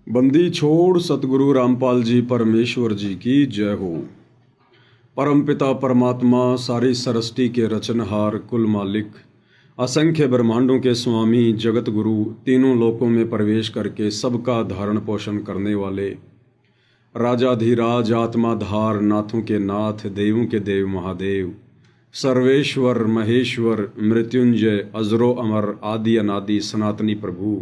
बंदी छोड़ सतगुरु रामपाल जी परमेश्वर जी की जय हो। परमपिता परमात्मा सारी सृष्टि के रचनहार कुल मालिक असंख्य ब्रह्मांडों के स्वामी जगत गुरु तीनों लोकों में प्रवेश करके सबका धारण पोषण करने वाले राजाधिराज आत्माधार नाथों के नाथ देवों के देव महादेव सर्वेश्वर महेश्वर मृत्युंजय अजरो अमर आदि अनादि सनातनी प्रभु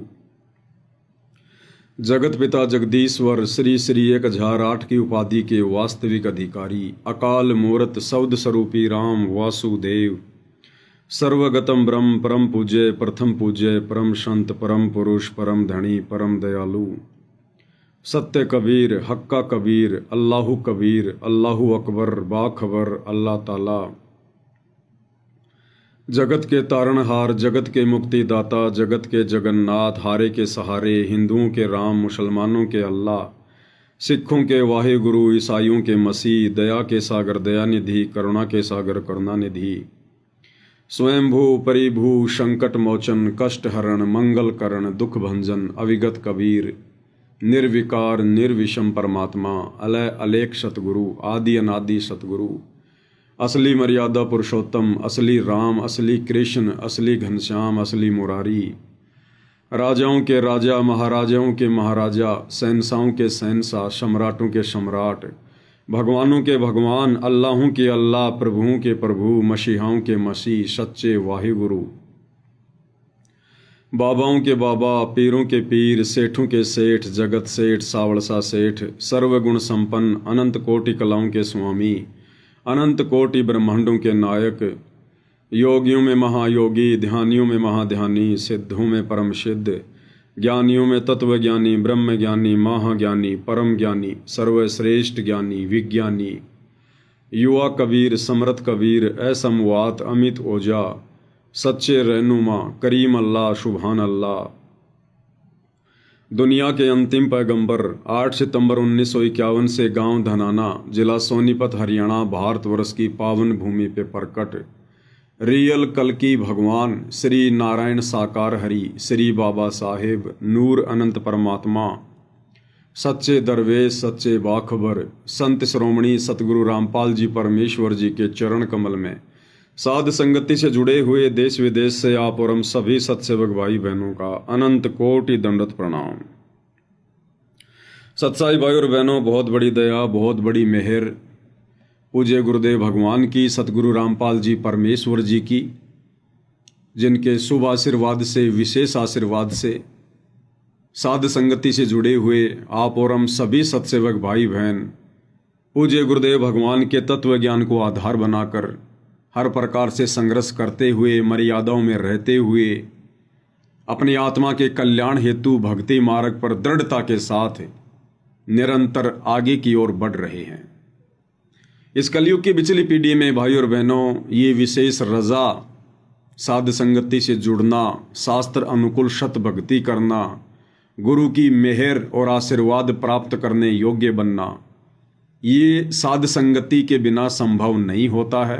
जगत पिता जगदीश्वर श्री श्री 1008 की उपाधि के वास्तविक अधिकारी अकाल मूर्त शब्द स्वरूपी राम वासुदेव सर्वगतम ब्रह्म परम पूज्य प्रथम पूज्य परम संत परम पुरुष परम धनी परम दयालु सत्य कबीर हक्का कबीर अल्लाहु अकबर बाखबर अल्लाह ताला जगत के तारणहार जगत के मुक्तिदाता जगत के जगन्नाथ हारे के सहारे हिंदुओं के राम मुसलमानों के अल्लाह सिखों के वाहे गुरु ईसाइयों के मसीह दया के सागर दयानिधि करुणा के सागर करुणानिधि स्वयंभू परिभू संकट मोचन कष्ट हरण मंगल करण दुख भंजन अविगत कबीर निर्विकार निर्विषम परमात्मा अलय अलेख सतगुरु आदि अनादि सतगुरु असली मर्यादा पुरुषोत्तम असली राम असली कृष्ण असली घनश्याम असली मुरारी राजाओं के राजा महाराजाओं के महाराजा शहंशाहों के शहंशाह सम्राटों के सम्राट भगवानों के भगवान अल्लाहों के अल्लाह प्रभुओं के प्रभु मसीहाओं के मसीह सच्चे वाहिगुरु बाबाओं के बाबा पीरों के पीर सेठों के सेठ जगत सेठ सावड़सा सेठ सर्वगुण संपन्न अनंत कोटि कलाओं के स्वामी अनंत कोटि ब्रह्मांडों के नायक योगियों में महायोगी ध्यानियों में महाध्यानी सिद्धों में परम सिद्ध ज्ञानियों में तत्वज्ञानी ब्रह्म ज्ञानी महाज्ञानी परम ज्ञानी सर्वश्रेष्ठ ज्ञानी विज्ञानी युवा कबीर समरथ कबीर असमवात अमित ओजा सच्चे रहनुमा करीम अल्लाह सुभान अल्लाह दुनिया के अंतिम पैगंबर 8 सितंबर 1951 से गांव धनाना जिला सोनीपत हरियाणा भारतवर्ष की पावन भूमि पे प्रकट रियल कल्कि भगवान श्री नारायण साकार हरि श्री बाबा साहेब नूर अनंत परमात्मा सच्चे दरवेश सच्चे बाखबर संत श्रोमणी सतगुरु रामपाल जी परमेश्वर जी के चरण कमल में साध संगति से जुड़े हुए देश विदेश से आप और हम सभी सत्सेवक भाई बहनों का अनंत कोटि दंडवत प्रणाम। सत्साई भाई और बहनों, बहुत बड़ी दया बहुत बड़ी मेहर पूज्य गुरुदेव भगवान की सतगुरु रामपाल जी परमेश्वर जी की, जिनके शुभ आशीर्वाद से विशेष आशीर्वाद से साध संगति से जुड़े हुए आप और हम सभी सत्सेवक भाई बहन पूज्य गुरुदेव भगवान के तत्व ज्ञान को आधार बनाकर हर प्रकार से संघर्ष करते हुए मर्यादाओं में रहते हुए अपनी आत्मा के कल्याण हेतु भक्ति मार्ग पर दृढ़ता के साथ निरंतर आगे की ओर बढ़ रहे हैं। इस कलयुग की बिचली पीढ़ी में भाई और बहनों, ये विशेष रजा साध संगति से जुड़ना, शास्त्र अनुकूल शत भक्ति करना, गुरु की मेहर और आशीर्वाद प्राप्त करने योग्य बनना, ये साध संगति के बिना संभव नहीं होता है।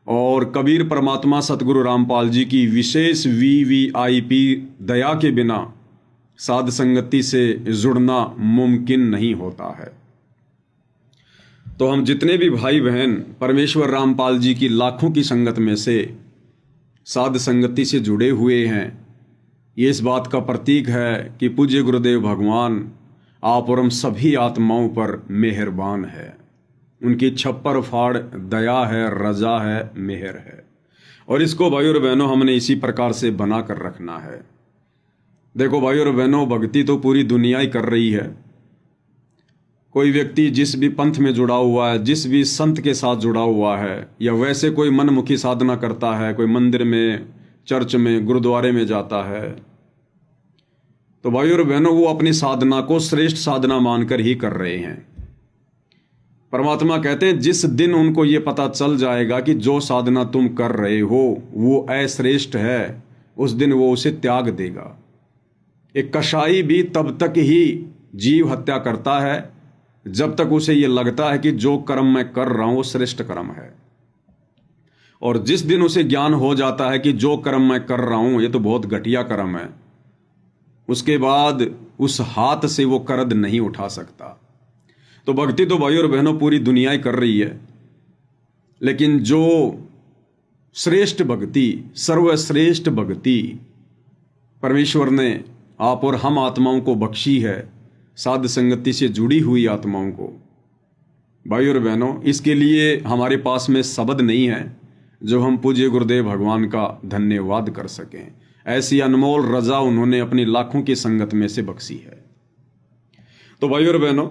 और कबीर परमात्मा सतगुरु रामपाल जी की विशेष VVIP दया के बिना साध संगति से जुड़ना मुमकिन नहीं होता है। तो हम जितने भी भाई बहन परमेश्वर रामपाल जी की लाखों की संगत में से साध संगति से जुड़े हुए हैं, ये इस बात का प्रतीक है कि पूज्य गुरुदेव भगवान आप और हम सभी आत्माओं पर मेहरबान है। उनकी छप्पर फाड़ दया है, रजा है, मेहर है, और इसको भाई और बहनों हमने इसी प्रकार से बना कर रखना है। देखो भाई और बहनों, भक्ति तो पूरी दुनिया ही कर रही है। कोई व्यक्ति जिस भी पंथ में जुड़ा हुआ है, जिस भी संत के साथ जुड़ा हुआ है, या वैसे कोई मनमुखी साधना करता है, कोई मंदिर में चर्च में गुरुद्वारे में जाता है, तो भाई और बहनों वो अपनी साधना को श्रेष्ठ साधना मानकर ही कर रहे हैं। परमात्मा कहते हैं जिस दिन उनको ये पता चल जाएगा कि जो साधना तुम कर रहे हो वो अश्रेष्ठ है, उस दिन वो उसे त्याग देगा। एक कसाई भी तब तक ही जीव हत्या करता है जब तक उसे ये लगता है कि जो कर्म मैं कर रहा हूं वो श्रेष्ठ कर्म है, और जिस दिन उसे ज्ञान हो जाता है कि जो कर्म मैं कर रहा हूं ये तो बहुत घटिया कर्म है, उसके बाद उस हाथ से वो करद नहीं उठा सकता। तो भक्ति तो भाई और बहनों पूरी दुनिया ही कर रही है, लेकिन जो श्रेष्ठ भक्ति, सर्वश्रेष्ठ भक्ति परमेश्वर ने आप और हम आत्माओं को बख्शी है, साध संगति से जुड़ी हुई आत्माओं को, भाई और बहनों, इसके लिए हमारे पास में शब्द नहीं है जो हम पूज्य गुरुदेव भगवान का धन्यवाद कर सकें। ऐसी अनमोल रजा उन्होंने अपनी लाखों की संगत में से बख्शी है। तो भाई और बहनों,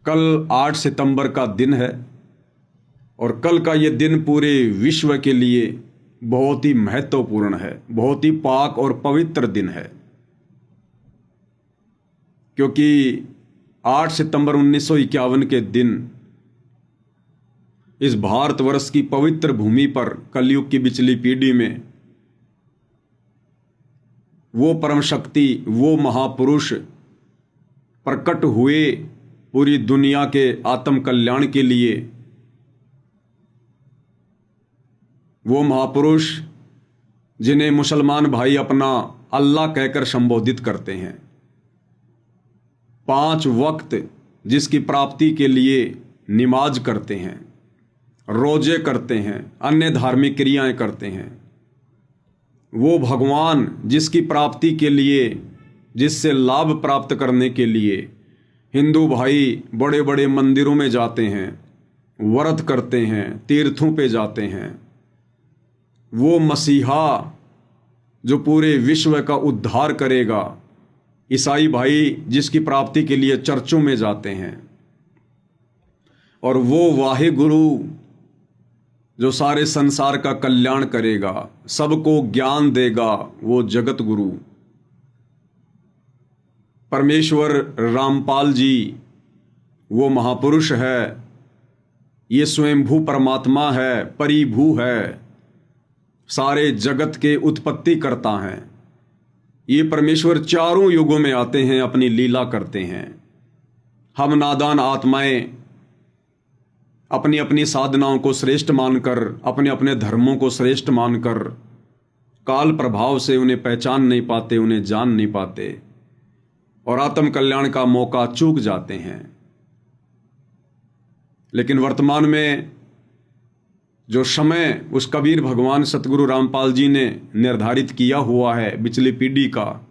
कल 8 सितंबर का दिन है और कल का ये दिन पूरे विश्व के लिए बहुत ही महत्वपूर्ण है, बहुत ही पाक और पवित्र दिन है, क्योंकि 8 सितंबर 1951 के दिन इस भारतवर्ष की पवित्र भूमि पर कलयुग की बिचली पीढ़ी में वो परम शक्ति, वो महापुरुष प्रकट हुए पूरी दुनिया के आत्म कल्याण के लिए। वो महापुरुष जिन्हें मुसलमान भाई अपना अल्लाह कहकर संबोधित करते हैं, 5 वक्त जिसकी प्राप्ति के लिए नमाज करते हैं, रोजे करते हैं, अन्य धार्मिक क्रियाएं करते हैं, वो भगवान जिसकी प्राप्ति के लिए, जिससे लाभ प्राप्त करने के लिए हिंदू भाई बड़े बड़े मंदिरों में जाते हैं, व्रत करते हैं, तीर्थों पे जाते हैं, वो मसीहा जो पूरे विश्व का उद्धार करेगा, ईसाई भाई जिसकी प्राप्ति के लिए चर्चों में जाते हैं, और वो वाहे गुरु जो सारे संसार का कल्याण करेगा, सबको ज्ञान देगा, वो जगत गुरु परमेश्वर रामपाल जी, वो महापुरुष है, ये स्वयंभू परमात्मा है, परिभू है, सारे जगत के उत्पत्ति करता हैं। ये परमेश्वर चारों युगों में आते हैं, अपनी लीला करते हैं। हम नादान आत्माएं अपनी अपनी साधनाओं को श्रेष्ठ मानकर, अपने अपने धर्मों को श्रेष्ठ मानकर काल प्रभाव से उन्हें पहचान नहीं पाते, उन्हें जान नहीं पाते और आत्म कल्याण का मौका चूक जाते हैं। लेकिन वर्तमान में जो समय उस कबीर भगवान सतगुरु रामपाल जी ने निर्धारित किया हुआ है पिछली पीढ़ी का,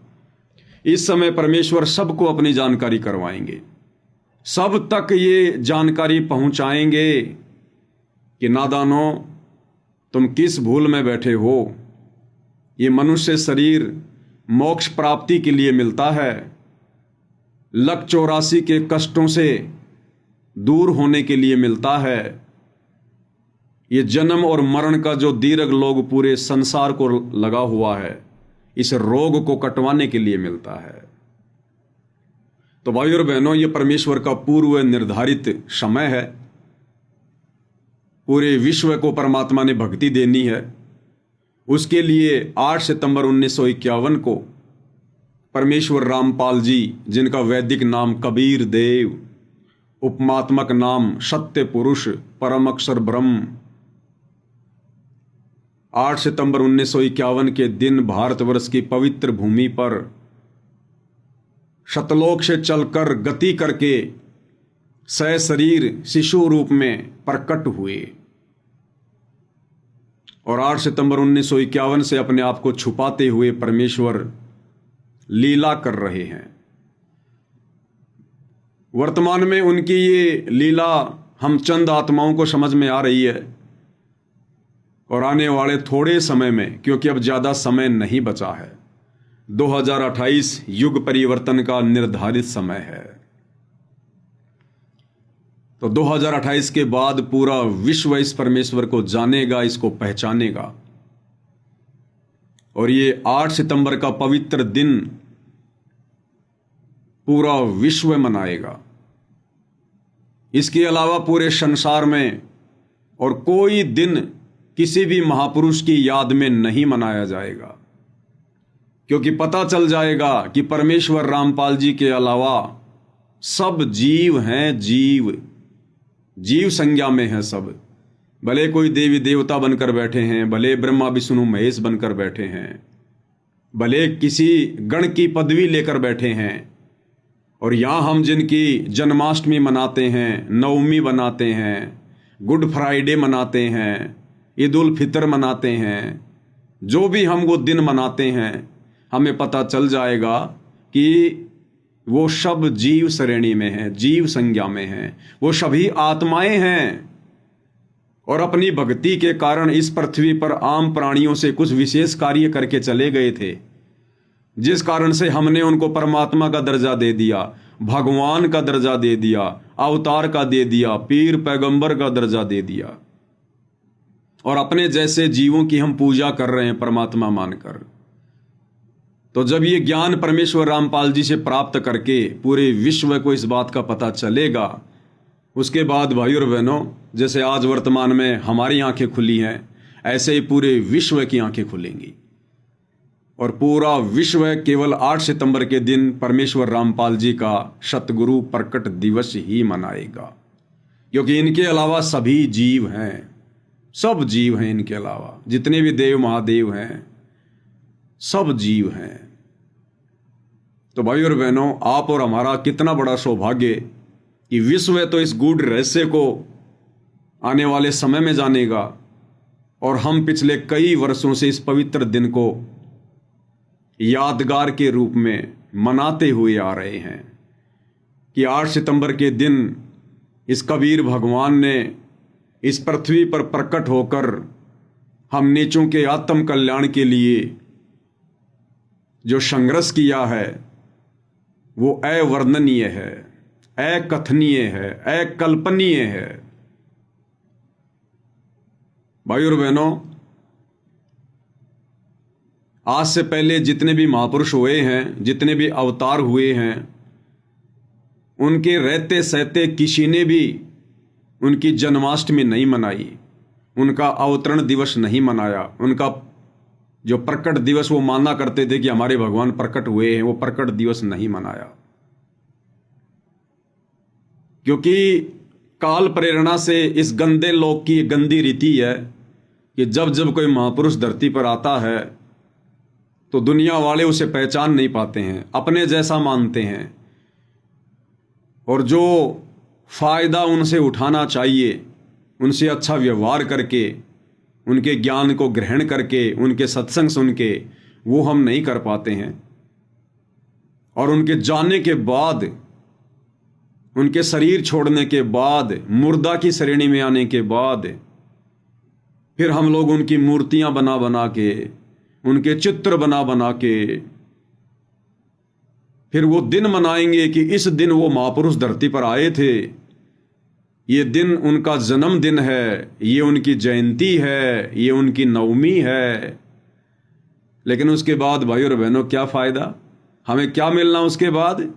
इस समय परमेश्वर सबको अपनी जानकारी करवाएंगे, सब तक ये जानकारी पहुंचाएंगे कि नादानो तुम किस भूल में बैठे हो। ये मनुष्य शरीर मोक्ष प्राप्ति के लिए मिलता है, लक 84 के कष्टों से दूर होने के लिए मिलता है। ये जन्म और मरण का जो दीर्घ लोग पूरे संसार को लगा हुआ है, इस रोग को कटवाने के लिए मिलता है। तो भाई और बहनों, ये परमेश्वर का पूर्व निर्धारित समय है। पूरे विश्व को परमात्मा ने भक्ति देनी है। उसके लिए 8 सितंबर 1951 को परमेश्वर रामपाल जी, जिनका वैदिक नाम कबीर देव, उपमात्मक नाम सत्य पुरुष, परम अक्षर ब्रह्म, 8 सितंबर 1951 के दिन भारतवर्ष की पवित्र भूमि पर शतलोक से चलकर गति करके सशरीर शिशु रूप में प्रकट हुए और 8 सितंबर 1951 से अपने आप को छुपाते हुए परमेश्वर लीला कर रहे हैं। वर्तमान में उनकी ये लीला हम चंद आत्माओं को समझ में आ रही है और आने वाले थोड़े समय में, क्योंकि अब ज़्यादा समय नहीं बचा है, 2028 युग परिवर्तन का निर्धारित समय है। तो 2028 के बाद पूरा विश्व इस परमेश्वर को जानेगा, इसको पहचानेगा और ये 8 सितंबर का पवित्र दिन पूरा विश्व मनाएगा। इसके अलावा पूरे संसार में और कोई दिन किसी भी महापुरुष की याद में नहीं मनाया जाएगा, क्योंकि पता चल जाएगा कि परमेश्वर रामपाल जी के अलावा सब जीव हैं, जीव संज्ञा में है सब। भले कोई देवी देवता बनकर बैठे हैं, भले ब्रह्मा विष्णु महेश बनकर बैठे हैं, भले किसी गण की पदवी लेकर बैठे हैं, और यहाँ हम जिनकी जन्माष्टमी मनाते हैं, नवमी मनाते हैं, गुड फ्राइडे मनाते हैं, ईद उल फितर मनाते हैं, जो भी हम वो दिन मनाते हैं, हमें पता चल जाएगा कि वो सब जीव श्रेणी में हैं, जीव संज्ञा में हैं, वो सभी आत्माएं हैं, और अपनी भक्ति के कारण इस पृथ्वी पर आम प्राणियों से कुछ विशेष कार्य करके चले गए थे, जिस कारण से हमने उनको परमात्मा का दर्जा दे दिया, भगवान का दर्जा दे दिया, अवतार का दे दिया, पीर पैगंबर का दर्जा दे दिया, और अपने जैसे जीवों की हम पूजा कर रहे हैं परमात्मा मानकर। तो जब ये ज्ञान परमेश्वर रामपाल जी से प्राप्त करके पूरे विश्व को इस बात का पता चलेगा, उसके बाद भाइयों और बहनों, जैसे आज वर्तमान में हमारी आंखें खुली हैं, ऐसे ही पूरे विश्व की आंखें खुलेंगी, और पूरा विश्व केवल 8 सितंबर के दिन परमेश्वर रामपाल जी का सतगुरु प्रकट दिवस ही मनाएगा, क्योंकि इनके अलावा सभी जीव हैं, सब जीव हैं, इनके अलावा जितने भी देव महादेव हैं, सब जीव हैं। तो भाइयों और बहनों, आप और हमारा कितना बड़ा सौभाग्य कि विश्व तो इस गूढ़ रहस्य को आने वाले समय में जानेगा, और हम पिछले कई वर्षों से इस पवित्र दिन को यादगार के रूप में मनाते हुए आ रहे हैं कि 8 सितंबर के दिन इस कबीर भगवान ने इस पृथ्वी पर प्रकट होकर हम नीचों के आत्म कल्याण के लिए जो संघर्ष किया है वो अवर्णनीय है, अकथनीय है, अकल्पनीय है। भाइयों और बहनों, आज से पहले जितने भी महापुरुष हुए हैं, जितने भी अवतार हुए हैं, उनके रहते सहते किसी ने भी उनकी जन्माष्टमी नहीं मनाई, उनका अवतरण दिवस नहीं मनाया, उनका जो प्रकट दिवस वो माना करते थे कि हमारे भगवान प्रकट हुए हैं, वो प्रकट दिवस नहीं मनाया, क्योंकि काल प्रेरणा से इस गंदे लोक की गंदी रीति है कि जब जब कोई महापुरुष धरती पर आता है तो दुनिया वाले उसे पहचान नहीं पाते हैं, अपने जैसा मानते हैं, और जो फायदा उनसे उठाना चाहिए, उनसे अच्छा व्यवहार करके, उनके ज्ञान को ग्रहण करके, उनके सत्संग सुन के, वो हम नहीं कर पाते हैं। और उनके जाने के बाद, उनके शरीर छोड़ने के बाद, मुर्दा की श्रेणी में आने के बाद, फिर हम लोग उनकी मूर्तियां बना बना के, उनके चित्र बना बना के फिर वो दिन मनाएंगे कि इस दिन वो महापुरुष धरती पर आए थे, ये दिन उनका जन्मदिन है, ये उनकी जयंती है, ये उनकी नवमी है। लेकिन उसके बाद भाइयों और बहनों, क्या फायदा, हमें क्या मिलना उसके बाद?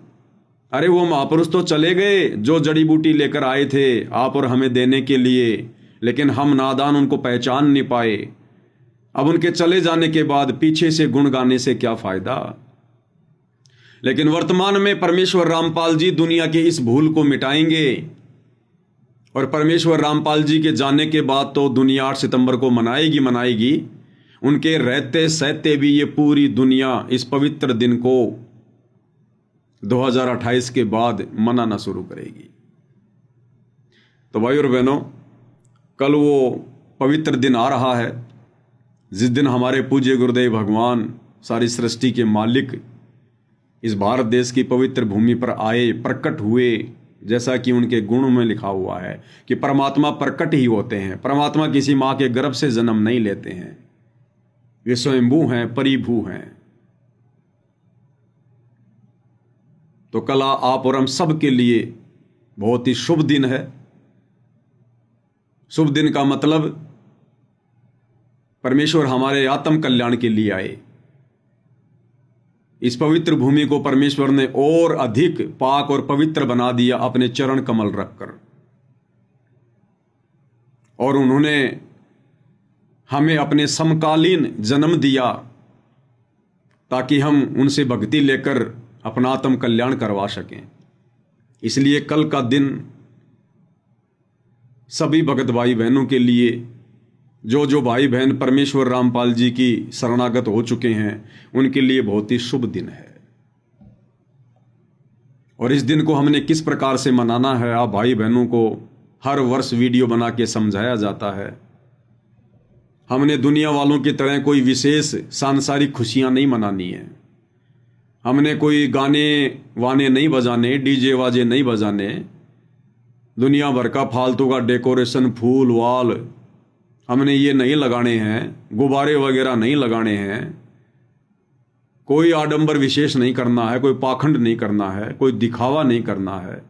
अरे वो महापुरुष तो चले गए जो जड़ी बूटी लेकर आए थे आप और हमें देने के लिए, लेकिन हम नादान उनको पहचान नहीं पाए। अब उनके चले जाने के बाद पीछे से गुण गाने से क्या फायदा? लेकिन वर्तमान में परमेश्वर रामपाल जी दुनिया की इस भूल को मिटाएंगे, और परमेश्वर रामपाल जी के जाने के बाद तो दुनिया 8 सितंबर को मनाएगी। उनके रहते सहते भी ये पूरी दुनिया इस पवित्र दिन को 2028 के बाद मनाना शुरू करेगी। तो भाइयों और बहनों, कल वो पवित्र दिन आ रहा है जिस दिन हमारे पूज्य गुरुदेव भगवान, सारी सृष्टि के मालिक, इस भारत देश की पवित्र भूमि पर आए, प्रकट हुए, जैसा कि उनके गुण में लिखा हुआ है कि परमात्मा प्रकट ही होते हैं। परमात्मा किसी माँ के गर्भ से जन्म नहीं लेते हैं, वे स्वयंभू हैं, परिभू हैं। तो कल आप और हम सब के लिए बहुत ही शुभ दिन है। शुभ दिन का मतलब परमेश्वर हमारे आत्म कल्याण के लिए आए। इस पवित्र भूमि को परमेश्वर ने और अधिक पाक और पवित्र बना दिया अपने चरण कमल रखकर, और उन्होंने हमें अपने समकालीन जन्म दिया ताकि हम उनसे भक्ति लेकर अपना आत्म कल्याण करवा सकें। इसलिए कल का दिन सभी भगत भाई बहनों के लिए जो जो भाई बहन परमेश्वर रामपाल जी की शरणागत हो चुके हैं उनके लिए बहुत ही शुभ दिन है। और इस दिन को हमने किस प्रकार से मनाना है, आप भाई बहनों को हर वर्ष वीडियो बना के समझाया जाता है। हमने दुनिया वालों की तरह कोई विशेष सांसारिक खुशियां नहीं मनानी है। हमने कोई गाने वाने नहीं बजाने, डीजे वाजे नहीं बजाने, दुनिया भर का फालतू का डेकोरेशन, फूल वाल हमने ये नहीं लगाने हैं, गुब्बारे वगैरह नहीं लगाने हैं, कोई आडंबर विशेष नहीं करना है, कोई पाखंड नहीं करना है, कोई दिखावा नहीं करना है।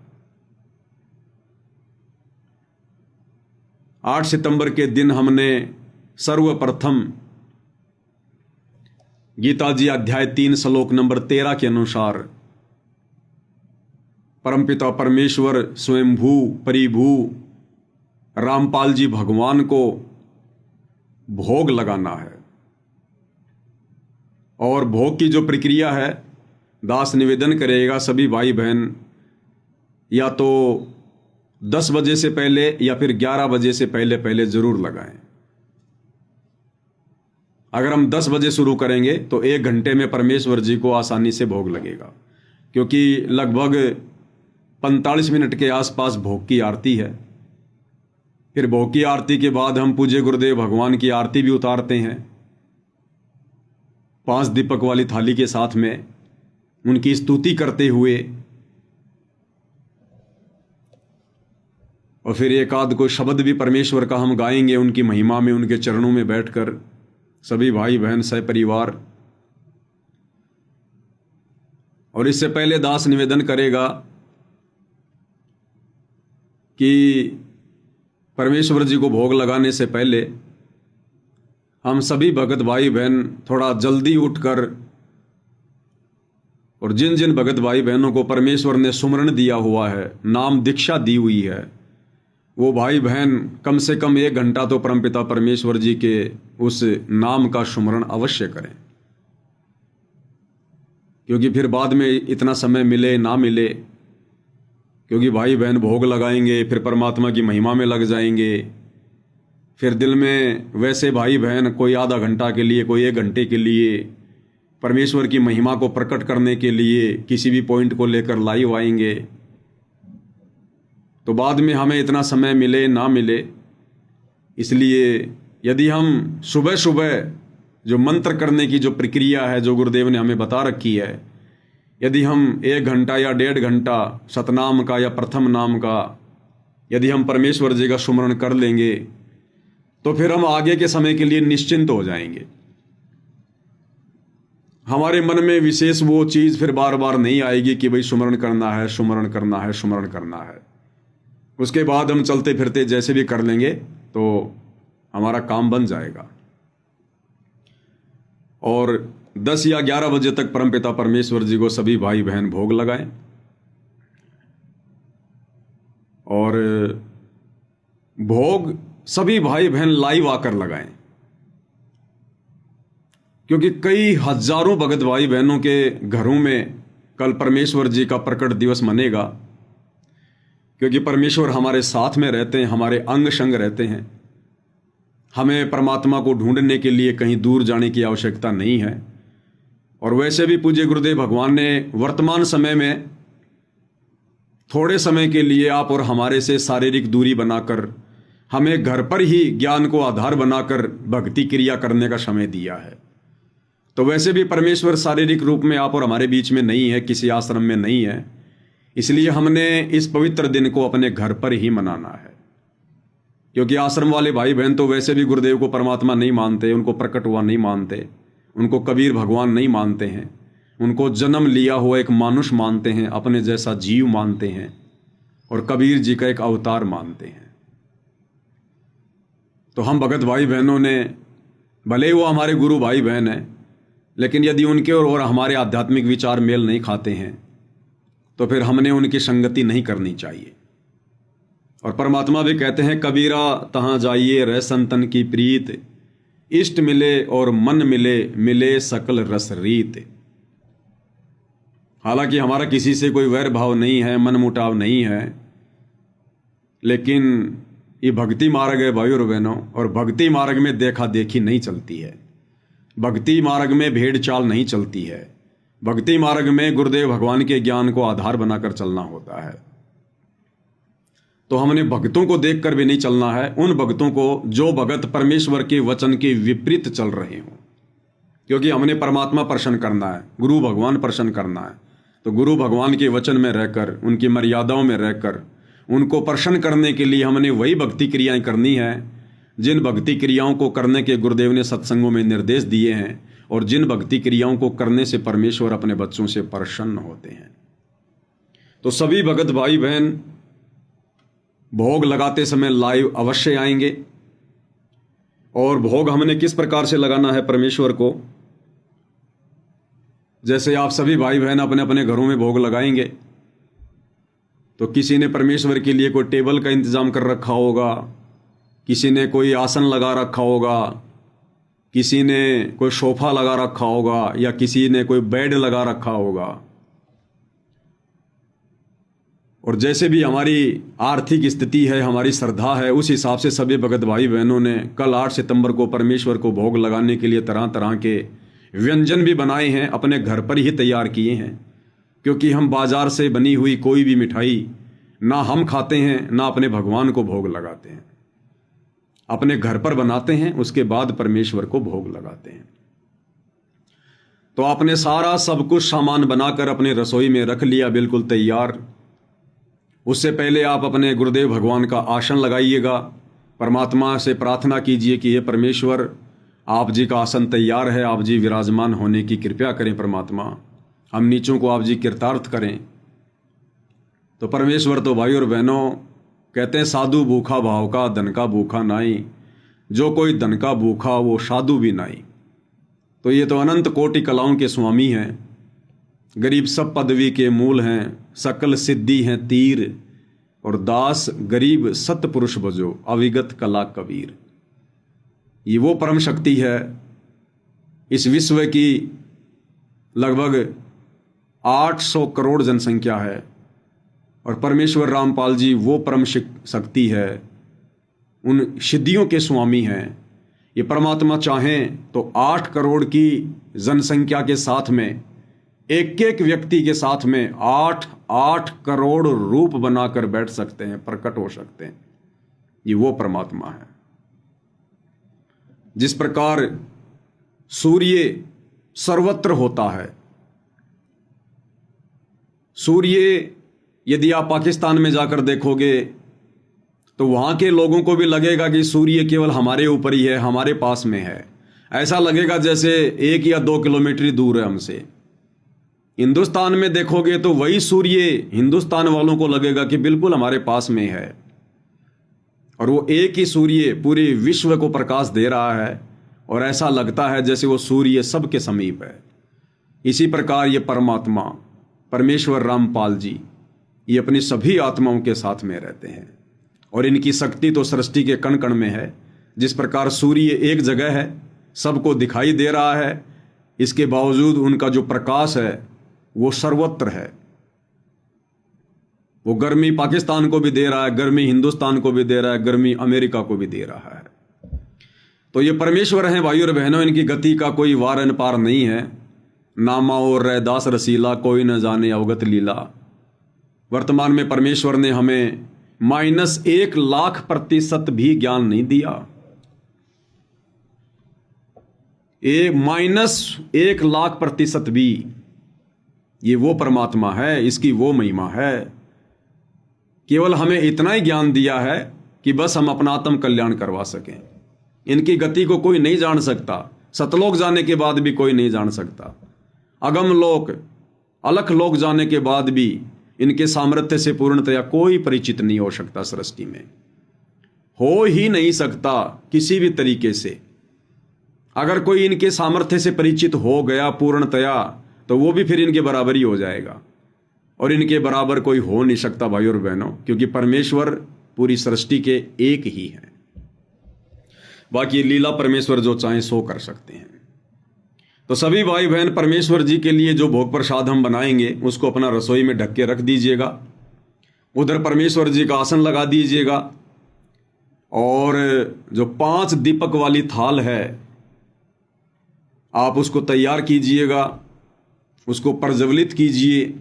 8 सितंबर के दिन हमने सर्वप्रथम गीता जी अध्याय 3 श्लोक नंबर 13 के अनुसार परमपिता परमेश्वर स्वयंभू परिभू रामपाल जी भगवान को भोग लगाना है। और भोग की जो प्रक्रिया है, दास निवेदन करेगा सभी भाई बहन या तो 10 बजे से पहले या फिर 11 बजे से पहले पहले जरूर लगाएं। अगर हम 10 बजे शुरू करेंगे तो 1 घंटे में परमेश्वर जी को आसानी से भोग लगेगा, क्योंकि लगभग 45 मिनट के आसपास भोग की आरती है। फिर भोग की आरती के बाद हम पूज्य गुरुदेव भगवान की आरती भी उतारते हैं 5 दीपक वाली थाली के साथ में, उनकी स्तुति करते हुए। और फिर एक आध को शब्द भी परमेश्वर का हम गाएंगे उनकी महिमा में, उनके चरणों में बैठकर सभी भाई बहन सहपरिवार। और इससे पहले दास निवेदन करेगा कि परमेश्वर जी को भोग लगाने से पहले हम सभी भगत भाई बहन थोड़ा जल्दी उठकर, और जिन जिन भगत भाई बहनों को परमेश्वर ने सुमरण दिया हुआ है, नाम दीक्षा दी हुई है, वो भाई बहन कम से कम 1 घंटा तो परमपिता परमेश्वर जी के उस नाम का सुमरण अवश्य करें। क्योंकि फिर बाद में इतना समय मिले ना मिले, क्योंकि भाई बहन भोग लगाएंगे फिर परमात्मा की महिमा में लग जाएंगे। फिर दिल में वैसे भाई बहन कोई आधा घंटा के लिए, कोई 1 घंटे के लिए परमेश्वर की महिमा को प्रकट करने के लिए किसी भी पॉइंट को लेकर लाइव आएंगे, तो बाद में हमें इतना समय मिले ना मिले। इसलिए यदि हम सुबह सुबह जो मंत्र करने की जो प्रक्रिया है, जो गुरुदेव ने हमें बता रखी है, यदि हम 1 घंटा या 1.5 घंटा सतनाम का या प्रथम नाम का यदि हम परमेश्वर जी का सुमरण कर लेंगे तो फिर हम आगे के समय के लिए निश्चिंत हो जाएंगे। हमारे मन में विशेष वो चीज़ फिर बार बार नहीं आएगी कि भाई सुमरण करना है, सुमरण करना है, सुमरण करना है। उसके बाद हम चलते फिरते जैसे भी कर लेंगे तो हमारा काम बन जाएगा। और 10 या 11 बजे तक परमपिता परमेश्वर जी को सभी भाई बहन भोग लगाएं। और भोग सभी भाई बहन लाइव आकर लगाएं, क्योंकि कई हजारों भगत भाई बहनों के घरों में कल परमेश्वर जी का प्रकट दिवस मनेगा। क्योंकि परमेश्वर हमारे साथ में रहते हैं, हमारे अंग संग रहते हैं। हमें परमात्मा को ढूंढने के लिए कहीं दूर जाने की आवश्यकता नहीं है। और वैसे भी पूज्य गुरुदेव भगवान ने वर्तमान समय में थोड़े समय के लिए आप और हमारे से शारीरिक दूरी बनाकर हमें घर पर ही ज्ञान को आधार बनाकर भक्ति क्रिया करने का समय दिया है। तो वैसे भी परमेश्वर शारीरिक रूप में आप और हमारे बीच में नहीं है, किसी आश्रम में नहीं है। इसलिए हमने इस पवित्र दिन को अपने घर पर ही मनाना है। क्योंकि आश्रम वाले भाई बहन तो वैसे भी गुरुदेव को परमात्मा नहीं मानते, उनको प्रकट हुआ नहीं मानते, उनको कबीर भगवान नहीं मानते हैं, उनको जन्म लिया हुआ एक मानुष मानते हैं, अपने जैसा जीव मानते हैं और कबीर जी का एक अवतार मानते हैं। तो हम भगत भाई बहनों ने, भले ही वो हमारे गुरु भाई बहन हैं, लेकिन यदि उनके और हमारे आध्यात्मिक विचार मेल नहीं खाते हैं तो फिर हमने उनकी संगति नहीं करनी चाहिए। और परमात्मा भी कहते हैं, कबीरा तहाँ जाइए रह संतन की प्रीत, इष्ट मिले और मन मिले, मिले सकल रस रीत। हालांकि हमारा किसी से कोई वैर भाव नहीं है, मन मुटाव नहीं है, लेकिन ये भक्ति मार्ग है भाई और बहनों, और भक्ति मार्ग में देखा देखी नहीं चलती है। भक्ति मार्ग में भेड़ चाल नहीं चलती है। भक्ति मार्ग में गुरुदेव भगवान के ज्ञान को आधार बनाकर चलना होता है। तो हमने भक्तों को देखकर भी नहीं चलना है, उन भक्तों को जो भगत परमेश्वर के वचन के विपरीत चल रहे हों, क्योंकि हमने परमात्मा प्रसन्न करना है, गुरु भगवान प्रसन्न करना है। तो गुरु भगवान के वचन में रहकर, उनकी मर्यादाओं में रहकर, उनको प्रसन्न करने के लिए हमने वही भक्ति क्रियाएं करनी है जिन भक्ति क्रियाओं को करने के गुरुदेव ने सत्संगों में निर्देश दिए हैं, और जिन भक्ति क्रियाओं को करने से परमेश्वर अपने बच्चों से प्रसन्न होते हैं। तो सभी भगत भाई बहन भोग लगाते समय लाइव अवश्य आएंगे। और भोग हमने किस प्रकार से लगाना है परमेश्वर को, जैसे आप सभी भाई बहन अपने अपने घरों में भोग लगाएंगे, तो किसी ने परमेश्वर के लिए कोई टेबल का इंतजाम कर रखा होगा, किसी ने कोई आसन लगा रखा होगा, किसी ने कोई सोफा लगा रखा होगा, या किसी ने कोई बेड लगा रखा होगा। और जैसे भी हमारी आर्थिक स्थिति है, हमारी श्रद्धा है, उस हिसाब से सभी भगत भाई बहनों ने कल 8 सितंबर को परमेश्वर को भोग लगाने के लिए तरह तरह के व्यंजन भी बनाए हैं, अपने घर पर ही तैयार किए हैं। क्योंकि हम बाजार से बनी हुई कोई भी मिठाई ना हम खाते हैं, ना अपने भगवान को भोग लगाते हैं। अपने घर पर बनाते हैं, उसके बाद परमेश्वर को भोग लगाते हैं। तो आपने सारा सब कुछ सामान बनाकर अपने रसोई में रख लिया, बिल्कुल तैयार। उससे पहले आप अपने गुरुदेव भगवान का आसन लगाइएगा, परमात्मा से प्रार्थना कीजिए कि ये परमेश्वर, आप जी का आसन तैयार है, आप जी विराजमान होने की कृपया करें परमात्मा, हम नीचों को आप जी कृतार्थ करें। तो परमेश्वर तो भाई और बहनों कहते हैं, साधु भूखा भाव का, धन का भूखा नाई, जो कोई धन का भूखा वो साधु भी नाई। तो ये तो अनंत कोटि कलाओं के स्वामी हैं, गरीब सब पदवी के मूल हैं, सकल सिद्धि हैं तीर, और दास गरीब सतपुरुष बजो, अविगत कला कबीर। ये वो परम शक्ति है। इस विश्व की लगभग 800 करोड़ जनसंख्या है, और परमेश्वर रामपाल जी वो परम शक्ति है, उन सिद्धियों के स्वामी हैं। ये परमात्मा चाहें तो 8 करोड़ की जनसंख्या के साथ में, एक एक व्यक्ति के साथ में 8 करोड़ रूप बनाकर बैठ सकते हैं, प्रकट हो सकते हैं। ये वो परमात्मा है। जिस प्रकार सूर्य सर्वत्र होता है, सूर्य यदि आप पाकिस्तान में जाकर देखोगे तो वहाँ के लोगों को भी लगेगा कि सूर्य केवल हमारे ऊपर ही है, हमारे पास में है। ऐसा लगेगा जैसे 1 या 2 किलोमीटर दूर है हमसे। हिंदुस्तान में देखोगे तो वही सूर्य हिंदुस्तान वालों को लगेगा कि बिल्कुल हमारे पास में है, और वो एक ही सूर्य पूरे विश्व को प्रकाश दे रहा है, और ऐसा लगता है जैसे वो सूर्य सबके समीप है। इसी प्रकार ये परमात्मा परमेश्वर रामपाल जी, ये अपनी सभी आत्माओं के साथ में रहते हैं, और इनकी शक्ति तो सृष्टि के कण कण में है। जिस प्रकार सूर्य एक जगह है, सबको दिखाई दे रहा है, इसके बावजूद उनका जो प्रकाश है वो सर्वत्र है। वो गर्मी पाकिस्तान को भी दे रहा है, गर्मी हिंदुस्तान को भी दे रहा है, गर्मी अमेरिका को भी दे रहा है। तो ये परमेश्वर हैं भाई और बहनों, इनकी गति का कोई वार न पार नहीं है। नामा और रैदास रसीला, कोई न जाने अवगत लीला। वर्तमान में परमेश्वर ने हमें -1 लाख % भी ज्ञान नहीं दिया। -1 लाख % भी। ये वो परमात्मा है, इसकी वो महिमा है। केवल हमें इतना ही ज्ञान दिया है कि बस हम अपना आत्म कल्याण करवा सकें। इनकी गति को कोई नहीं जान सकता, सतलोक जाने के बाद भी कोई नहीं जान सकता, अगम लोक अलख लोक जाने के बाद भी इनके सामर्थ्य से पूर्णतया कोई परिचित नहीं हो सकता। सृष्टि में हो ही नहीं सकता किसी भी तरीके से। अगर कोई इनके सामर्थ्य से परिचित हो गया पूर्णतया, तो वो भी फिर इनके बराबर ही हो जाएगा, और इनके बराबर कोई हो नहीं सकता भाई और बहनों, क्योंकि परमेश्वर पूरी सृष्टि के एक ही है। बाकी लीला परमेश्वर जो चाहें सो कर सकते हैं। तो सभी भाई बहन परमेश्वर जी के लिए जो भोग प्रसाद हम बनाएंगे उसको अपना रसोई में ढक के रख दीजिएगा। उधर परमेश्वर जी का आसन लगा दीजिएगा, और जो 5 दीपक वाली थाल है आप उसको तैयार कीजिएगा, उसको प्रज्वलित कीजिए।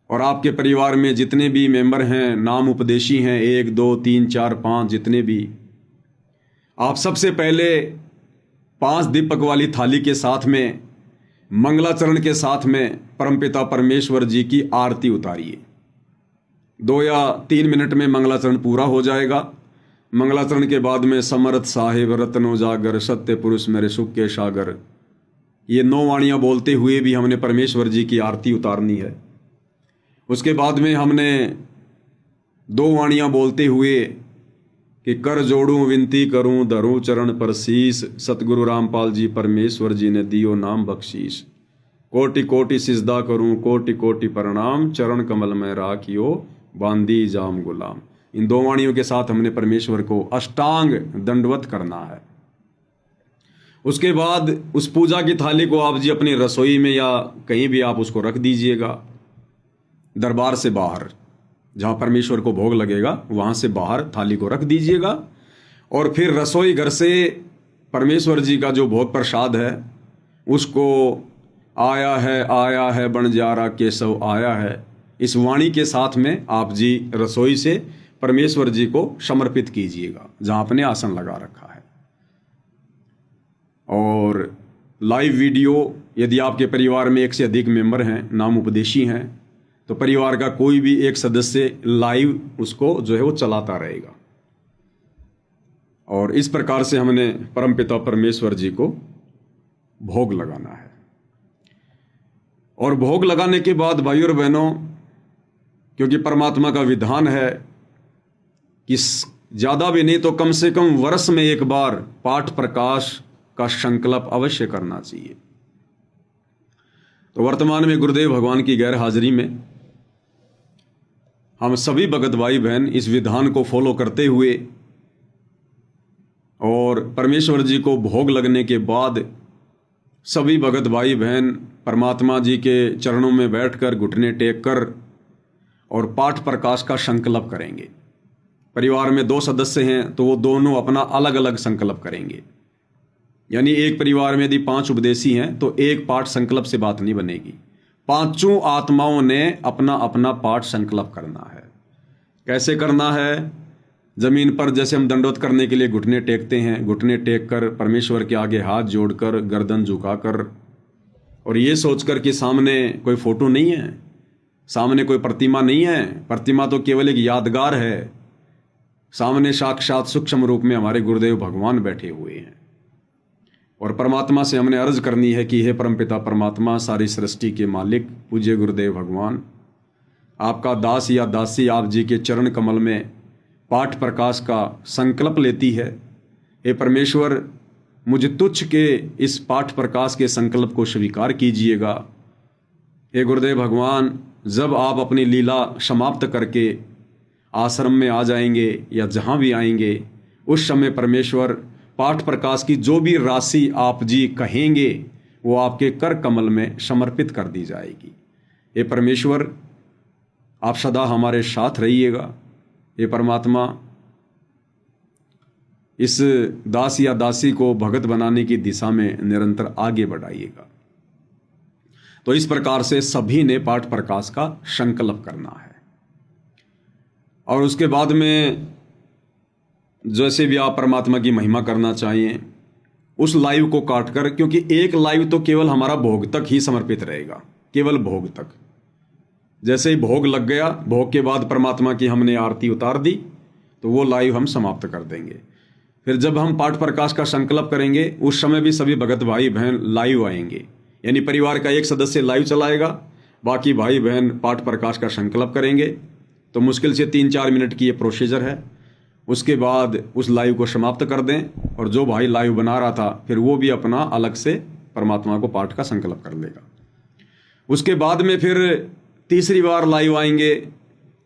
और आपके परिवार में जितने भी मेंबर हैं, नाम उपदेशी हैं, 1 2 3 4 5 जितने भी, आप सबसे पहले 5 दीपक वाली थाली के साथ में मंगलाचरण के साथ में परमपिता परमेश्वर जी की आरती उतारिए। 2 या 3 मिनट में मंगलाचरण पूरा हो जाएगा। मंगलाचरण के बाद में समर्थ साहिब रत्नो जागर सत्य पुरुष मेरे सुख के सागर, ये 9 वाणियाँ बोलते हुए भी हमने परमेश्वर जी की आरती उतारनी है। उसके बाद में हमने 2 वाणियाँ बोलते हुए कि कर जोड़ूं विनती करूं धरूं चरण पर शीस, सतगुरु रामपाल जी परमेश्वर जी ने दियो नाम बख्शीश। कोटि कोटि सिजदा करूं कोटि कोटि प्रणाम, चरण कमल में राखियो बांदी जाम गुलाम। इन 2 वाणियों के साथ हमने परमेश्वर को अष्टांग दंडवत करना है। उसके बाद उस पूजा की थाली को आप जी अपनी रसोई में या कहीं भी आप उसको रख दीजिएगा, दरबार से बाहर जहाँ परमेश्वर को भोग लगेगा वहाँ से बाहर थाली को रख दीजिएगा। और फिर रसोई घर से परमेश्वर जी का जो भोग प्रसाद है उसको आया है बंजारा केशव आया है, इस वाणी के साथ में आप जी रसोई से परमेश्वर जी को समर्पित कीजिएगा जहाँ आपने आसन लगा रखा है। और लाइव वीडियो, यदि आपके परिवार में 1 से अधिक मेंबर हैं, नाम उपदेशी हैं, तो परिवार का कोई भी एक सदस्य लाइव उसको जो है वो चलाता रहेगा। और इस प्रकार से हमने परमपिता परमेश्वर जी को भोग लगाना है। और भोग लगाने के बाद भाइयों और बहनों, क्योंकि परमात्मा का विधान है कि ज़्यादा भी नहीं तो कम से कम वर्ष में 1 बार पाठ प्रकाश का संकल्प अवश्य करना चाहिए। तो वर्तमान में गुरुदेव भगवान की गैर हाजिरी में हम सभी भगत भाई बहन इस विधान को फॉलो करते हुए और परमेश्वर जी को भोग लगने के बाद सभी भगत भाई बहन परमात्मा जी के चरणों में बैठकर घुटने टेक कर और पाठ प्रकाश का संकल्प करेंगे। परिवार में 2 सदस्य हैं तो वो दोनों अपना अलग अलग संकल्प करेंगे। यानी एक परिवार में यदि 5 उपदेशी हैं तो एक पाठ संकल्प से बात नहीं बनेगी, 5 आत्माओं ने अपना अपना पाठ संकल्प करना है। कैसे करना है? जमीन पर जैसे हम दंडवत करने के लिए घुटने टेकते हैं, घुटने टेक कर परमेश्वर के आगे हाथ जोड़कर गर्दन झुकाकर और ये सोचकर कि सामने कोई फोटो नहीं है, सामने कोई प्रतिमा नहीं है, प्रतिमा तो केवल एक यादगार है, सामने साक्षात सूक्ष्म रूप में हमारे गुरुदेव भगवान बैठे हुए हैं। और परमात्मा से हमने अर्ज करनी है कि हे परमपिता परमात्मा, सारी सृष्टि के मालिक पूज्य गुरुदेव भगवान, आपका दास या दासी आप जी के चरण कमल में पाठ प्रकाश का संकल्प लेती है। हे परमेश्वर, मुझे तुच्छ के इस पाठ प्रकाश के संकल्प को स्वीकार कीजिएगा। हे गुरुदेव भगवान, जब आप अपनी लीला समाप्त करके आश्रम में आ जाएंगे या जहाँ भी आएंगे, उस समय परमेश्वर पाठ प्रकाश की जो भी राशि आप जी कहेंगे वो आपके कर कमल में समर्पित कर दी जाएगी। हे परमेश्वर, आप सदा हमारे साथ रहिएगा। हे परमात्मा, इस दास या दासी को भगत बनाने की दिशा में निरंतर आगे बढ़ाइएगा। तो इस प्रकार से सभी ने पाठ प्रकाश का संकल्प करना है। और उसके बाद में जैसे भी आप परमात्मा की महिमा करना चाहिए, उस लाइव को काटकर, क्योंकि एक लाइव तो केवल हमारा भोग तक ही समर्पित रहेगा, केवल भोग तक। जैसे ही भोग लग गया, भोग के बाद परमात्मा की हमने आरती उतार दी तो वो लाइव हम समाप्त कर देंगे। फिर जब हम पाठ प्रकाश का संकल्प करेंगे उस समय भी सभी भगत भाई बहन लाइव आएंगे। यानी परिवार का एक सदस्य लाइव चलाएगा, बाकी भाई बहन पाठ प्रकाश का संकल्प करेंगे। तो मुश्किल से 3-4 मिनट की ये प्रोसीजर है। उसके बाद उस लाइव को समाप्त कर दें और जो भाई लाइव बना रहा था फिर वो भी अपना अलग से परमात्मा को पाठ का संकल्प कर लेगा। उसके बाद में फिर तीसरी बार लाइव आएंगे।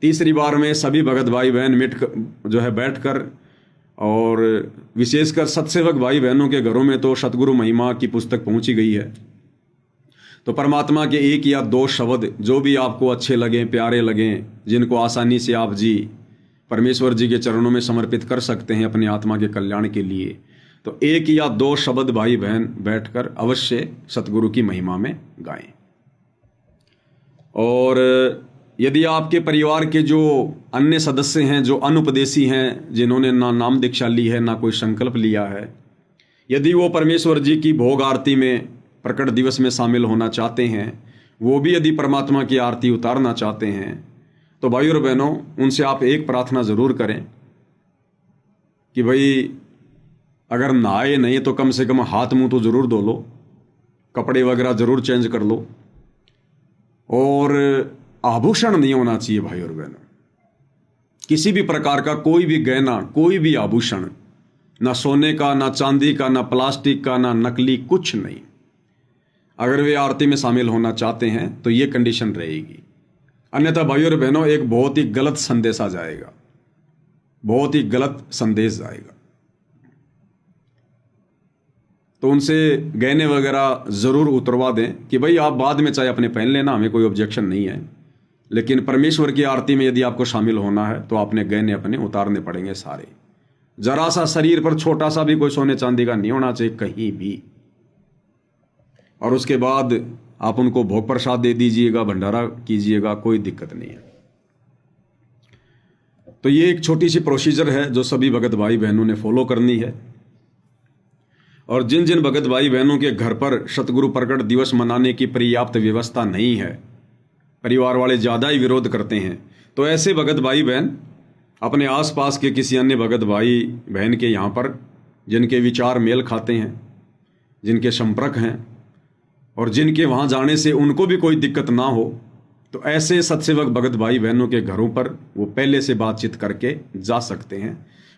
तीसरी बार में सभी भगत भाई बहन बैठकर, और विशेषकर सत्सेवक भाई बहनों के घरों में तो सतगुरु महिमा की पुस्तक पहुंची गई है। तो परमात्मा के 1 या 2 शब्द जो भी आपको अच्छे लगें, प्यारे लगें, जिनको आसानी से आप जी परमेश्वर जी के चरणों में समर्पित कर सकते हैं अपनी आत्मा के कल्याण के लिए, तो 1 या 2 शब्द भाई बहन बैठकर अवश्य सतगुरु की महिमा में गाएं। और यदि आपके परिवार के जो अन्य सदस्य हैं, जो अनुपदेशी हैं, जिन्होंने ना नाम दीक्षा ली है ना कोई संकल्प लिया है, यदि वो परमेश्वर जी की भोग आरती में प्रकट दिवस में शामिल होना चाहते हैं, वो भी यदि परमात्मा की आरती उतारना चाहते हैं, तो भाई और बहनों, उनसे आप एक प्रार्थना ज़रूर करें कि भाई अगर नहाए नहीं तो कम से कम हाथ मुंह तो ज़रूर धो लो, कपड़े वगैरह ज़रूर चेंज कर लो, और आभूषण नहीं होना चाहिए भाई और बहनों। किसी भी प्रकार का कोई भी गहना, कोई भी आभूषण, ना सोने का, ना चांदी का, ना प्लास्टिक का, ना नकली, कुछ नहीं। अगर वे आरती में शामिल होना चाहते हैं तो ये कंडीशन रहेगी, अन्यथा भाई और बहनों एक बहुत ही गलत संदेश आ जाएगा, बहुत ही गलत संदेश जाएगा। तो उनसे गहने वगैरह ज़रूर उतरवा दें कि भाई आप बाद में चाहे अपने पहन लेना, हमें कोई ऑब्जेक्शन नहीं है, लेकिन परमेश्वर की आरती में यदि आपको शामिल होना है तो आपने गहने अपने उतारने पड़ेंगे सारे। जरा सा शरीर पर छोटा सा भी कोई सोने चांदी का नहीं होना चाहिए कहीं भी। और उसके बाद आप उनको भोग प्रसाद दे दीजिएगा, भंडारा कीजिएगा, कोई दिक्कत नहीं है। तो ये एक छोटी सी प्रोसीजर है जो सभी भगत भाई बहनों ने फॉलो करनी है। और जिन जिन भगत भाई बहनों के घर पर सतगुरु प्रकट दिवस मनाने की पर्याप्त व्यवस्था नहीं है, परिवार वाले ज़्यादा ही विरोध करते हैं, तो ऐसे भगत भाई बहन अपने आसपास के किसी अन्य भगत भाई बहन के यहाँ पर, जिनके विचार मेल खाते हैं, जिनके संपर्क हैं और जिनके वहाँ जाने से उनको भी कोई दिक्कत ना हो, तो ऐसे सत्सेवक भगत भाई बहनों के घरों पर वो पहले से बातचीत करके जा सकते हैं,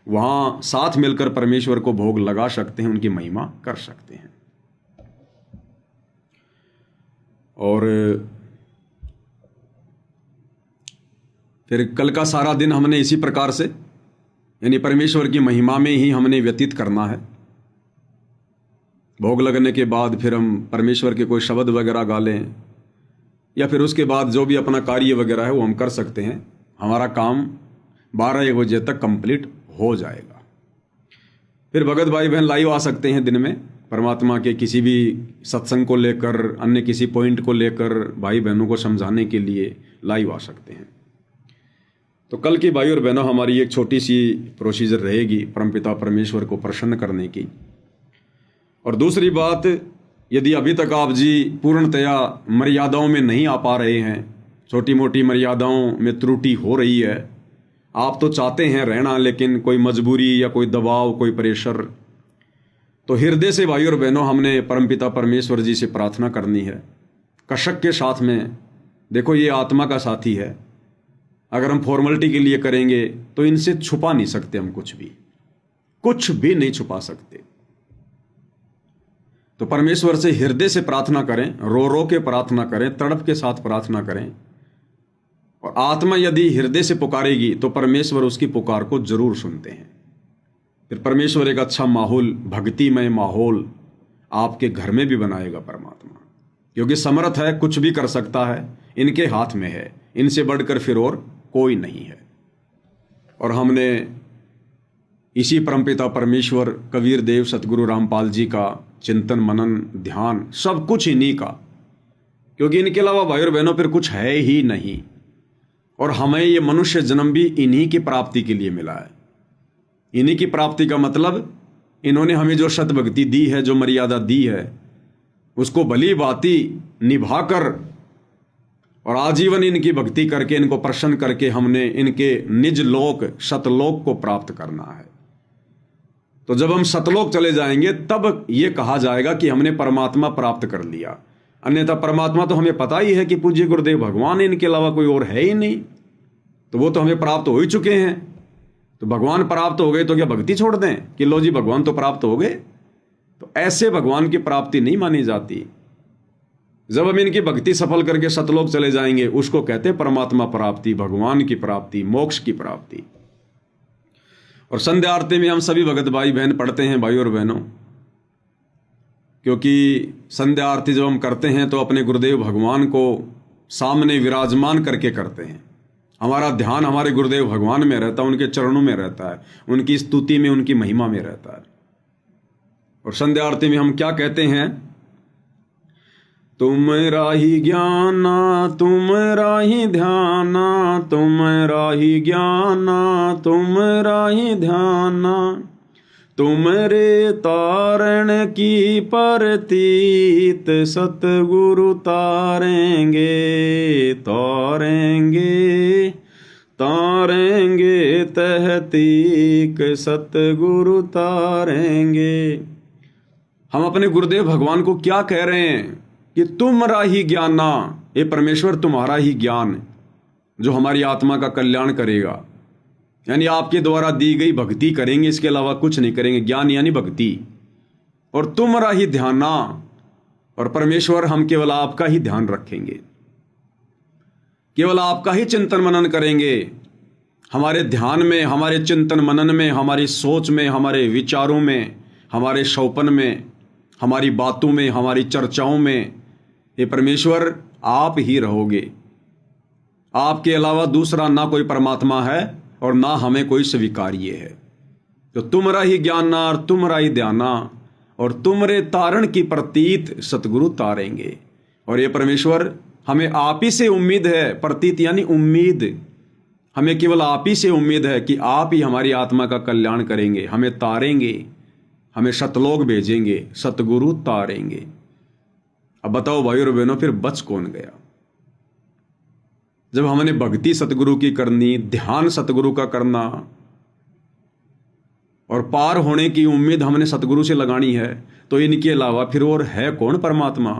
वहाँ साथ मिलकर परमेश्वर को भोग लगा सकते हैं, उनकी महिमा कर सकते हैं। और फिर कल का सारा दिन हमने इसी प्रकार से, यानी परमेश्वर की महिमा में ही हमने व्यतीत करना है। भोग लगने के बाद फिर हम परमेश्वर के कोई शब्द वगैरह गा लें, या फिर उसके बाद जो भी अपना कार्य वगैरह है वो हम कर सकते हैं। हमारा काम 12-1 बजे तक कंप्लीट हो जाएगा। फिर भगत भाई बहन लाइव आ सकते हैं दिन में, परमात्मा के किसी भी सत्संग को लेकर, अन्य किसी पॉइंट को लेकर भाई बहनों को समझाने के लिए लाइव आ सकते हैं। तो कल की भाई और बहनों हमारी एक छोटी सी प्रोसीजर रहेगी परमपिता परमेश्वर को प्रसन्न करने की। और दूसरी बात, यदि अभी तक आप जी पूर्णतया मर्यादाओं में नहीं आ पा रहे हैं, छोटी मोटी मर्यादाओं में त्रुटि हो रही है, आप तो चाहते हैं रहना लेकिन कोई मजबूरी या कोई दबाव, कोई प्रेशर, तो हृदय से भाई और बहनों हमने परमपिता परमेश्वर जी से प्रार्थना करनी है कशक के साथ में। देखो ये आत्मा का साथी है, अगर हम फॉर्मेलिटी के लिए करेंगे तो इनसे छुपा नहीं सकते, हम कुछ भी नहीं छुपा सकते। तो परमेश्वर से हृदय से प्रार्थना करें, रो रो के प्रार्थना करें, तड़प के साथ प्रार्थना करें। और आत्मा यदि हृदय से पुकारेगी तो परमेश्वर उसकी पुकार को जरूर सुनते हैं। फिर परमेश्वर एक अच्छा माहौल, भक्तिमय माहौल आपके घर में भी बनाएगा परमात्मा, क्योंकि समर्थ है, कुछ भी कर सकता है, इनके हाथ में है, इनसे बढ़कर फिर और कोई नहीं है। और हमने इसी परमपिता परमेश्वर, कबीर देव, सतगुरु रामपाल जी का चिंतन, मनन, ध्यान, सब कुछ इन्हीं का, क्योंकि इनके अलावा भाई और बहनों फिर कुछ है ही नहीं। और हमें ये मनुष्य जन्म भी इन्हीं की प्राप्ति के लिए मिला है। इन्हीं की प्राप्ति का मतलब, इन्होंने हमें जो सत भक्ति दी है, जो मर्यादा दी है, उसको भली भांति निभाकर और आजीवन इनकी भक्ति करके, इनको प्रसन्न करके हमने इनके निज लोक सतलोक को प्राप्त करना है। तो जब हम सतलोक चले जाएंगे तब ये कहा जाएगा कि हमने परमात्मा प्राप्त कर लिया। अन्यथा परमात्मा तो हमें पता ही है कि पूज्य गुरुदेव भगवान, इनके अलावा कोई और है ही नहीं, तो वो तो हमें प्राप्त हो ही चुके हैं। तो भगवान प्राप्त हो गए तो क्या भक्ति छोड़ दें कि लो जी भगवान तो प्राप्त हो गए? तो ऐसे भगवान की प्राप्ति नहीं मानी जाती। जब हम इनकी भक्ति सफल करके सतलोक चले जाएंगे, उसको कहते हैं परमात्मा प्राप्ति, भगवान की प्राप्ति, मोक्ष की प्राप्ति। और संध्या आरती में हम सभी भगत भाई बहन पढ़ते हैं भाई और बहनों, क्योंकि संध्या आरती जब हम करते हैं तो अपने गुरुदेव भगवान को सामने विराजमान करके करते हैं। हमारा ध्यान हमारे गुरुदेव भगवान में रहता है, उनके चरणों में रहता है, उनकी स्तुति में, उनकी महिमा में रहता है। और संध्या आरती में हम क्या कहते हैं? तुमरा ही ज्ञाना तुमरा ही ध्याना, तुमरा ही ज्ञाना तुमरा ही ध्याना, तुमरे तारण की परतीत सतगुरु तारेंगे, तारेंगे तारेंगे तहतीक सतगुरु तारेंगे। हम अपने गुरुदेव भगवान को क्या कह रहे हैं कि तुमरा ही ज्ञाना, ये परमेश्वर तुम्हारा ही ज्ञान जो हमारी आत्मा का कल्याण करेगा, यानी आपके द्वारा दी गई भक्ति करेंगे, इसके अलावा कुछ नहीं करेंगे। ज्ञान यानी भक्ति। और तुमरा ही ध्याना, और परमेश्वर हम केवल आपका ही ध्यान रखेंगे, केवल आपका ही चिंतन मनन करेंगे। हमारे ध्यान में, हमारे चिंतन मनन में, हमारी सोच में, हमारे विचारों में, हमारे शौपन में, हमारी बातों में, हमारी चर्चाओं में ये परमेश्वर आप ही रहोगे। आपके अलावा दूसरा ना कोई परमात्मा है और ना हमें कोई स्वीकार्य है। तो तुमरा ही ज्ञाना और तुमरा ही ध्याना, और तुमरे तारण की प्रतीत सतगुरु तारेंगे। और ये परमेश्वर हमें आप ही से उम्मीद है, प्रतीत यानी उम्मीद, हमें केवल आप ही से उम्मीद है कि आप ही हमारी आत्मा का कल्याण करेंगे, हमें तारेंगे, हमें सतलोक भेजेंगे, सतगुरु तारेंगे। अब बताओ भाई और बहनों, फिर बच कौन गया? जब हमने भक्ति सतगुरु की करनी, ध्यान सतगुरु का करना और पार होने की उम्मीद हमने सतगुरु से लगानी है, तो इनके अलावा फिर और है कौन परमात्मा?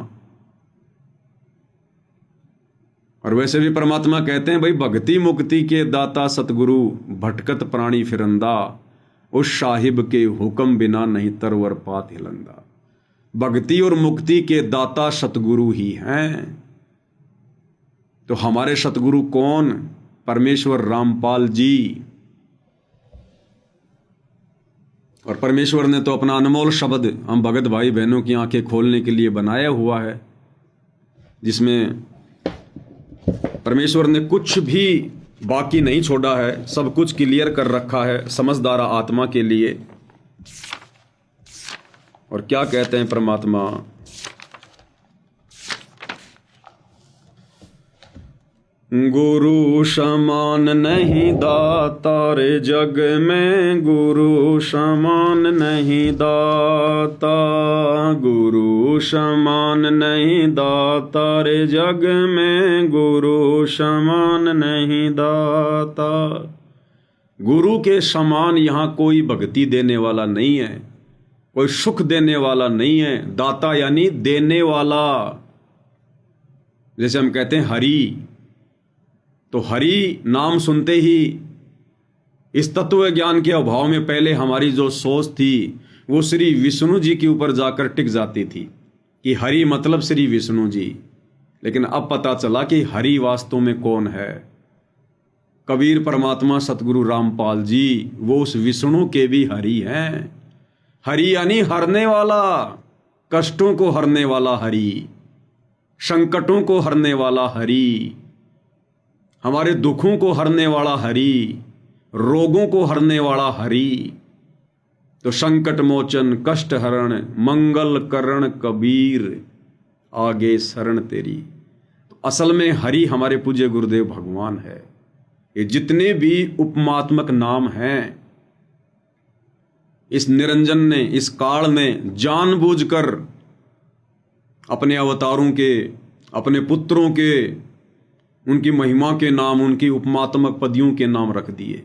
और वैसे भी परमात्मा कहते हैं भाई, भक्ति मुक्ति के दाता सतगुरु, भटकत प्राणी फिरंदा, उस साहिब के हुक्म बिना नहीं तरवर पात हिलंदा। भक्ति और मुक्ति के दाता सतगुरु ही हैं। तो हमारे सतगुरु कौन? परमेश्वर रामपाल जी। और परमेश्वर ने तो अपना अनमोल शब्द हम भगत भाई बहनों की आंखें खोलने के लिए बनाया हुआ है, जिसमें परमेश्वर ने कुछ भी बाकी नहीं छोड़ा है, सब कुछ क्लियर कर रखा है समझदार आत्मा के लिए। और क्या कहते हैं परमात्मा? गुरु समान नहीं दाता रे जग में, गुरु समान नहीं दाता, गुरु समान नहीं दाता रे जग में, गुरु समान नहीं दाता। गुरु के समान यहाँ कोई भक्ति देने वाला नहीं है, कोई सुख देने वाला नहीं है। दाता यानी देने वाला। जैसे हम कहते हैं हरि, तो हरि नाम सुनते ही इस तत्व ज्ञान के अभाव में पहले हमारी जो सोच थी वो श्री विष्णु जी के ऊपर जाकर टिक जाती थी कि हरि मतलब श्री विष्णु जी। लेकिन अब पता चला कि हरि वास्तव में कौन है? कबीर परमात्मा सतगुरु रामपाल जी, वो उस विष्णु के भी हरि हैं। हरि यानी हरने वाला, कष्टों को हरने वाला हरि, संकटों को हरने वाला हरि, हमारे दुखों को हरने वाला हरि, रोगों को हरने वाला हरि। तो संकट मोचन कष्ट हरण मंगल करण कबीर, आगे शरण तेरी। तो असल में हरि हमारे पूज्य गुरुदेव भगवान है। ये जितने भी उपमात्मक नाम हैं, इस निरंजन ने, इस काल ने जानबूझकर अपने अवतारों के, अपने पुत्रों के, उनकी महिमा के नाम, उनकी उपमात्मक पदियों के नाम रख दिए।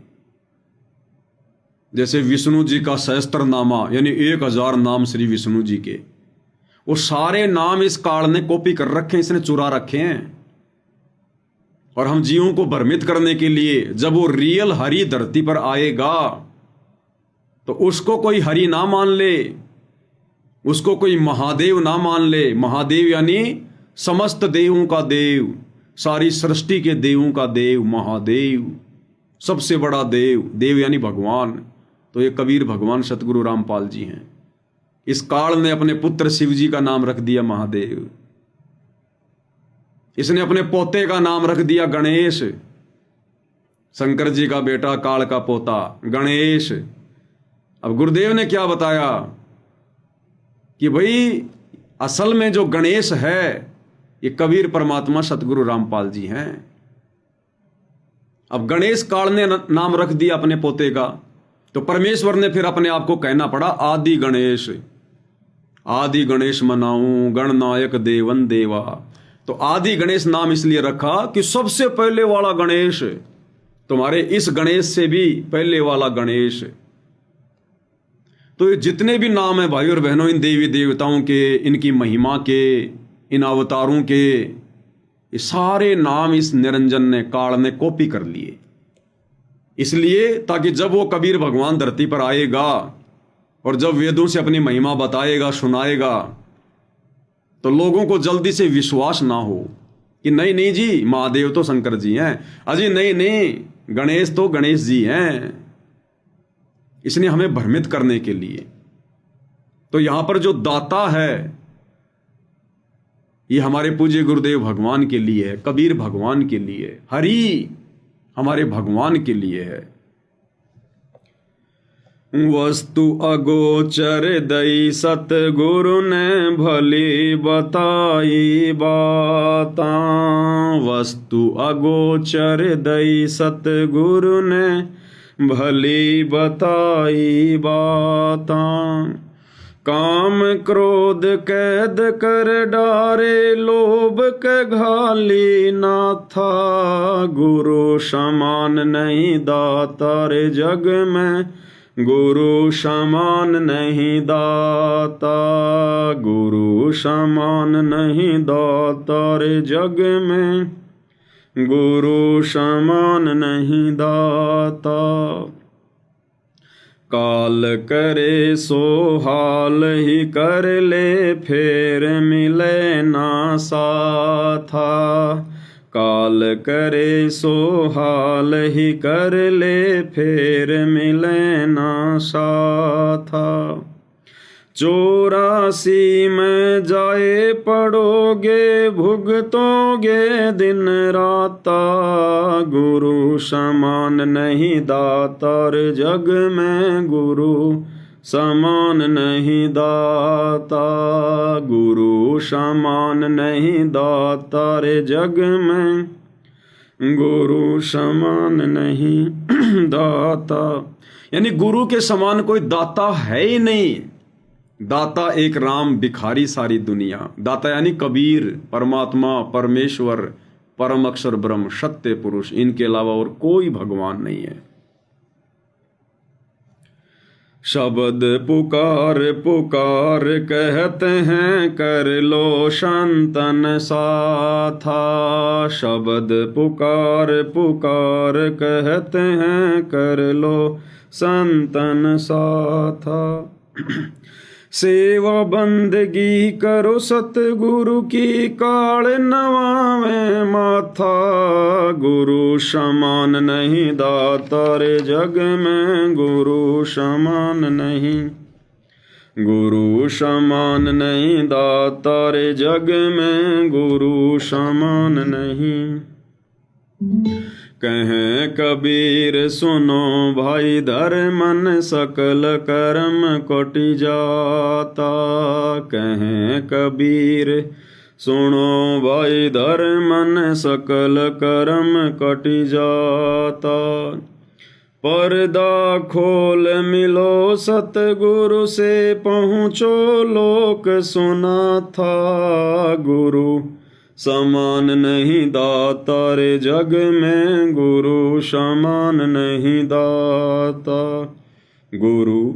जैसे विष्णु जी का सहस्त्रनामा यानी 1000 नाम श्री विष्णु जी के, वो सारे नाम इस काल ने कॉपी कर रखे हैं, इसने चुरा रखे हैं। और हम जीवों को भ्रमित करने के लिए जब वो रियल हरि धरती पर आएगा तो उसको कोई हरि ना मान ले, उसको कोई महादेव ना मान ले। महादेव यानी समस्त देवों का देव, सारी सृष्टि के देवों का देव महादेव, सबसे बड़ा देव। देव यानी भगवान। तो ये कबीर भगवान सतगुरु रामपाल जी हैं। इस काल ने अपने पुत्र शिव जी का नाम रख दिया महादेव। इसने अपने पोते का नाम रख दिया गणेश। शंकर जी का बेटा, काल का पोता गणेश। अब गुरुदेव ने क्या बताया कि भाई असल में जो गणेश है ये कबीर परमात्मा सतगुरु रामपाल जी हैं। अब गणेश काल ने नाम रख दिया अपने पोते का, तो परमेश्वर ने फिर अपने आप को कहना पड़ा आदि गणेश। आदि गणेश मनाऊं गणनायक देवन देवा। तो आदि गणेश नाम इसलिए रखा कि सबसे पहले वाला गणेश, तुम्हारे इस गणेश से भी पहले वाला गणेश। तो ये जितने भी नाम हैं भाई और बहनों, इन देवी देवताओं के, इनकी महिमा के, इन अवतारों के, ये सारे नाम इस निरंजन ने, काल ने कॉपी कर लिए। इसलिए ताकि जब वो कबीर भगवान धरती पर आएगा और जब वेदों से अपनी महिमा बताएगा, सुनाएगा, तो लोगों को जल्दी से विश्वास ना हो कि नहीं नहीं जी महादेव तो शंकर जी हैं, अजी नहीं नहीं गणेश तो गणेश जी हैं। इसने हमें भ्रमित करने के लिए। तो यहां पर जो दाता है ये हमारे पूज्य गुरुदेव भगवान के लिए है, कबीर भगवान के लिए, हरि हमारे भगवान के लिए है। वस्तु अगोचर दई सतगुरु ने भली बताई बाता। वस्तु अगोचर दई सतगुरु ने भली बताई बाता। काम क्रोध कैद कर डारे लोभ के घाली ना था। गुरु समान नहीं दाता रे जग में, गुरु समान नहीं दाता। गुरु समान नहीं दाता रे जग में, गुरु समान नहीं दाता। काल करे सो हाल ही कर ले, फेर मिले ना साथा। काल करे सो हाल ही कर ले, फेर मिले ना साथा। 84 में जाए पड़ोगे, भुगतोगे दिन राता। गुरु समान नहीं दातार जग में, गुरु समान नहीं दाता। गुरु समान नहीं दातार जग में, गुरु समान नहीं दाता। यानी गुरु के समान कोई दाता है ही नहीं। दाता एक राम, भिखारी सारी दुनिया। दाता यानी कबीर, परमात्मा, परमेश्वर, परम अक्षर ब्रह्म, सत्य पुरुष, इनके अलावा और कोई भगवान नहीं है। शब्द पुकार पुकार कहते हैं, कर लो संतन साथा। शब्द पुकार पुकार कहते हैं, कर लो संतन साथा। सेवा बंदगी करो सतगुरु की, काल नवावे माथा। गुरु समान नहीं दातार जग में, गुरु समान नहीं। गुरु समान नहीं दातार जग में, गुरु समान नहीं। कहें कबीर सुनो भाई धर्मन, सकल कर्म कोटि जाता। कहें कबीर सुनो भाई धर्मन, सकल कर्म कोटि जाता। पर्दा खोल मिलो सतगुरु से, पहुँचो लोक सुना था। गुरु समान नहीं दातार जग में, गुरु समान नहीं दाता। गुरु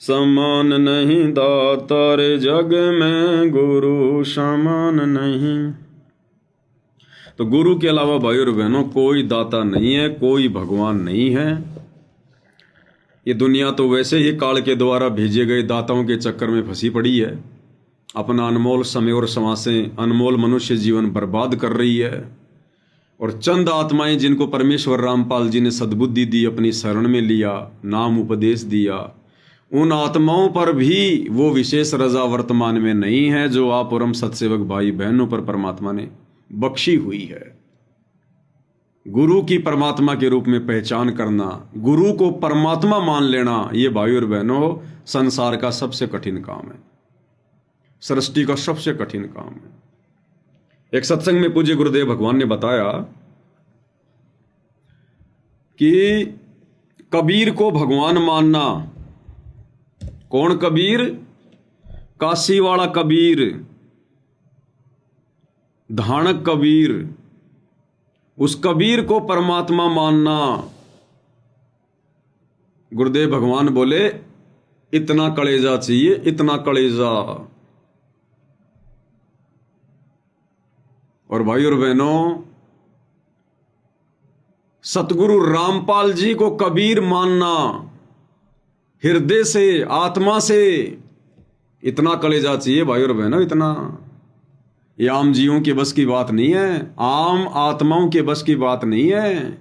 समान नहीं दातार जग में, गुरु समान नहीं। तो गुरु के अलावा भाई और बहनों कोई दाता नहीं है, कोई भगवान नहीं है। ये दुनिया तो वैसे ही काल के द्वारा भेजे गए दाताओं के चक्कर में फंसी पड़ी है। अपना अनमोल समय और समासें, अनमोल मनुष्य जीवन बर्बाद कर रही है। और चंद आत्माएं जिनको परमेश्वर रामपाल जी ने सद्बुद्धि दी, अपनी शरण में लिया, नाम उपदेश दिया, उन आत्माओं पर भी वो विशेष रजा वर्तमान में नहीं है जो आप और हम सत्सेवक भाई बहनों पर परमात्मा ने बख्शी हुई है। गुरु की परमात्मा के रूप में पहचान करना, गुरु को परमात्मा मान लेना, ये भाइयों और बहनों संसार का सबसे कठिन काम है, सृष्टि का सबसे कठिन काम है। एक सत्संग में पूज्य गुरुदेव भगवान ने बताया कि कबीर को भगवान मानना, कौन कबीर? काशी वाला कबीर, धानक कबीर, उस कबीर को परमात्मा मानना। गुरुदेव भगवान बोले इतना कलेजा चाहिए, इतना कलेजा। और भाइयों और बहनों, सतगुरु रामपाल जी को कबीर मानना हृदय से, आत्मा से, इतना कलेजा चाहिए भाइयों और बहनों, इतना। ये आम जीवों के बस की बात नहीं है, आम आत्माओं के बस की बात नहीं है।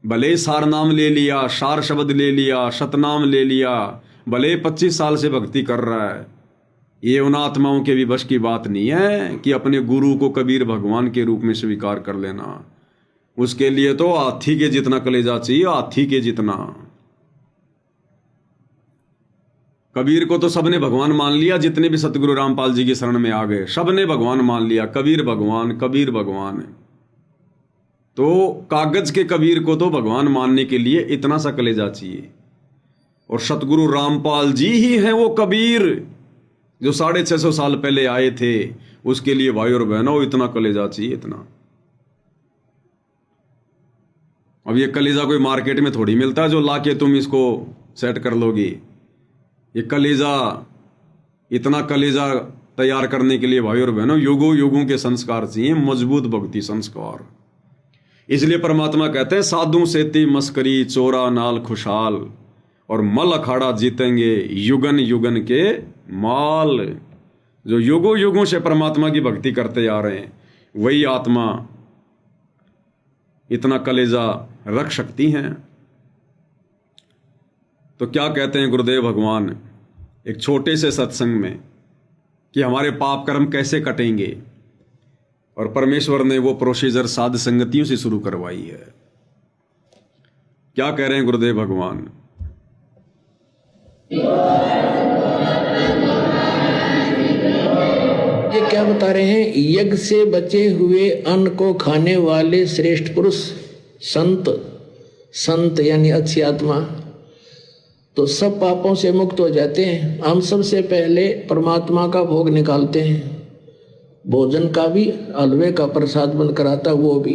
भले सार नाम ले लिया, सार शब्द ले लिया, सतनाम ले लिया, भले 25 साल से भक्ति कर रहा है, ये उन आत्माओं के भी बस की बात नहीं है कि अपने गुरु को कबीर भगवान के रूप में स्वीकार कर लेना। उसके लिए तो हाथी के जितना कलेजा चाहिए, हाथी के जितना। कबीर को तो सबने भगवान मान लिया, जितने भी सतगुरु रामपाल जी की शरण में आ गए सबने भगवान मान लिया, कबीर भगवान, कबीर भगवान। तो कागज के कबीर को तो भगवान मानने के लिए इतना सा कलेजा चाहिए, और सतगुरु रामपाल जी ही हैं वो कबीर जो 650 साल पहले आए थे। उसके लिए भाई और बहनों इतना कलेजा चाहिए, इतना। अब ये कलेजा कोई मार्केट में थोड़ी मिलता है जो लाके तुम इसको सेट कर लोगी। ये कलेजा, इतना कलेजा तैयार करने के लिए भाई और बहनों युगों युगों के संस्कार चाहिए, मजबूत भक्ति संस्कार। इसलिए परमात्मा कहते हैं साधु सेती मस्करी चोरा नाल खुशहाल, और मल अखाड़ा जीतेंगे युगन युगन के माल। जो युगों युगों से परमात्मा की भक्ति करते आ रहे हैं वही आत्मा इतना कलेजा रख सकती हैं। तो क्या कहते हैं गुरुदेव भगवान एक छोटे से सत्संग में कि हमारे पाप कर्म कैसे कटेंगे, और परमेश्वर ने वो प्रोसीजर साध संगतियों से शुरू करवाई है। क्या कह रहे हैं गुरुदेव भगवान? ये क्या बता रहे हैं? यज्ञ से बचे हुए अन्न को खाने वाले श्रेष्ठ पुरुष संत, संत यानी अच्छी आत्मा, तो सब पापों से मुक्त हो जाते हैं। हम सबसे पहले परमात्मा का भोग निकालते हैं, भोजन का भी, हलवे का प्रसाद बनकर आता वो भी,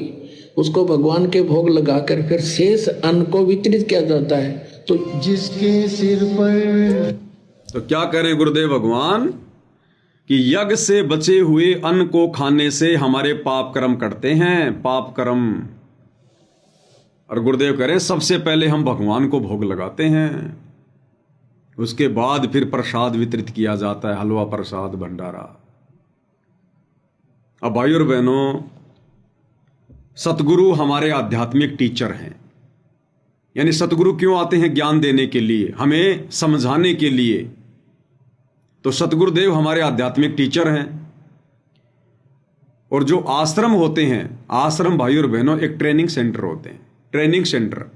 उसको भगवान के भोग लगाकर फिर शेष अन्न को वितरित किया जाता है। तो जिसके सिर पर, तो क्या करें गुरुदेव भगवान कि यज्ञ से बचे हुए अन्न को खाने से हमारे पाप कर्म कटते हैं, पाप कर्म। और गुरुदेव कह रहे हैं सबसे पहले हम भगवान को भोग लगाते हैं, उसके बाद फिर प्रसाद वितरित किया जाता है, हलवा प्रसाद भंडारा। अब भाई और बहनों, सतगुरु हमारे आध्यात्मिक टीचर हैं। यानी सतगुरु क्यों आते हैं? ज्ञान देने के लिए, हमें समझाने के लिए। तो सतगुरुदेव हमारे आध्यात्मिक टीचर हैं। और जो आश्रम होते हैं, आश्रम भाई और बहनों एक ट्रेनिंग सेंटर होते हैं, ट्रेनिंग सेंटर।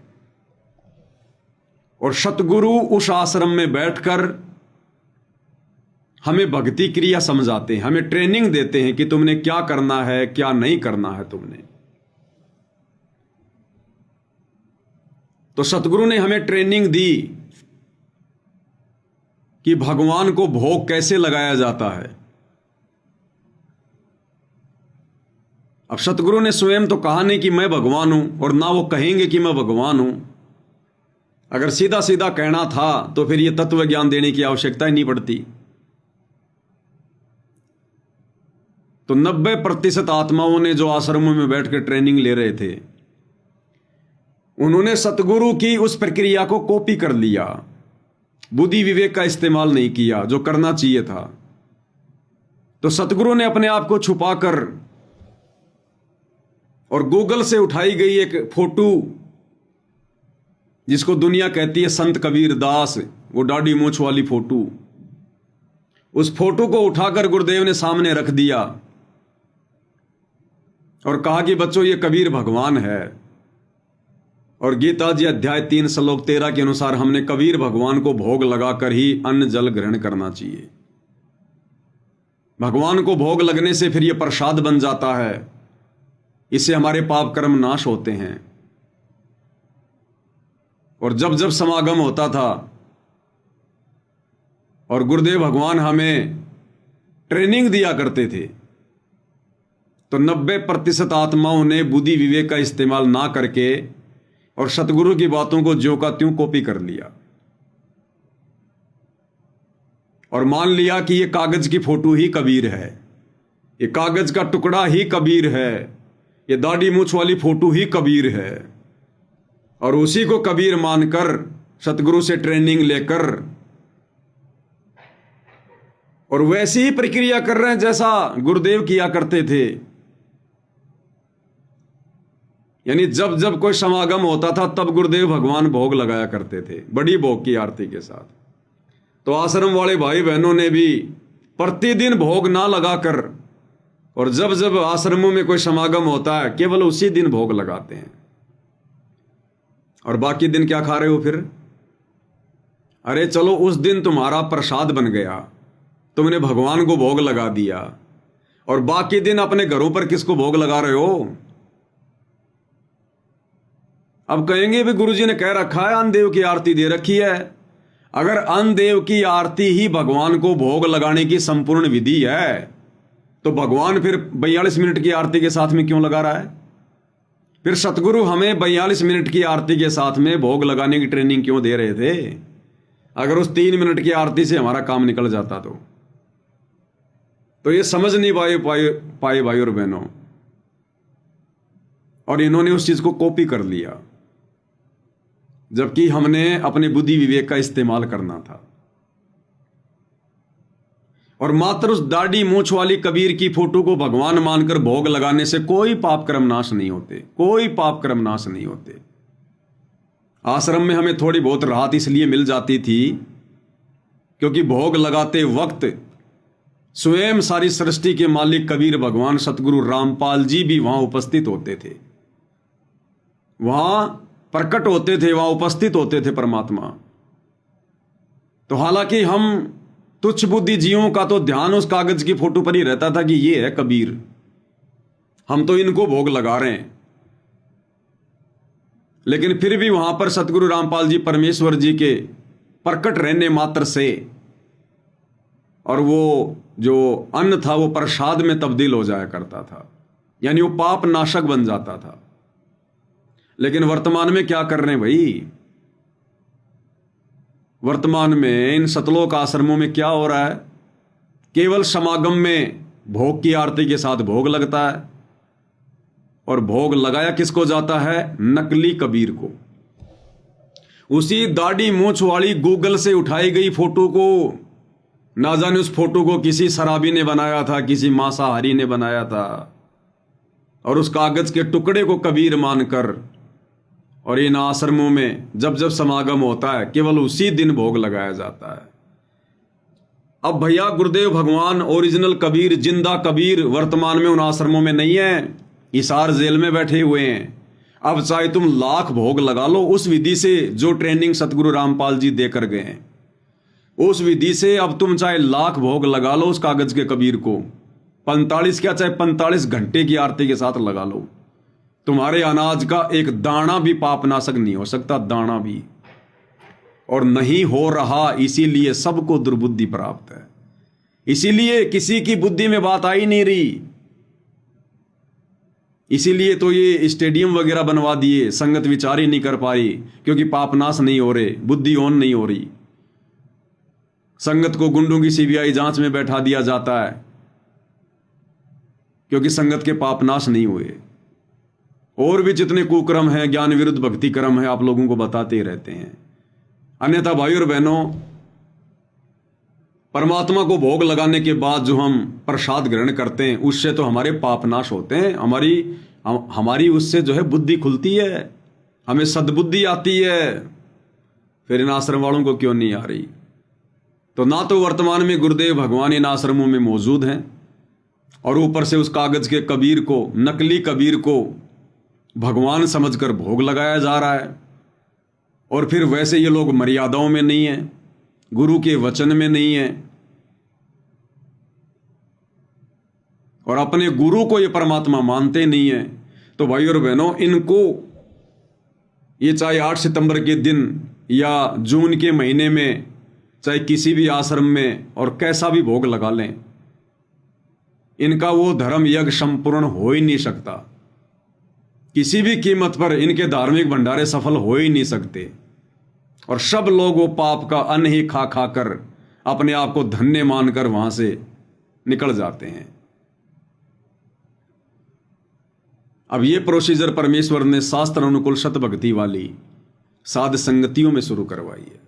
और सतगुरु उस आश्रम में बैठकर हमें भक्ति क्रिया समझाते हैं, हमें ट्रेनिंग देते हैं कि तुमने क्या करना है, क्या नहीं करना है तुमने। तो सतगुरु ने हमें ट्रेनिंग दी कि भगवान को भोग कैसे लगाया जाता है। अब सतगुरु ने स्वयं तो कहा नहीं कि मैं भगवान हूं, और ना वो कहेंगे कि मैं भगवान हूं। अगर सीधा सीधा कहना था तो फिर यह तत्व ज्ञान देने की आवश्यकता ही नहीं पड़ती। तो 90% आत्माओं ने जो आश्रमों में बैठकर ट्रेनिंग ले रहे थे, उन्होंने सतगुरु की उस प्रक्रिया को कॉपी कर लिया, बुद्धि विवेक का इस्तेमाल नहीं किया जो करना चाहिए था। तो सतगुरु ने अपने आप को छुपाकर और गूगल से उठाई गई एक फोटो, जिसको दुनिया कहती है संत कबीर दास, वो दाढ़ी मूंछ वाली फोटो, उस फोटो को उठाकर गुरुदेव ने सामने रख दिया और कहा कि बच्चों ये कबीर भगवान है। और गीता जी अध्याय 3 श्लोक 13 के अनुसार हमने कबीर भगवान को भोग लगाकर ही अन्न जल ग्रहण करना चाहिए। भगवान को भोग लगने से फिर यह प्रसाद बन जाता है, इससे हमारे पाप कर्म नाश होते हैं। और जब जब समागम होता था और गुरुदेव भगवान हमें ट्रेनिंग दिया करते थे, तो 90% आत्माओं ने बुद्धि विवेक का इस्तेमाल ना करके और सतगुरु की बातों को ज्यों का त्यों कॉपी कर लिया और मान लिया कि ये कागज की फोटो ही कबीर है, ये कागज का टुकड़ा ही कबीर है, ये दाढ़ी मूछ वाली फोटो ही कबीर है। और उसी को कबीर मानकर सतगुरु से ट्रेनिंग लेकर और वैसी ही प्रक्रिया कर रहे हैं जैसा गुरुदेव किया करते थे। यानी जब जब कोई समागम होता था तब गुरुदेव भगवान भोग लगाया करते थे, बड़ी भोग की आरती के साथ। तो आश्रम वाले भाई बहनों ने भी प्रतिदिन भोग ना लगाकर और जब जब आश्रमों में कोई समागम होता है केवल उसी दिन भोग लगाते हैं। और बाकी दिन क्या खा रहे हो फिर? अरे चलो, उस दिन तुम्हारा प्रसाद बन गया, तुमने भगवान को भोग लगा दिया, और बाकी दिन अपने घरों पर किसको भोग लगा रहे हो? अब कहेंगे भी गुरुजी ने कह रखा है अन्नदेव की आरती दे रखी है। अगर अन्नदेव की आरती ही भगवान को भोग लगाने की संपूर्ण विधि है तो भगवान फिर 42 मिनट की आरती के साथ में क्यों लगा रहा है? फिर सतगुरु हमें 42 मिनट की आरती के साथ में भोग लगाने की ट्रेनिंग क्यों दे रहे थे? अगर उस 3 मिनट की आरती से हमारा काम निकल जाता तो ये समझ नहीं पाए भाई और बहनों, और इन्होंने उस चीज को कॉपी कर लिया, जबकि हमने अपने बुद्धि विवेक का इस्तेमाल करना था। और मात्र उस दाढ़ी मूछ वाली कबीर की फोटो को भगवान मानकर भोग लगाने से कोई पाप कर्म नाश नहीं होते, कोई पाप कर्म नाश नहीं होते। आश्रम में हमें थोड़ी बहुत राहत इसलिए मिल जाती थी क्योंकि भोग लगाते वक्त स्वयं सारी सृष्टि के मालिक कबीर भगवान सतगुरु रामपाल जी भी वहां उपस्थित होते थे, वहां प्रकट होते थे, वहां उपस्थित होते थे परमात्मा। तो हालांकि हम तुच्छ बुद्धि जीवों का तो ध्यान उस कागज की फोटो पर ही रहता था कि ये है कबीर, हम तो इनको भोग लगा रहे हैं। लेकिन फिर भी वहां पर सतगुरु रामपाल जी परमेश्वर जी के प्रकट रहने मात्र से और वो जो अन्न था वो प्रसाद में तब्दील हो जाया करता था, यानी वो पाप नाशक बन जाता था। लेकिन वर्तमान में क्या कर रहे हैं भाई? वर्तमान में इन सतलोक आश्रमों में क्या हो रहा है? केवल समागम में भोग की आरती के साथ भोग लगता है, और भोग लगाया किसको जाता है? नकली कबीर को। उसी दाढ़ी मूछ वाली गूगल से उठाई गई फोटो को, ना जाने उस फोटो को किसी शराबी ने बनाया था, किसी मांसाहारी ने बनाया था, और उस कागज के टुकड़े को कबीर मानकर और इन आश्रमों में जब जब समागम होता है केवल उसी दिन भोग लगाया जाता है। अब भैया गुरुदेव भगवान ओरिजिनल कबीर, जिंदा कबीर वर्तमान में उन आश्रमों में नहीं है, हिसार जेल में बैठे हुए हैं। अब चाहे तुम लाख भोग लगा लो उस विधि से जो ट्रेनिंग सतगुरु रामपाल जी देकर गए हैं, उस विधि से अब तुम चाहे लाख भोग लगा लो उस कागज के कबीर को, 45 क्या चाहे 45 घंटे की आरती के साथ लगा लो, तुम्हारे अनाज का एक दाना भी पापनाशक नहीं हो सकता, दाना भी। और नहीं हो रहा, इसीलिए सबको दुर्बुद्धि प्राप्त है, इसीलिए किसी की बुद्धि में बात आई नहीं रही। इसीलिए तो ये स्टेडियम वगैरह बनवा दिए, संगत विचार ही नहीं कर पाई क्योंकि पापनाश नहीं हो रहे, बुद्धि ऑन नहीं हो रही। संगत को गुंडों की सीबीआई जांच में बैठा दिया जाता है क्योंकि संगत के पापनाश नहीं हुए। और भी जितने कुकर्म हैं, ज्ञान विरुद्ध भक्ति कर्म है, आप लोगों को बताते ही रहते हैं। अन्यथा भाई और बहनों, परमात्मा को भोग लगाने के बाद जो हम प्रसाद ग्रहण करते हैं उससे तो हमारे पापनाश होते हैं, हमारी उससे जो है बुद्धि खुलती है, हमें सद्बुद्धि आती है। फिर इन आश्रम वालों को क्यों नहीं आ रही? तो ना तो वर्तमान में गुरुदेव भगवान इन आश्रमों में मौजूद हैं, और ऊपर से उस कागज के कबीर को, नकली कबीर को भगवान समझकर भोग लगाया जा रहा है, और फिर वैसे ये लोग मर्यादाओं में नहीं है, गुरु के वचन में नहीं है, और अपने गुरु को ये परमात्मा मानते नहीं है। तो भाई और बहनों, इनको ये चाहे 8 सितंबर के दिन या जून के महीने में, चाहे किसी भी आश्रम में और कैसा भी भोग लगा लें, इनका वो धर्म यज्ञ संपूर्ण हो ही नहीं सकता। किसी भी कीमत पर इनके धार्मिक भंडारे सफल हो ही नहीं सकते, और सब लोग वो पाप का अन्न ही खा खा कर अपने आप को धन्य मानकर वहां से निकल जाते हैं। अब ये प्रोसीजर परमेश्वर ने शास्त्र अनुकूल शत भक्ति वाली साध संगतियों में शुरू करवाई है।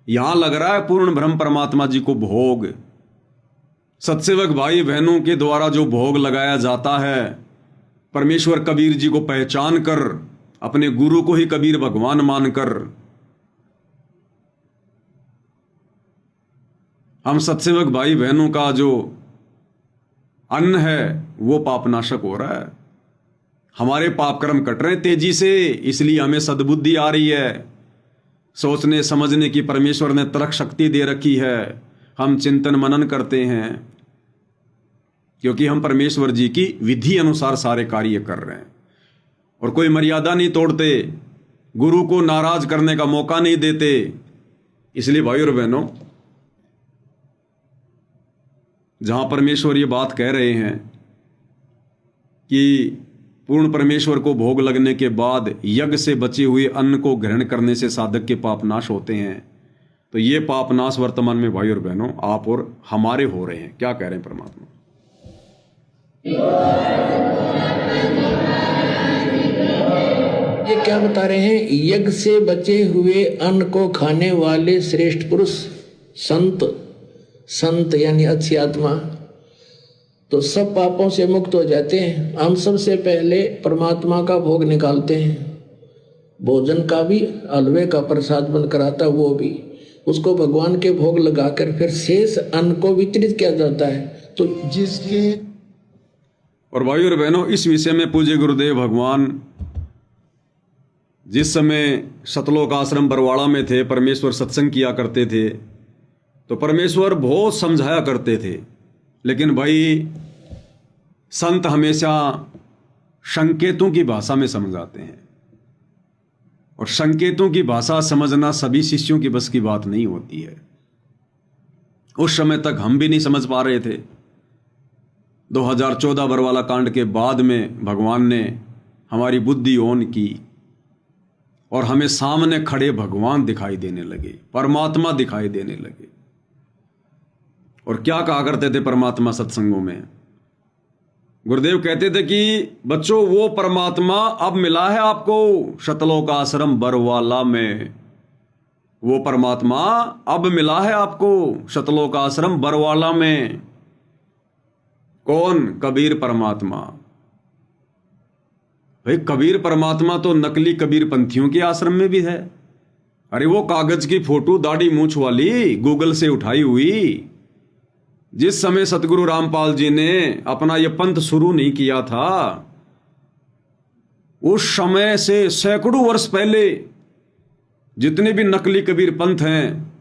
यहां लग रहा है पूर्ण ब्रह्म परमात्मा जी को भोग, सत्सेवक भाई बहनों के द्वारा जो भोग लगाया जाता है, परमेश्वर कबीर जी को पहचान कर, अपने गुरु को ही कबीर भगवान मानकर हम सत्सेवक भाई बहनों का जो अन्न है वो पापनाशक हो रहा है। हमारे पाप कर्म कट रहे हैं तेजी से, इसलिए हमें सद्बुद्धि आ रही है, सोचने समझने की परमेश्वर ने तर्क शक्ति दे रखी है, हम चिंतन मनन करते हैं, क्योंकि हम परमेश्वर जी की विधि अनुसार सारे कार्य कर रहे हैं, और कोई मर्यादा नहीं तोड़ते, गुरु को नाराज करने का मौका नहीं देते। इसलिए भाई और बहनों, जहां परमेश्वर ये बात कह रहे हैं कि पूर्ण परमेश्वर को भोग लगने के बाद यज्ञ से बचे हुए अन्न को ग्रहण करने से साधक के पाप नाश होते हैं, तो ये पाप नाश वर्तमान में भाई और बहनों आप और हमारे हो रहे हैं। क्या कह रहे हैं परमात्मा? ये क्या बता रहे हैं? यज्ञ से बचे हुए अन्न को खाने वाले श्रेष्ठ पुरुष संत यानी अच्छी आत्मा तो सब पापों से मुक्त हो जाते हैं। हम सबसे पहले परमात्मा का भोग निकालते हैं, भोजन का भी, हलवे का प्रसाद बनकर आता वो भी, उसको भगवान के भोग लगाकर फिर शेष अन्न को वितरित किया जाता है। तो जिसके और भाई और बहनों, इस विषय में पूज्य गुरुदेव भगवान जिस समय सतलोक आश्रम बरवाड़ा में थे, परमेश्वर सत्संग किया करते थे, तो परमेश्वर बहुत समझाया करते थे, लेकिन भाई संत हमेशा संकेतों की भाषा में समझाते हैं, और संकेतों की भाषा समझना सभी शिष्यों की बस की बात नहीं होती है। उस समय तक हम भी नहीं समझ पा रहे थे। 2014 बरवाला कांड के बाद में भगवान ने हमारी बुद्धि ओन की और हमें सामने खड़े भगवान दिखाई देने लगे, परमात्मा दिखाई देने लगे। और क्या कहा करते थे परमात्मा सत्संगों में? गुरुदेव कहते थे कि बच्चों, वो परमात्मा अब मिला है आपको सतलोक आश्रम बरवाला में, वो परमात्मा अब मिला है आपको सतलोक आश्रम बरवाला में। कौन? कबीर परमात्मा। भाई कबीर परमात्मा तो नकली कबीर पंथियों के आश्रम में भी है। अरे वो कागज की फोटो दाढ़ी मूंछ वाली गूगल से उठाई हुई, जिस समय सतगुरु रामपाल जी ने अपना यह पंथ शुरू नहीं किया था, उस समय से सैकड़ों वर्ष पहले जितने भी नकली कबीर पंथ हैं,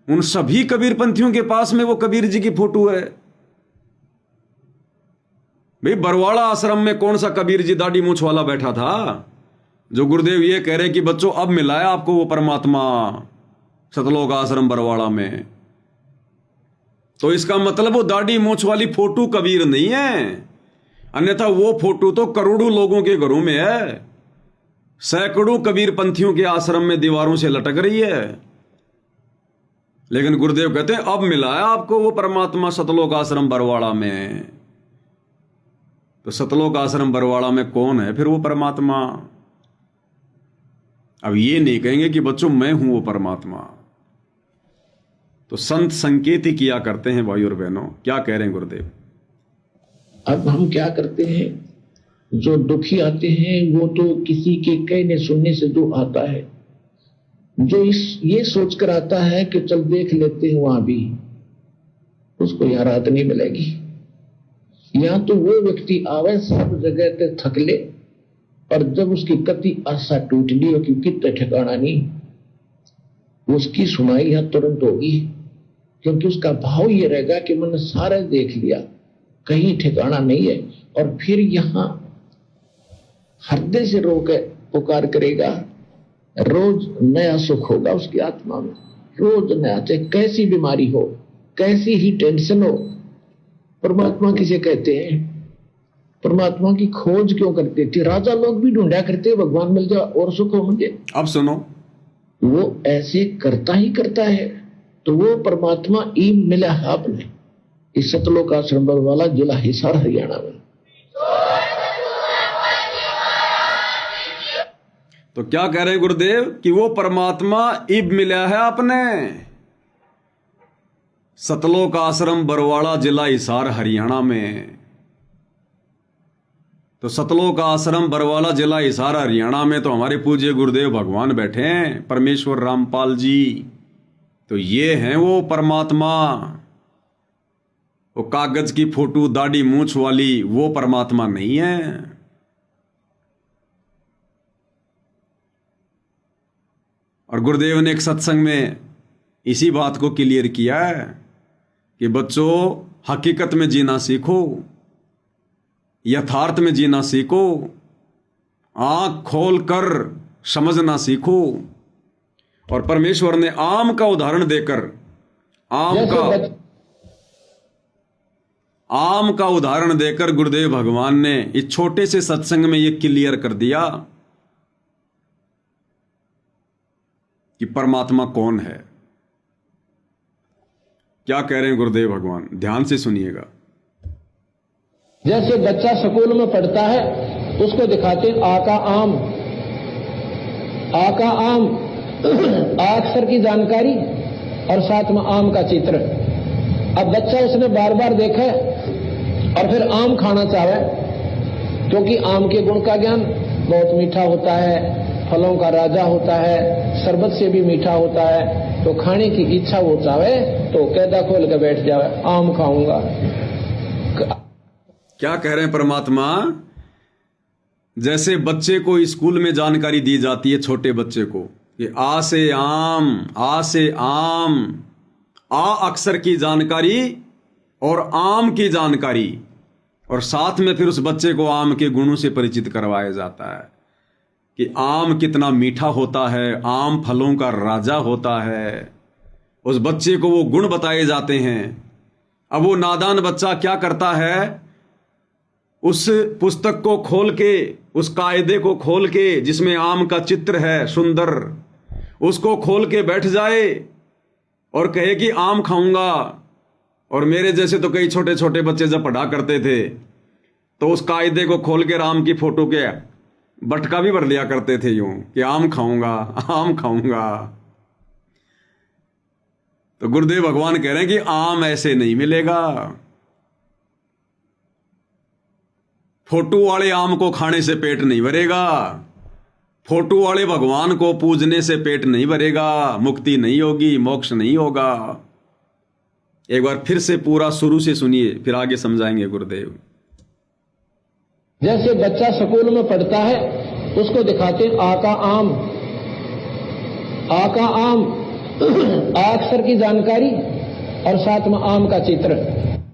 उन सभी कबीर पंथियों के पास में वो कबीर जी की फोटो है। भाई बरवाड़ा आश्रम में कौन सा कबीर जी दाढ़ी मूंछ वाला बैठा था जो गुरुदेव ये कह रहे कि बच्चों अब मिला है आपको वो परमात्मा सतलोक आश्रम बरवाड़ा में? तो इसका मतलब वो दाढ़ी मूंछ वाली फोटो कबीर नहीं है, अन्यथा वो फोटो तो करोड़ों लोगों के घरों में है, सैकड़ों कबीर पंथियों के आश्रम में दीवारों से लटक रही है। लेकिन गुरुदेव कहते हैं अब मिला है आपको वो परमात्मा सतलोक आश्रम बरवाड़ा में। तो सतलोक आश्रम बरवाड़ा में कौन है फिर वो परमात्मा? अब ये नहीं कहेंगे कि बच्चों मैं हूं वो परमात्मा। तो संत संकेत ही किया करते हैं भाई और बहनों। क्या कह रहे हैं गुरुदेव? अब हम क्या करते हैं, जो दुखी आते हैं वो तो किसी के कहने सुनने से दुख आता है, जो ये सोचकर आता है कि चल देख लेते हैं वहां भी, उसको यहाँ राहत नहीं मिलेगी। या तो वो व्यक्ति आवे सब जगह पे थक ले और जब उसकी कति आशा टूट ली हो कि कितना ठिकाना नहीं, उसकी सुनाई यहां तुरंत होगी, क्योंकि उसका भाव ये रहेगा कि मैंने सारा देख लिया, कहीं ठिकाना नहीं है। और फिर यहां हृदय से रो के पुकार करेगा, रोज नया सुख होगा उसकी आत्मा में, रोज नया, चाहे कैसी बीमारी हो, कैसी ही टेंशन हो। परमात्मा किसे कहते हैं? परमात्मा की खोज क्यों करते थे? राजा लोग भी ढूंढा करते, भगवान मिल जाए और सुख हो मुझे। अब सुनो, वो ऐसे करता ही करता है। तो वो परमात्मा ई मिला है आपने इस सतलोक आश्रम वाला, जिला हिसार, हरियाणा में। तो क्या कह रहे हैं गुरुदेव कि वो परमात्मा इब मिला है आपने सतलोक आश्रम बरवाड़ा, जिला हिसार, हरियाणा में। तो सतलोक आश्रम बरवाड़ा, जिला हिसार, हरियाणा में तो हमारे पूज्य गुरुदेव भगवान बैठे हैं, परमेश्वर रामपाल जी। तो ये हैं वो परमात्मा। वो कागज की फोटो, दाढ़ी मूंछ वाली वो परमात्मा नहीं है। और गुरुदेव ने एक सत्संग में इसी बात को क्लियर किया है कि बच्चों, हकीकत में जीना सीखो, यथार्थ में जीना सीखो, आंख खोल कर समझना सीखो। और परमेश्वर ने आम का उदाहरण देकर, आम का उदाहरण देकर गुरुदेव भगवान ने इस छोटे से सत्संग में यह क्लियर कर दिया कि परमात्मा कौन है। क्या कह रहे हैं गुरुदेव भगवान, ध्यान से सुनिएगा। जैसे बच्चा स्कूल में पढ़ता है, उसको दिखाते आ का आम, आ का आम, अक्षर की जानकारी और साथ में आम का चित्र। अब बच्चा उसने बार बार देखा और फिर आम खाना चाहे, क्योंकि आम के गुण का ज्ञान बहुत मीठा होता है, फलों का राजा होता है, शरबत से भी मीठा होता है। तो खाने की इच्छा वो चाहे तो कैदा खोल के बैठ जावे, आम खाऊंगा। क्या कह रहे हैं परमात्मा? जैसे बच्चे को स्कूल में जानकारी दी जाती है, छोटे बच्चे को, कि आ से आम, आ से आम, आ अक्षर की जानकारी और आम की जानकारी, और साथ में फिर उस बच्चे को आम के गुणों से परिचित करवाया जाता है कि आम कितना मीठा होता है, आम फलों का राजा होता है। उस बच्चे को वो गुण बताए जाते हैं। अब वो नादान बच्चा क्या करता है? उस पुस्तक को खोल के, उस कायदे को खोल के जिसमें आम का चित्र है सुंदर, उसको खोल के बैठ जाए और कहे कि आम खाऊंगा। और मेरे जैसे तो कई छोटे छोटे बच्चे जब पढ़ा करते थे तो उस कायदे को खोल के आम की फोटो के बटका भी भर लिया करते थे यूं कि आम खाऊंगा, आम खाऊंगा। तो गुरुदेव भगवान कह रहे हैं कि आम ऐसे नहीं मिलेगा। फोटो वाले आम को खाने से पेट नहीं भरेगा, फोटो वाले भगवान को पूजने से पेट नहीं भरेगा, मुक्ति नहीं होगी, मोक्ष नहीं होगा। एक बार फिर से पूरा शुरू से सुनिए, फिर आगे समझाएंगे गुरुदेव। जैसे बच्चा स्कूल में पढ़ता है, उसको दिखाते आ का आम, आ का आम, अक्षर की जानकारी और साथ में आम का चित्र।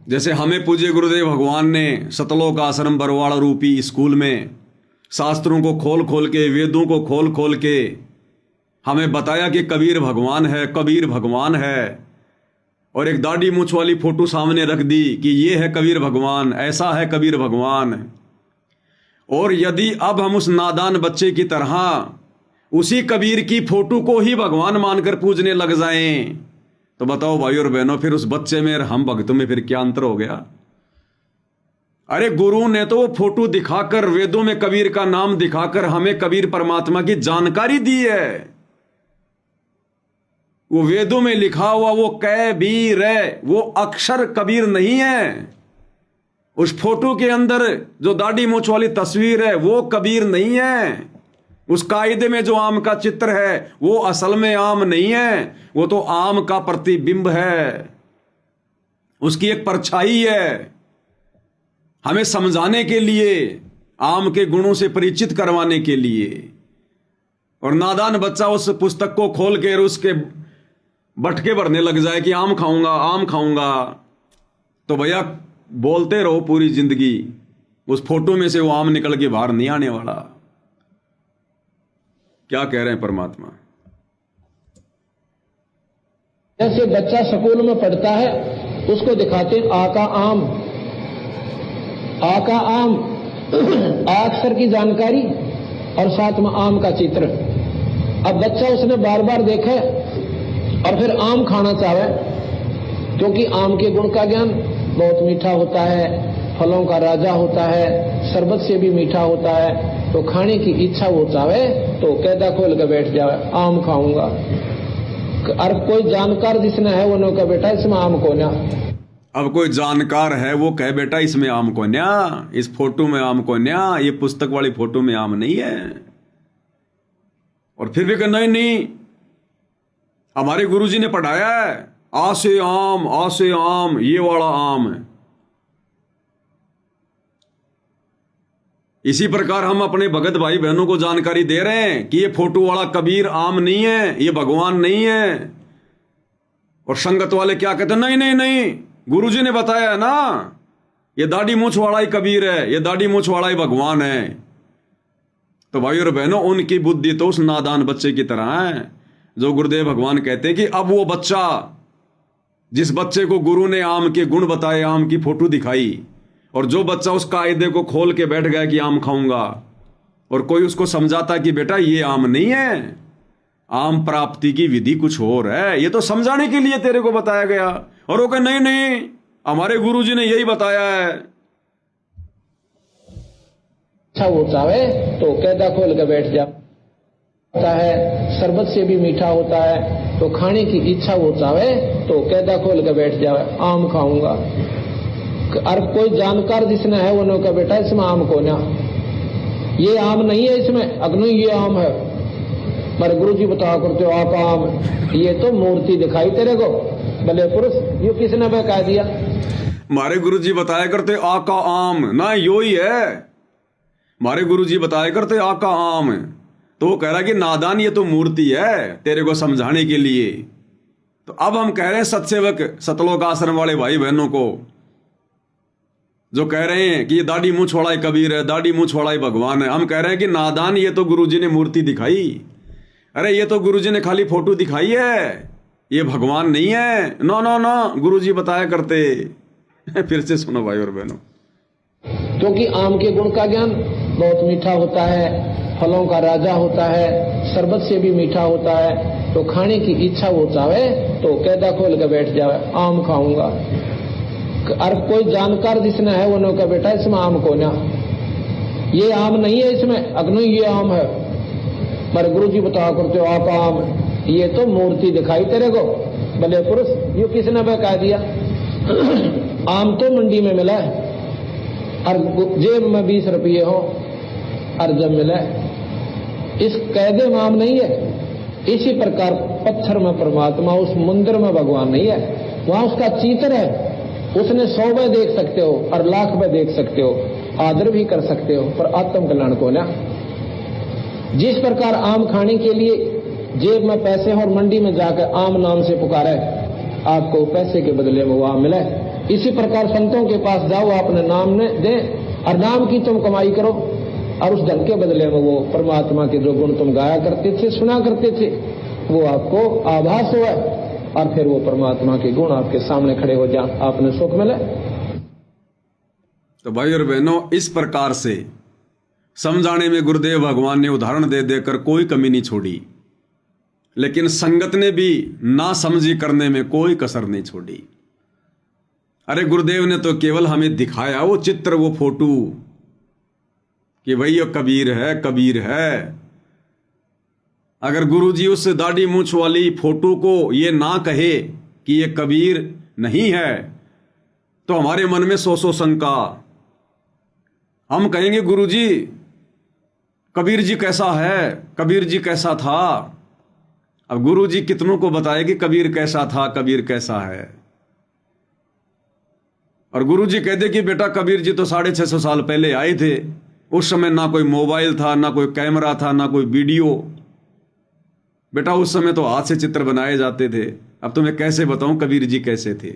जैसे हमें पूज्य गुरुदेव भगवान ने सतलोक आश्रम बरवाड़ा रूपी स्कूल में शास्त्रों को खोल खोल के, वेदों को खोल खोल के हमें बताया कि कबीर भगवान है, कबीर भगवान है। और एक दाढ़ी मूंछ वाली फोटो सामने रख दी कि ये है कबीर भगवान, ऐसा है कबीर भगवान। और यदि अब हम उस नादान बच्चे की तरह उसी कबीर की फोटो को ही भगवान मानकर पूजने लग जाएं, तो बताओ भाई और बहनों, फिर उस बच्चे में और हम भक्तों में फिर क्या अंतर हो गया? अरे गुरु ने तो वो फोटो दिखाकर, वेदों में कबीर का नाम दिखाकर हमें कबीर परमात्मा की जानकारी दी है। वो वेदों में लिखा हुआ वो कबीर है, वो अक्षर कबीर नहीं है। उस फोटो के अंदर जो दाढ़ी मूंछ वाली तस्वीर है वो कबीर नहीं है। उस कायदे में जो आम का चित्र है वो असल में आम नहीं है, वो तो आम का प्रतिबिंब है, उसकी एक परछाई है। हमें समझाने के लिए आम के गुणों से परिचित करवाने के लिए। और नादान बच्चा उस पुस्तक को खोल के उसके बटके भरने लग जाए कि आम खाऊंगा आम खाऊंगा, तो भैया बोलते रहो पूरी जिंदगी, उस फोटो में से वो आम निकल के बाहर नहीं आने वाला। क्या कह रहे हैं परमात्मा? जैसे बच्चा स्कूल में पढ़ता है, उसको दिखाते हैं आका आम, आका आम, अक्षर की जानकारी और साथ में आम का चित्र। अब बच्चा उसने बार बार देखा और फिर आम खाना चाहे, क्योंकि आम के गुण का ज्ञान बहुत मीठा होता है, फलों का राजा होता है, शरबत से भी मीठा होता है, तो खाने की इच्छा वो चाहे तो कैदा खोल के बैठ जाए, आम खाऊंगा। और कोई जानकार जिसने है वो कहा बेटा इसमें आम को ना। अब कोई जानकार है वो कहे बेटा इसमें आम को न्या, इस फोटो में आम को न्या, ये पुस्तक वाली फोटो में आम नहीं है। और फिर भी कहे नहीं नहीं, हमारे गुरुजी ने पढ़ाया है आ से आम, ये वाला आम है। इसी प्रकार हम अपने भगत भाई बहनों को जानकारी दे रहे हैं कि ये फोटो वाला कबीर आम नहीं है, ये भगवान नहीं है। और संगत वाले क्या कहते हैं, नहीं नहीं नहीं, गुरुजी ने बताया है ना, ये दाढ़ी मूछ वाला ही कबीर है, ये दाढ़ी मूछ वाला ही भगवान है। तो भाई और बहनों, उनकी बुद्धि तो उस नादान बच्चे की तरह है जो गुरुदेव भगवान कहते हैं कि अब वो बच्चा, जिस बच्चे को गुरु ने आम के गुण बताए, आम की फोटो दिखाई, और जो बच्चा उस कायदे को खोल के बैठ गया कि आम खाऊंगा, और कोई उसको समझाता कि बेटा ये आम नहीं है, आम प्राप्ति की विधि कुछ और है, ये तो समझाने के लिए तेरे को बताया गया। और वो कहे नहीं नहीं, हमारे गुरुजी ने यही बताया है। अच्छा वो चाहे तो कैदा खोल के बैठ जाता है, शरबत से भी मीठा होता है, तो खाने की इच्छा वो चाहे तो कैदा खोल के बैठ जाए, आम खाऊंगा। और कोई जानकार जिसने है वो कहा बेटा इसमें आम को ना, ये आम नहीं है इसमें, अग्नि ये आम है। मेरे गुरु जी बताया करते हो आका आम, ये तो मूर्ति दिखाई तेरे को, भले पुरुष, ये किसने बता दिया? हमारे गुरुजी बताया करते आका आम ना, यो ही है। हमारे गुरुजी बताया करते आका आम, तो वो कह रहा कि नादान ये तो मूर्ति है तेरे को समझाने के लिए। तो अब हम कह रहे हैं सत्सेवक सतलोक आश्रम वाले भाई बहनों को, जो कह रहे हैं कि ये दाढ़ी मूछ वाला ही कबीर है, दाढ़ी मूछ वाला ही भगवान है, हम कह रहे हैं कि नादान ये तो गुरुजी ने मूर्ति दिखाई, अरे ये तो गुरुजी ने खाली फोटो दिखाई है, ये भगवान नहीं है। नो नो नो, गुरुजी बताया करते। फिर से सुनो भाई और बहनों, क्योंकि आम के गुण का ज्ञान बहुत मीठा होता है, फलों का राजा होता है, शरबत से भी मीठा होता है, तो खाने की इच्छा वो चाहे तो कैदा खोल के बैठ जाए, आम खाऊंगा। और कोई जानकार जिसने है वो कहा बेटा इसमें आम को ना, ये आम नहीं है इसमें, अग्नि ये आम है। मेरे गुरु जी बताया करते हो आका आम, ये तो मूर्ति दिखाई तेरे को, भले पुरुष, ये किसने बता दिया? आम तो मंडी में मिला है और जेब में 20 रुपये हो और जब मिला इस कैदे में आम नहीं है। इसी प्रकार पत्थर में परमात्मा, उस मंदिर में भगवान नहीं है, वहां उसका चित्र है। उसने 100 में देख सकते हो और लाख में देख सकते हो, आदर भी कर सकते हो, पर आत्म कल्याण को ना। जिस प्रकार आम खाने के लिए जेब में पैसे और मंडी में जाकर आम नाम से पुकारे, आपको पैसे के बदले में वो आम मिले, इसी प्रकार संतों के पास जाओ, अपने नाम ने दे और नाम की तुम कमाई करो, और उस धन के बदले में वो परमात्मा के जो गुण तुम गाया करते थे, सुना करते थे, वो आपको आभास हुआ, और फिर वो परमात्मा के गुण आपके सामने खड़े हो जाए, आपने सुख मिले। तो भाई और बहनों, इस प्रकार से समझाने में गुरुदेव भगवान ने उदाहरण दे देकर कोई कमी नहीं छोड़ी, लेकिन संगत ने भी ना समझी करने में कोई कसर नहीं छोड़ी। अरे गुरुदेव ने तो केवल हमें दिखाया वो चित्र, वो फोटो, कि भाई ये कबीर है, कबीर है। अगर गुरुजी उस दाढ़ी मूछ वाली फोटो को ये ना कहे कि ये कबीर नहीं है, तो हमारे मन में सौ शंका। हम कहेंगे गुरुजी कबीर जी कैसा है, कबीर जी कैसा था। अब गुरुजी कितनों को बताए कि कबीर कैसा था, कबीर कैसा है। और गुरुजी कहते कि बेटा कबीर जी तो 650 साल पहले आए थे, उस समय ना कोई मोबाइल था, ना कोई कैमरा था, ना कोई वीडियो। बेटा उस समय तो हाथ से चित्र बनाए जाते थे। अब तुम्हें कैसे बताऊं कबीर जी कैसे थे।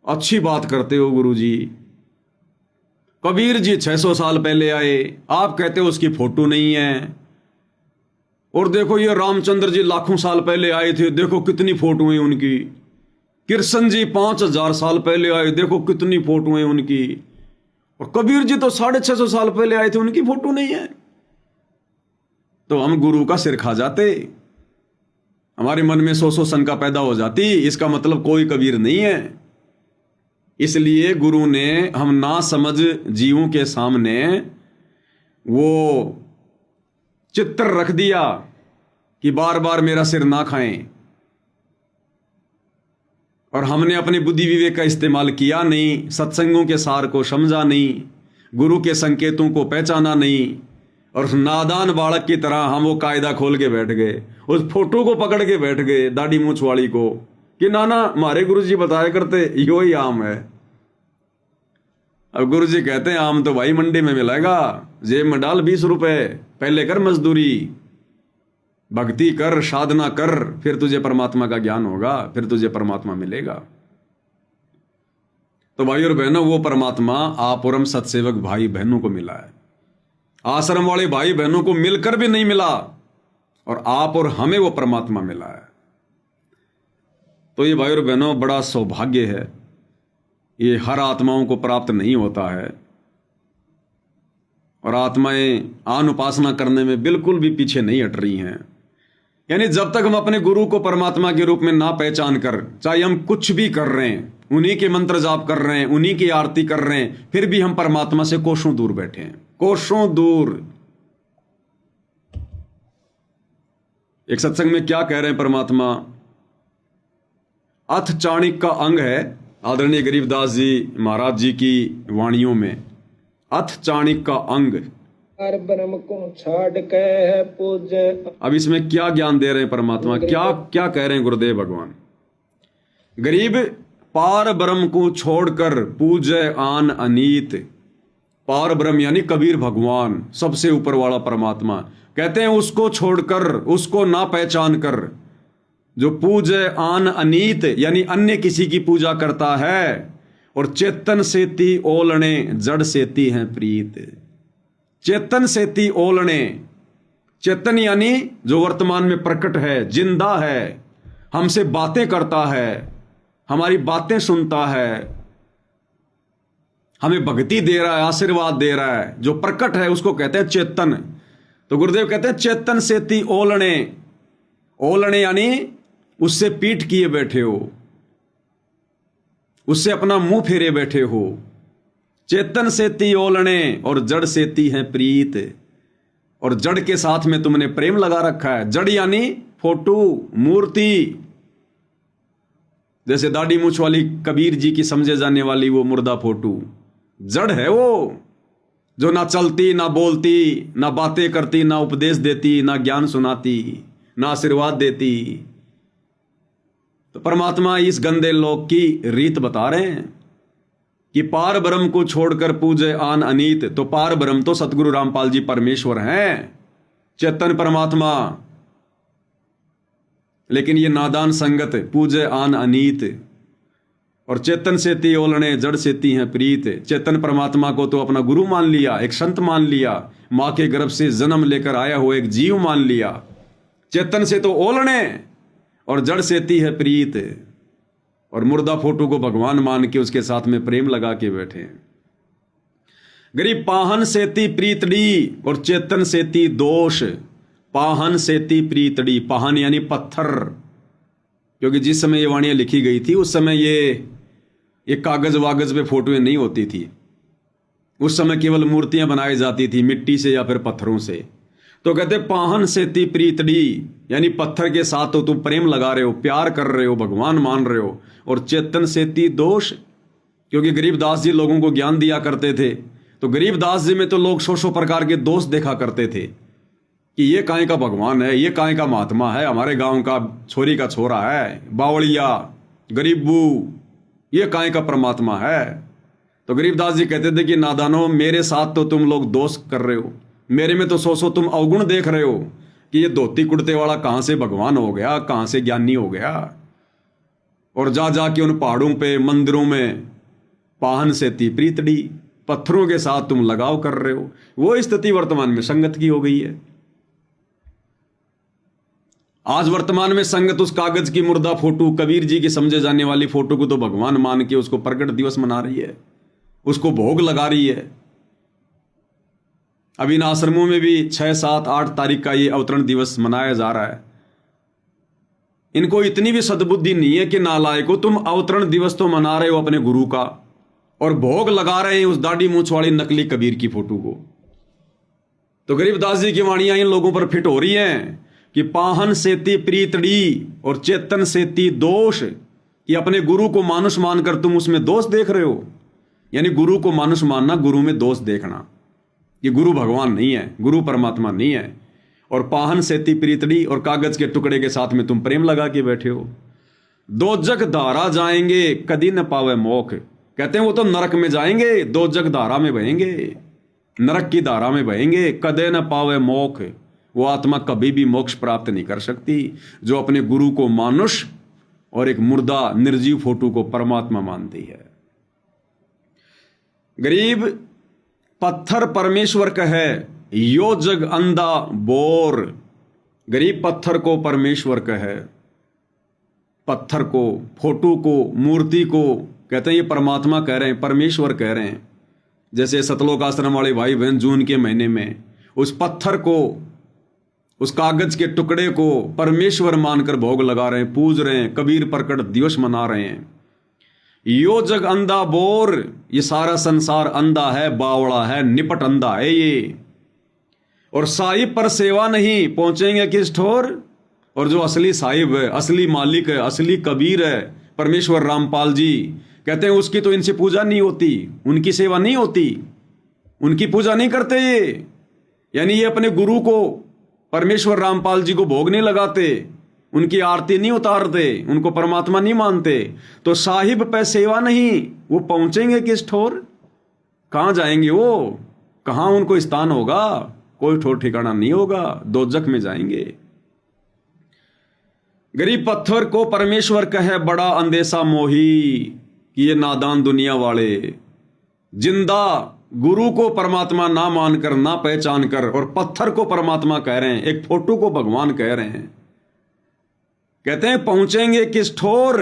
अच्छी बात करते हो गुरुजी। कबीर जी 600 साल पहले आए, आप कहते हो उसकी फोटो नहीं है। और देखो ये रामचंद्र जी लाखों साल पहले आए थे, देखो कितनी फोटो हैं उनकी। कृष्ण जी 5000 साल पहले आए, देखो कितनी फोटो हैं उनकी। और कबीर जी तो 650 साल पहले आए थे, उनकी फोटो नहीं है। तो हम गुरु का सिर खा जाते, हमारे मन में सौ शंका पैदा हो जाती, इसका मतलब कोई कबीर नहीं है। इसलिए गुरु ने हम ना समझ जीवों के सामने वो चित्र रख दिया कि बार बार मेरा सिर ना खाएं, और हमने अपनी बुद्धि विवेक का इस्तेमाल किया नहीं, सत्संगों के सार को समझा नहीं, गुरु के संकेतों को पहचाना नहीं, और नादान बालक की तरह हम वो कायदा खोल के बैठ गए, उस फोटो को पकड़ के बैठ गए दाढ़ी मूछ वाली को, कि नाना हमारे गुरु जी बताया करते यो ही आम है। अब गुरु जी कहते हैं आम तो भाई मंडी में मिलेगा, जेब में डाल 20 रुपए, पहले कर मजदूरी, भक्ति कर, साधना कर, फिर तुझे परमात्मा का ज्ञान होगा, फिर तुझे परमात्मा मिलेगा। तो भाई और बहनों, वो परमात्मा आप और हम सत्सेवक भाई बहनों को मिला है। आश्रम वाले भाई बहनों को मिलकर भी नहीं मिला, और आप और हमें वो परमात्मा मिला है। तो ये भाई और बहनों बड़ा सौभाग्य है, ये हर आत्माओं को प्राप्त नहीं होता है। और आत्माएं आन उपासना करने में बिल्कुल भी पीछे नहीं हट रही हैं। यानी जब तक हम अपने गुरु को परमात्मा के रूप में ना पहचान कर, चाहे हम कुछ भी कर रहे हैं, उन्हीं के मंत्र जाप कर रहे हैं, उन्हीं की आरती कर रहे हैं, फिर भी हम परमात्मा से कोसों दूर बैठे हैं, कोसों दूर। एक सत्संग में क्या कह रहे हैं परमात्मा, अथ चाणक्य का अंग है आदरणीय गरीबदास जी महाराज जी की वाणियों में, अथ चाणक्य का अंग। ब्रह्म को छाड़ के पूजे। अब इसमें क्या ज्ञान दे रहे हैं परमात्मा, क्या क्या कह रहे हैं गुरुदेव भगवान। गरीब पार ब्रह्म को छोड़कर पूजे आन अनीत। पार ब्रह्म यानी कबीर भगवान, सबसे ऊपर वाला परमात्मा, कहते हैं उसको छोड़कर, उसको ना पहचान कर, जो पूजे आन अनीत यानी अन्य किसी की पूजा करता है, और चेतन सेती ओलने जड़ सेती हैं प्रीत। चेतन सेती ओलने, चेतन यानी जो वर्तमान में प्रकट है, जिंदा है, हमसे बातें करता है, हमारी बातें सुनता है, हमें भक्ति दे रहा है, आशीर्वाद दे रहा है, जो प्रकट है उसको कहते हैं चेतन। तो गुरुदेव कहते हैं चेतन सेती ओलने, ओलने यानी उससे पीठ किए बैठे हो, उससे अपना मुंह फेरे बैठे हो। चेतन सेती ओलने और जड़ सेती है प्रीत, और जड़ के साथ में तुमने प्रेम लगा रखा है। जड़ यानी फोटो, मूर्ति, जैसे दाढ़ी मूछ वाली कबीर जी की समझे जाने वाली वो मुर्दा फोटो, जड़ है वो, जो ना चलती, ना बोलती, ना बातें करती, ना उपदेश देती, ना ज्ञान सुनाती, ना आशीर्वाद देती। तो परमात्मा इस गंदे लोक की रीत बता रहे हैं कि पार ब्रह्म को छोड़कर पूजे आन अनीत। तो पार ब्रह्म तो सतगुरु रामपाल जी परमेश्वर हैं, चेतन परमात्मा। लेकिन ये नादान संगत पूजे आन अनीत, और चेतन सेती ओलने जड़ सेती हैं प्रीत। चेतन परमात्मा को तो अपना गुरु मान लिया, एक संत मान लिया, मां के गर्भ से जन्म लेकर आया हुआ एक जीव मान लिया। चेतन से तो ओलने और जड़ सेती है प्रीत, और मुर्दा फोटो को भगवान मान के उसके साथ में प्रेम लगा के बैठे। गरीब पाहन सेती प्रीतड़ी और चेतन सेती दोष। पाहन सेती प्रीतड़ी, पाहन यानी पत्थर, क्योंकि जिस समय ये वाणियां लिखी गई थी उस समय ये कागज वागज पे फोटोएं नहीं होती थी। उस समय केवल मूर्तियां बनाई जाती थी मिट्टी से या फिर पत्थरों से। तो कहते पाहन सेती प्रीतड़ी यानी पत्थर के साथ तो तुम प्रेम लगा रहे हो, प्यार कर रहे हो, भगवान मान रहे हो। और चेतन सेती दोष, क्योंकि गरीबदास जी लोगों को ज्ञान दिया करते थे, तो गरीबदास जी में तो लोग सौ प्रकार के दोष देखा करते थे कि ये काहे का भगवान है, ये काहे का महात्मा है, हमारे गांव का छोरी का छोरा है, बावड़िया, गरीबू, ये काहे का परमात्मा है। तो गरीबदास जी कहते थे कि नादानो, मेरे साथ तो तुम लोग दोष कर रहे हो, मेरे में तो सौ तुम अवगुण देख रहे हो कि ये धोती कुर्ते वाला कहां से भगवान हो गया, कहां से ज्ञानी हो गया। और जा जा के उन पहाड़ों पे मंदिरों में पाहन से प्रीतड़ी, पत्थरों के साथ तुम लगाव कर रहे हो। वो स्थिति वर्तमान में संगत की हो गई है। आज वर्तमान में संगत उस कागज की मुर्दा फोटो, कबीर जी की समझे जाने वाली फोटो को तो भगवान मान के उसको प्रकट दिवस मना रही है, उसको भोग लगा रही है। अभी इन आश्रमों में भी 6, 7, 8 तारीख का ये अवतरण दिवस मनाया जा रहा है। इनको इतनी भी सद्बुद्धि नहीं है कि नालायको, तुम अवतरण दिवस तो मना रहे हो अपने गुरु का और भोग लगा रहे हैं उस दाढ़ी मूंछ वाली नकली कबीर की फोटो को। तो गरीबदास जी की वाणियां इन लोगों पर फिट हो रही हैं कि पाहन सेती प्रीतड़ी और चेतन सेती दोष, कि अपने गुरु को मानुष मानकर तुम उसमें दोष देख रहे हो। यानी गुरु को मानुष मानना, गुरु में दोष देखना कि गुरु भगवान नहीं है, गुरु परमात्मा नहीं है। और पाहन सेती प्रीतड़ी और कागज के टुकड़े के साथ में तुम प्रेम लगा के बैठे हो। दो जग धारा जाएंगे कदी न पावे मोख, कहते हैं वो तो नरक में जाएंगे, दो जग धारा में बहेंगे, नरक की धारा में बहेंगे, कदे न पावे मोख। वो आत्मा कभी भी मोक्ष प्राप्त नहीं कर सकती जो अपने गुरु को मानुष और एक मुर्दा निर्जीव फोटो को परमात्मा मानती है। गरीब पत्थर परमेश्वर कहे, यो जग अंधा बोर। गरीब पत्थर को परमेश्वर कहे, पत्थर को, फोटो को, मूर्ति को कहते हैं ये परमात्मा कह रहे हैं, परमेश्वर कह रहे हैं। जैसे सतलोक आश्रम वाले भाई बहन जून के महीने में उस पत्थर को, उस कागज के टुकड़े को परमेश्वर मानकर भोग लगा रहे हैं, पूज रहे हैं, कबीर प्रकट दिवस मना रहे हैं। यो जग अंधा बोर, ये सारा संसार अंधा है, बावड़ा है, निपट अंधा है ये। और साहिब पर सेवा नहीं, पहुंचेंगे किस ठोर। और जो असली साहिब है, असली मालिक है, असली कबीर है, परमेश्वर रामपाल जी कहते हैं उसकी तो इनसे पूजा नहीं होती, उनकी सेवा नहीं होती, उनकी पूजा नहीं करते ये। यानी ये अपने गुरु को, परमेश्वर रामपाल जी को भोग नहीं लगाते, उनकी आरती नहीं उतारते, उनको परमात्मा नहीं मानते। तो साहिब पे सेवा नहीं, वो पहुंचेंगे किस ठोर, कहां जाएंगे वो, कहां उनको स्थान होगा, कोई ठोर ठिकाना नहीं होगा, दोजख में जाएंगे। गरीब पत्थर को परमेश्वर कहे, बड़ा अंदेशा मोही, कि ये नादान दुनिया वाले जिंदा गुरु को परमात्मा ना मानकर, ना पहचान कर, और पत्थर को परमात्मा कह रहे हैं, एक फोटो को भगवान कह रहे हैं। कहते हैं पहुंचेंगे किस ठोर।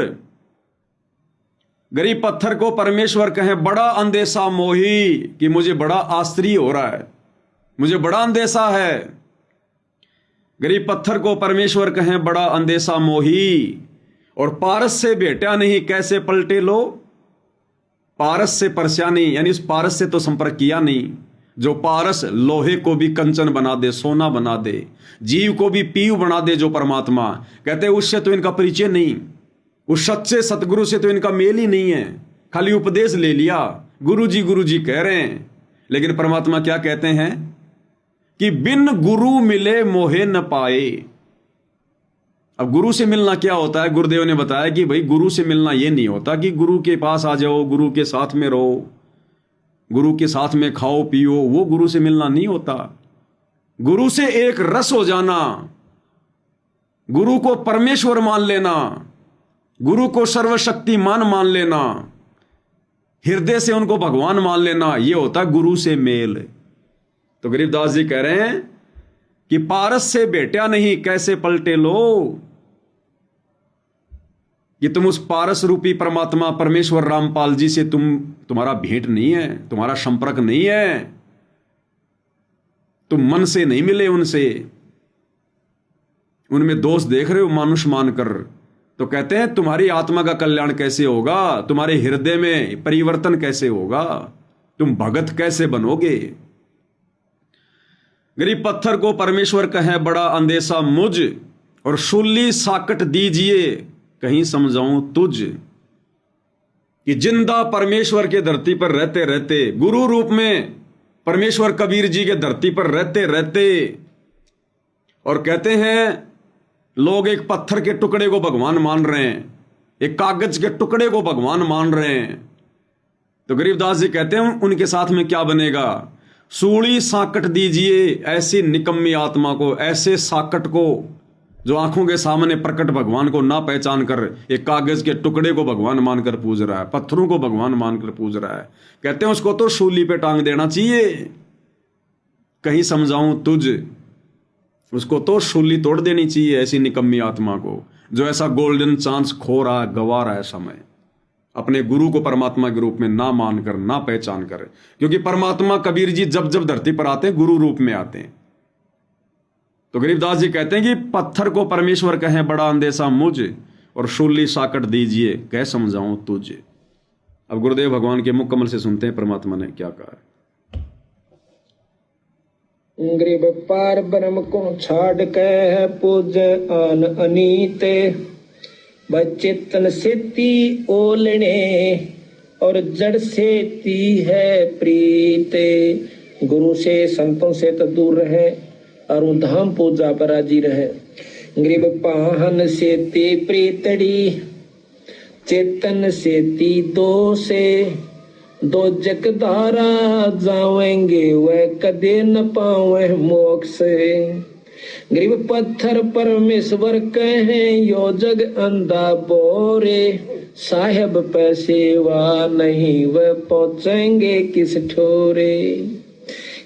गरीब पत्थर को परमेश्वर कहे, बड़ा अंदेशा मोही, कि मुझे बड़ा आश्चर्य हो रहा है, मुझे बड़ा अंदेशा है। गरीब पत्थर को परमेश्वर कहें, बड़ा अंदेशा मोही, और पारस से भेटा नहीं कैसे पलटे लो। पारस से परस्यानी, यानी उस पारस से तो संपर्क किया नहीं, जो पारस लोहे को भी कंचन बना दे, सोना बना दे, जीव को भी पीव बना दे, जो परमात्मा कहते हैं उससे तो इनका परिचय नहीं, उस सच्चे सतगुरु से तो इनका मेल ही नहीं है। खाली उपदेश ले लिया, गुरु जी कह रहे हैं, लेकिन परमात्मा क्या कहते हैं कि बिन गुरु मिले मोहे न पाए। अब गुरु से मिलना क्या होता है, गुरुदेव ने बताया कि भाई गुरु से मिलना यह नहीं होता कि गुरु के पास आ जाओ, गुरु के साथ में रहो, गुरु के साथ में खाओ पियो, वो गुरु से मिलना नहीं होता। गुरु से एक रस हो जाना, गुरु को परमेश्वर मान लेना, गुरु को सर्वशक्तिमान मान लेना, हृदय से उनको भगवान मान लेना, यह होता है गुरु से मेल। तो गरीबदास जी कह रहे हैं कि पारस से भेटा नहीं कैसे पलटे लो, कि तुम उस पारस रूपी परमात्मा परमेश्वर रामपाल जी से तुम्हारा भेंट नहीं है, तुम्हारा संपर्क नहीं है, तुम मन से नहीं मिले उनसे, उनमें दोष देख रहे हो मानुष मानकर। तो कहते हैं तुम्हारी आत्मा का कल्याण कैसे होगा, तुम्हारे हृदय में परिवर्तन कैसे होगा, तुम भगत कैसे बनोगे। गरीब पत्थर को परमेश्वर कहे, बड़ा अंदेशा मुझ, और शूली साकट दीजिए कहीं समझाऊं तुझ। कि जिंदा परमेश्वर के धरती पर रहते रहते, गुरु रूप में परमेश्वर कबीर जी के धरती पर रहते रहते, और कहते हैं लोग एक पत्थर के टुकड़े को भगवान मान रहे हैं, एक कागज के टुकड़े को भगवान मान रहे हैं। तो गरीबदास जी कहते हैं उनके साथ में क्या बनेगा? सूली साकट दीजिए ऐसी निकम्मी आत्मा को, ऐसे साकट को जो आंखों के सामने प्रकट भगवान को ना पहचान कर एक कागज के टुकड़े को भगवान मानकर पूज रहा है, पत्थरों को भगवान मानकर पूज रहा है। कहते हैं उसको तो सूली पे टांग देना चाहिए। कहीं समझाऊं तुझ, उसको तो सूली तोड़ देनी चाहिए ऐसी निकम्मी आत्मा को जो ऐसा गोल्डन चांस खो रहा है, गवा रहा है समय, अपने गुरु को परमात्मा के रूप में ना मानकर, ना पहचान कर। क्योंकि परमात्मा कबीर जी जब जब धरती पर आते हैं गुरु रूप में आते हैं। तो गरीबदास जी कहते हैं कि पत्थर को परमेश्वर कहें बड़ा अंदेशा मुझ, और शूली साकट दीजिए कह समझाऊं तुझे। अब गुरुदेव भगवान के मुख कमल से सुनते हैं परमात्मा ने क्या कहा। गरीब पार ब्रह्म को छाड़ के पूज आन अनीते, बचेतन सेती ओलने और जड़ सेती है प्रीते। गुरु से संतों से तो दूर रहे और धाम पूजा पर राजी रहे। गरीब पाहन सेती प्रीतड़ी, चेतन सेती दो से, दो जगदारा जावेंगे वह कदे न पावे मोक्ष। गरीब पत्थर परमेश्वर कहे यो जग अंधा बोरे, साहेब पैसेवा नहीं वह पहुंचेंगे किस ठोरे।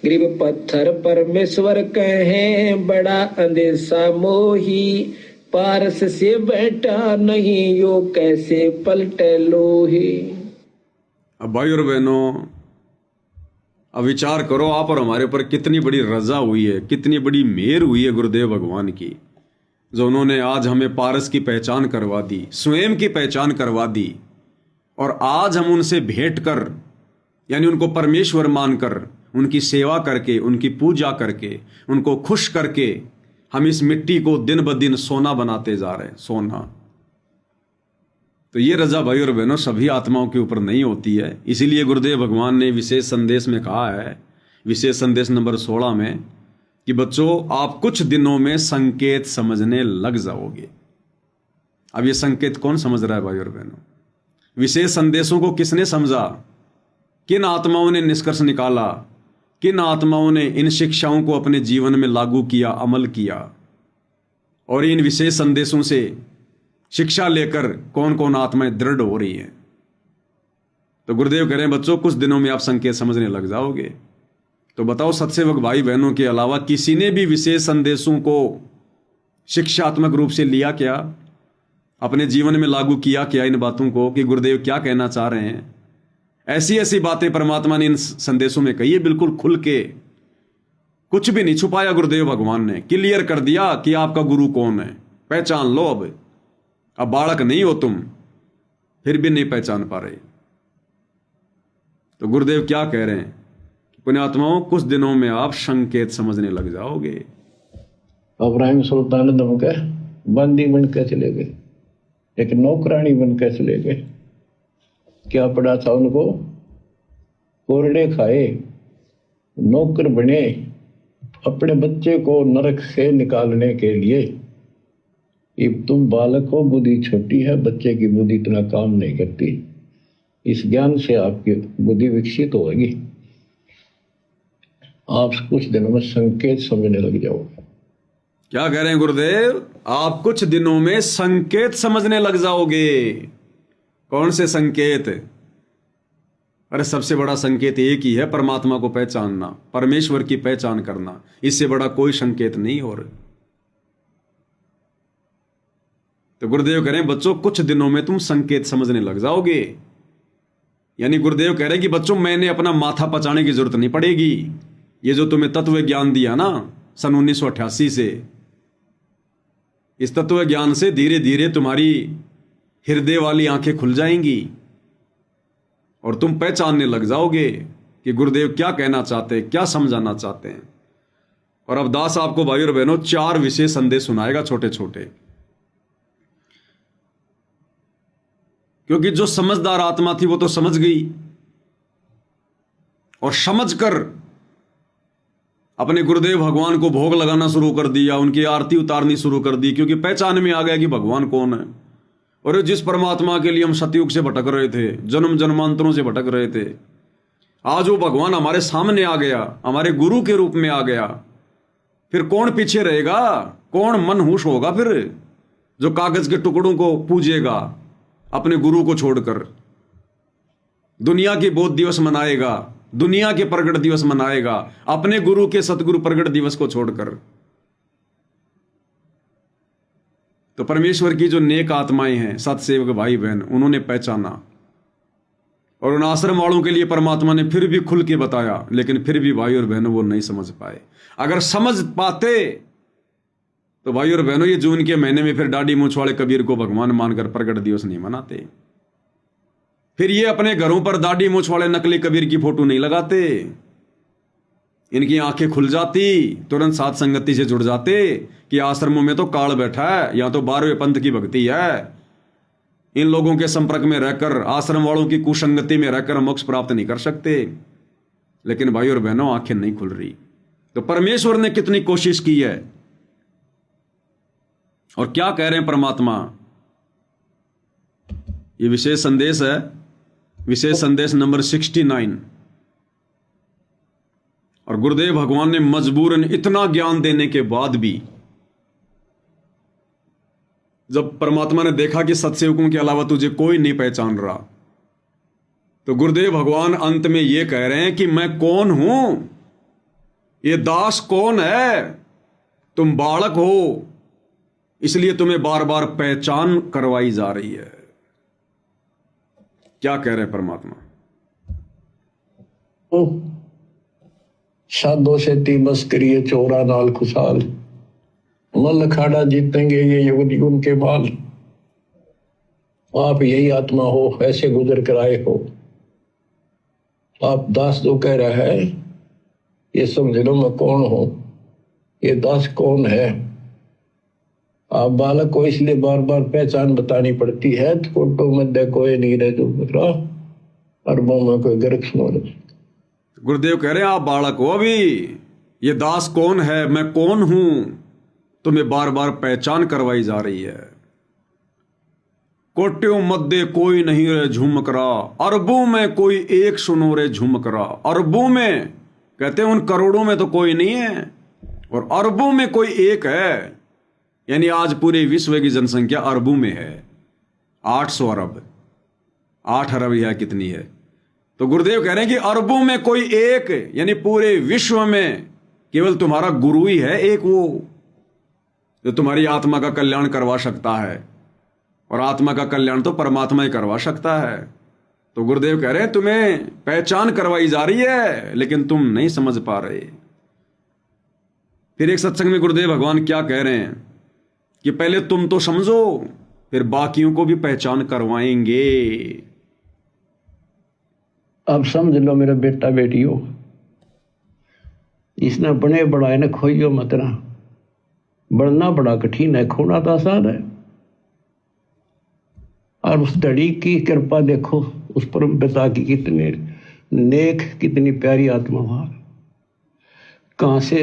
गरीब पत्थर परमेश्वर कहे बड़ा अंदेशा मोही, पारस से बैठा नहीं यो कैसे पलटे लोही। अब भाई और बहनों, अब विचार करो आप और हमारे ऊपर कितनी बड़ी रजा हुई है, कितनी बड़ी मेहर हुई है गुरुदेव भगवान की, जो उन्होंने आज हमें पारस की पहचान करवा दी, स्वयं की पहचान करवा दी। और आज हम उनसे भेंट कर, यानी उनको परमेश्वर मानकर, उनकी सेवा करके, उनकी पूजा करके, उनको खुश करके हम इस मिट्टी को दिन ब दिन सोना बनाते जा रहे हैं, सोना। तो ये रजा भाई और बहनों सभी आत्माओं के ऊपर नहीं होती है। इसीलिए गुरुदेव भगवान ने विशेष संदेश में कहा है, विशेष संदेश नंबर 16 में, कि बच्चों आप कुछ दिनों में संकेत समझने लग जाओगे। अब ये संकेत कौन समझ रहा है भाई और बहनों? विशेष संदेशों को किसने समझा? किन आत्माओं ने निष्कर्ष निकाला? किन आत्माओं ने इन शिक्षाओं को अपने जीवन में लागू किया, अमल किया? और इन विशेष संदेशों से शिक्षा लेकर कौन कौन आत्माएं दृढ़ हो रही हैं? तो गुरुदेव कह रहे हैं बच्चों कुछ दिनों में आप संकेत समझने लग जाओगे। तो बताओ सत्सेवक भाई बहनों के अलावा किसी ने भी विशेष संदेशों को शिक्षात्मक रूप से लिया क्या? अपने जीवन में लागू किया क्या इन बातों को कि गुरुदेव क्या कहना चाह रहे हैं? ऐसी ऐसी बातें परमात्मा ने इन संदेशों में कही है, बिल्कुल खुल के, कुछ भी नहीं छुपाया। गुरुदेव भगवान ने क्लियर कर दिया कि आपका गुरु कौन है, पहचान लो। अब बालक नहीं हो तुम, फिर भी नहीं पहचान पा रहे। तो गुरुदेव क्या कह रहे हैं? पुण्यात्माओं कुछ दिनों में आप संकेत समझने लग जाओगे। अब्राहिम सुल्तान दम के बंदी बन के चले गए, एक नौकरानी बन के चले गए। क्या पड़ा था उनको? कोरडे खाए, नौकर बने, अपने बच्चे को नरक से निकालने के लिए। अब तुम बालक हो, बुद्धि छोटी है, बच्चे की बुद्धि इतना काम नहीं करती। इस ज्ञान से आपकी बुद्धि विकसित होगी। आप कुछ दिनों में संकेत समझने लग जाओगे। क्या कह रहे हैं गुरुदेव? आप कुछ दिनों में संकेत समझने लग जाओगे। कौन से संकेत? अरे सबसे बड़ा संकेत एक ही है, परमात्मा को पहचानना, परमेश्वर की पहचान करना। इससे बड़ा कोई संकेत नहीं हो रहा। तो गुरुदेव कह रहे हैं बच्चों कुछ दिनों में तुम संकेत समझने लग जाओगे। यानी गुरुदेव कह रहे हैं कि बच्चों मैंने अपना माथा पचाने की जरूरत नहीं पड़ेगी। ये जो तुम्हें तत्व ज्ञान दिया ना सन 1988 से, इस तत्व ज्ञान से धीरे धीरे तुम्हारी हृदय वाली आंखें खुल जाएंगी और तुम पहचानने लग जाओगे कि गुरुदेव क्या कहना चाहते हैं, क्या समझाना चाहते हैं। और अब दास आपको भाई और बहनों 4 विशेष संदेश सुनाएगा, छोटे छोटे। क्योंकि जो समझदार आत्मा थी वो तो समझ गई और समझकर अपने गुरुदेव भगवान को भोग लगाना शुरू कर दिया, उनकी आरती उतारनी शुरू कर दी, क्योंकि पहचान में आ गया कि भगवान कौन है। और जिस परमात्मा के लिए हम सतयुग से भटक रहे थे, जन्म जन्मांतरों से भटक रहे थे, आज वो भगवान हमारे सामने आ गया, हमारे गुरु के रूप में आ गया। फिर कौन पीछे रहेगा, कौन मनहूस होगा फिर, जो कागज के टुकड़ों को पूजेगा अपने गुरु को छोड़कर, दुनिया के बोध दिवस मनाएगा, दुनिया के प्रगट दिवस मनाएगा अपने गुरु के सतगुरु प्रगट दिवस को छोड़कर। तो परमेश्वर की जो नेक आत्माएं हैं, सतसेवक भाई बहन, उन्होंने पहचाना, और उन आश्रम वालों के लिए परमात्मा ने फिर भी खुल के बताया, लेकिन फिर भी भाई और बहनों वो नहीं समझ पाए। अगर समझ पाते तो भाई और बहनों ये जून के महीने में फिर दाढ़ी मूंछ वाले कबीर को भगवान मानकर प्रगट दिवस नहीं मनाते, फिर ये अपने घरों पर दाढ़ी मूंछ वाले नकली कबीर की फोटो नहीं लगाते, इनकी आंखें खुल जाती, तुरंत साथ संगति से जुड़ जाते कि आश्रमों में तो काल बैठा है, या तो 12वें पंथ की भक्ति है, इन लोगों के संपर्क में रहकर, आश्रम वालों की कुसंगति में रहकर मोक्ष प्राप्त नहीं कर सकते। लेकिन भाई और बहनों आंखें नहीं खुल रही। तो परमेश्वर ने कितनी कोशिश की है, और क्या कह रहे हैं परमात्मा। ये विशेष संदेश है, विशेष संदेश नंबर 69। और गुरुदेव भगवान ने मजबूरन इतना ज्ञान देने के बाद भी, जब परमात्मा ने देखा कि सत्सेवकों के अलावा तुझे कोई नहीं पहचान रहा, तो गुरुदेव भगवान अंत में यह कह रहे हैं कि मैं कौन हूं, ये दास कौन है, तुम बालक हो, इसलिए तुम्हें बार बार पहचान करवाई जा रही है। क्या कह रहे हैं परमात्मा। साधो से ती बस करिए चोरा नाल खुशाल, मल खाड़ा जीतेंगे ये युग युग के बाल। आप यही आत्मा हो, ऐसे गुजर कर आए हो। आप दास जो कह रहा है, ये समझ लो मैं कौन हूं, ये दास कौन है। आप बालक को इसलिए बार बार पहचान बतानी पड़ती है, तो फोटो मध्य कोई नहीं रहे जो बता अरबों में कोई गर्क सुनो। गुरुदेव कह रहे हैं आप बालक हो अभी, ये दास कौन है, मैं कौन हूं, तुम्हें बार बार पहचान करवाई जा रही है। कोट्यों मध्य कोई नहीं रे झुमकरा, अरबों में कोई एक सुनो रे झुमकरा। अरबों में कहते हैं उन करोड़ों में तो कोई नहीं है, और अरबों में कोई एक है। यानी आज पूरे विश्व की जनसंख्या अरबों में है, 800 अरब, 8 अरब या कितनी है। तो गुरुदेव कह रहे हैं कि अरबों में कोई एक, यानी पूरे विश्व में केवल तुम्हारा गुरु ही है एक, वो जो तुम्हारी आत्मा का कल्याण करवा सकता है, और आत्मा का कल्याण तो परमात्मा ही करवा सकता है। तो गुरुदेव कह रहे हैं तुम्हें पहचान करवाई जा रही है, लेकिन तुम नहीं समझ पा रहे। फिर एक सत्संग में गुरुदेव भगवान क्या कह रहे हैं कि पहले तुम तो समझो, फिर बाकियों को भी पहचान करवाएंगे। अब समझ लो मेरा बेटा बेटियों, इसने बने बढ़ाए ने खोइयो मत ना। बढ़ना बड़ा कठिन है, खोना तो आसान है। और उस धड़ी की कृपा देखो, उस परम पिता की कितने नेक, कितनी प्यारी आत्मा वहां, कहां से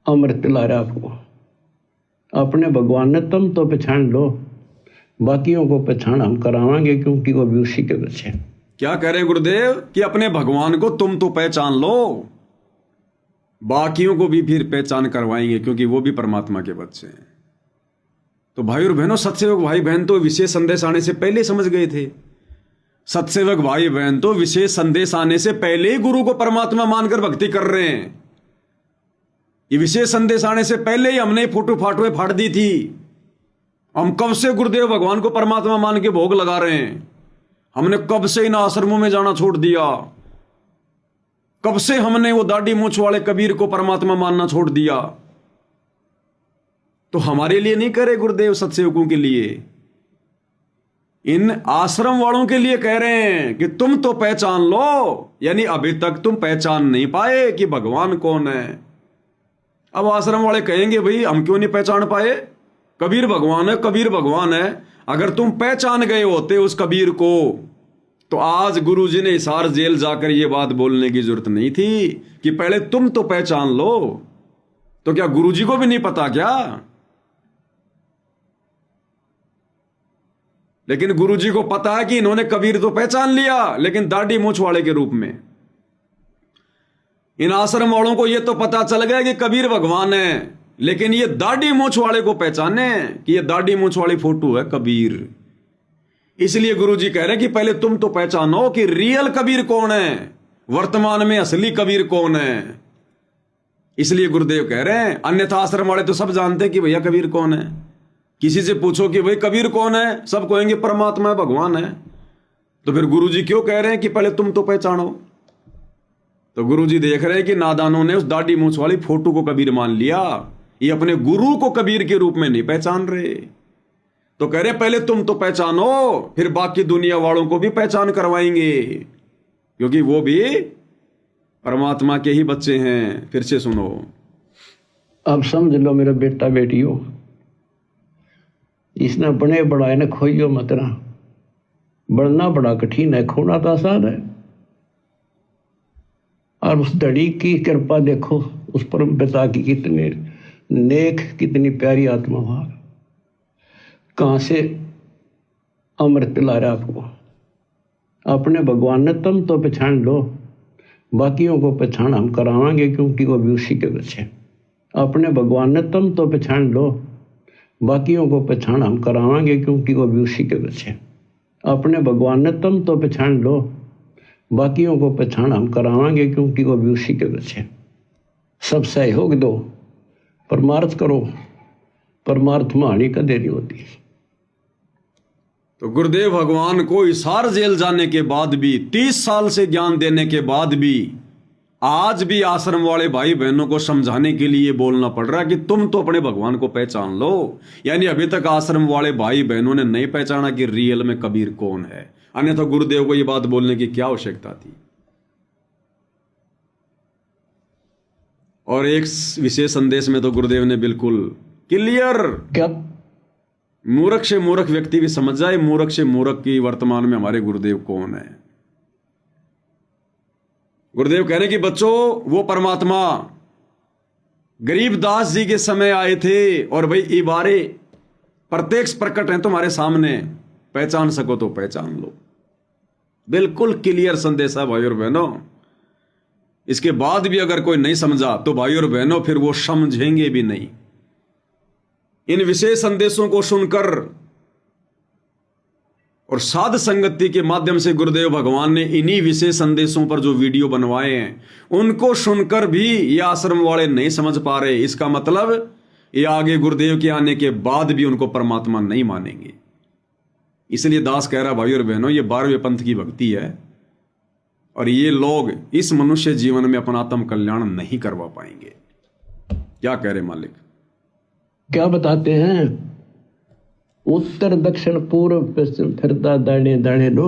अमृत ला रहा आपको। अपने भगवान ने तुम तो पहचान लो, बाकियों को पहचान हम करावांगे, क्योंकि वो भी उसी के बच्चे हैं। क्या कह रहे हैं गुरुदेव कि अपने भगवान को तुम तो पहचान लो, बाकियों को भी फिर पहचान करवाएंगे, क्योंकि वो भी परमात्मा के बच्चे हैं। तो भाई और बहनों, सत्सेवक भाई बहन तो विशेष संदेश आने से पहले समझ गए थे। सत्सेवक भाई बहन तो विशेष संदेश आने से पहले ही गुरु को परमात्मा मानकर भक्ति कर रहे हैं। ये विशेष संदेश आने से पहले ही हमने फोटो फाटुएं फाड़ दी थी। हम कब से गुरुदेव भगवान को परमात्मा मान के भोग लगा रहे हैं। हमने कब से इन आश्रमों में जाना छोड़ दिया, कब से हमने वो दाढ़ी मूंछ वाले कबीर को परमात्मा मानना छोड़ दिया। तो हमारे लिए नहीं करे गुरुदेव, सत्सेवकों के लिए, इन आश्रम वालों के लिए कह रहे हैं कि तुम तो पहचान लो। यानी अभी तक तुम पहचान नहीं पाए कि भगवान कौन है। अब आश्रम वाले कहेंगे भाई हम क्यों नहीं पहचान पाए, कबीर भगवान है, कबीर भगवान है। अगर तुम पहचान गए होते उस कबीर को, तो आज गुरुजी ने हिसार जेल जाकर यह बात बोलने की जरूरत नहीं थी कि पहले तुम तो पहचान लो। तो क्या गुरुजी को भी नहीं पता क्या? लेकिन गुरुजी को पता है कि इन्होंने कबीर तो पहचान लिया, लेकिन दाढ़ी मूंछ वाले के रूप में। इन आश्रम वालों को यह तो पता चल गया कि कबीर भगवान है, लेकिन ये दाढ़ी मूंछ वाले को पहचाने कि ये दाढ़ी मूंछ वाली फोटो है कबीर। इसलिए गुरुजी कह रहे हैं कि पहले तुम तो पहचानो कि रियल कबीर कौन है, वर्तमान में असली कबीर कौन है। इसलिए गुरुदेव कह रहे हैं, अन्यथा आश्रम वाले तो सब जानते हैं कि भैया कबीर कौन है। किसी से पूछो कि भाई कबीर कौन है, सब कहेंगे परमात्मा है, भगवान है। तो फिर गुरुजी क्यों कह रहे हैं कि पहले तुम तो पहचानो। तो गुरुजी देख रहे हैं कि नादानों ने उस दाढ़ी मूंछ वाली फोटो को कबीर मान लिया, ये अपने गुरु को कबीर के रूप में नहीं पहचान रहे। तो कह रहे पहले तुम तो पहचानो, फिर बाकी दुनिया वालों को भी पहचान करवाएंगे, क्योंकि वो भी परमात्मा के ही बच्चे हैं। फिर से सुनो, अब समझ लो मेरे बेटा बेटियों, इसने बने बढ़ाए ने खोइयो मत ना। बढ़ना बड़ा कठिन है, खोना तो आसान है। और उस धड़ी की कृपा देखो, उस परम पिता की कितने नेक, कितनी प्यारी आत्मा वहां, कहां से अमृत पिला रहा आपको। अपने भगवान ने तुम तो पहचान लो, बाकियों को पहचान हम करावांगे, क्योंकि वो भी उसी के बच्चे। अपने भगवान ने तुम तो पहचान लो, बाकियों को पहचान हम करावांगे, क्योंकि वो भी उसी के बच्चे। अपने भगवान ने तुम तो पहचान लो, बाकियों को पहचान हम करावांगे, क्योंकि वो भी उसी के बच्चे। सब सहयोग दो, परमार्थ करो, परमार्थ में हानि का देरी होती। तो गुरुदेव भगवान को हिसार जेल जाने के बाद भी, 30 साल से ज्ञान देने के बाद भी, आज भी आश्रम वाले भाई बहनों को समझाने के लिए बोलना पड़ रहा है कि तुम तो अपने भगवान को पहचान लो। यानी अभी तक आश्रम वाले भाई बहनों ने नहीं पहचाना कि रियल में कबीर कौन है, अन्यथा गुरुदेव को यह बात बोलने की क्या आवश्यकता थी। और एक विशेष संदेश में तो गुरुदेव ने बिल्कुल क्लियर, क्या मूर्ख से मूर्ख व्यक्ति भी समझ जाए, मूर्ख से मूर्ख की वर्तमान में हमारे गुरुदेव कौन है। गुरुदेव कह रहे कि बच्चों, वो परमात्मा गरीबदास जी के समय आए थे, और भाई इबारे प्रत्यक्ष प्रकट हैं तुम्हारे सामने, पहचान सको तो पहचान लो। बिल्कुल क्लियर संदेश है भाई और बहनों। इसके बाद भी अगर कोई नहीं समझा तो भाई और बहनों फिर वो समझेंगे भी नहीं। इन विशेष संदेशों को सुनकर और साध संगति के माध्यम से गुरुदेव भगवान ने इन्हीं विशेष संदेशों पर जो वीडियो बनवाए हैं, उनको सुनकर भी ये आश्रम वाले नहीं समझ पा रहे। इसका मतलब ये आगे गुरुदेव के आने के बाद भी उनको परमात्मा नहीं मानेंगे। इसलिए दास कह रहा भाई और बहनों, ये 12वें पंथ की भक्ति है, और ये लोग इस मनुष्य जीवन में अपना आत्म कल्याण नहीं करवा पाएंगे। क्या कह रहे मालिक? क्या बताते हैं? उत्तर दक्षिण पूर्व पश्चिम फिरता दाने दाने लो,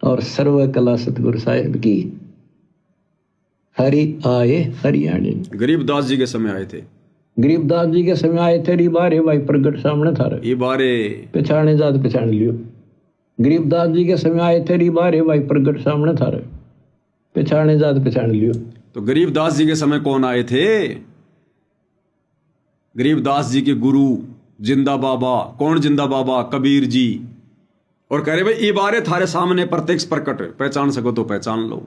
और सर्व कला सतगुरु साहिब की। हरि आए हरियाणे। गरीबदास जी के समय आए थे। गरीबदास जी के समय आए थे। बारे भाई प्रगट सामने था, ये बारे पहचाने जात पहचान लियो। गरीबदास जी के समय आए थे। बारे भाई प्रगट सामने था, पहचाने जात पहचान लियो। तो गरीबदास जी के समय कौन आए थे? गरीबदास जी के गुरु जिंदा बाबा। कौन जिंदा बाबा? कबीर जी। और कह रहे भाई ये बारे थारे सामने प्रत्यक्ष प्रकट, पहचान सको तो पहचान लो।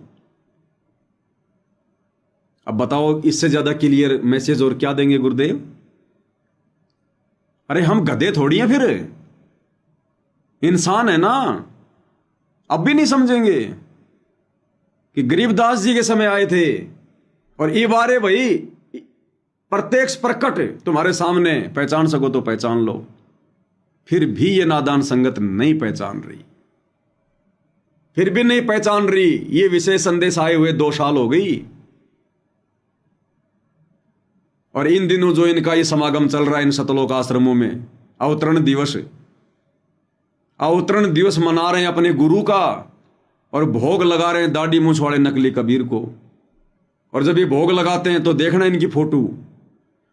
अब बताओ, इससे ज्यादा क्लियर मैसेज और क्या देंगे गुरुदेव? अरे हम गधे थोड़ी हैं, फिर इंसान है ना। अब भी नहीं समझेंगे कि गरीबदास जी के समय आए थे और ये बारे भाई प्रत्यक्ष प्रकट तुम्हारे सामने, पहचान सको तो पहचान लो। फिर भी ये नादान संगत नहीं पहचान रही, फिर भी नहीं पहचान रही। ये विशेष संदेश आए हुए 2 साल हो गई, और इन दिनों जो इनका ये समागम चल रहा है इन सतलोक आश्रमों में, अवतरण दिवस मना रहे हैं अपने गुरु का, और भोग लगा रहे हैं दाढ़ी मूंछ वाले नकली कबीर को। और जब ये भोग लगाते हैं तो देखना इनकी फोटो,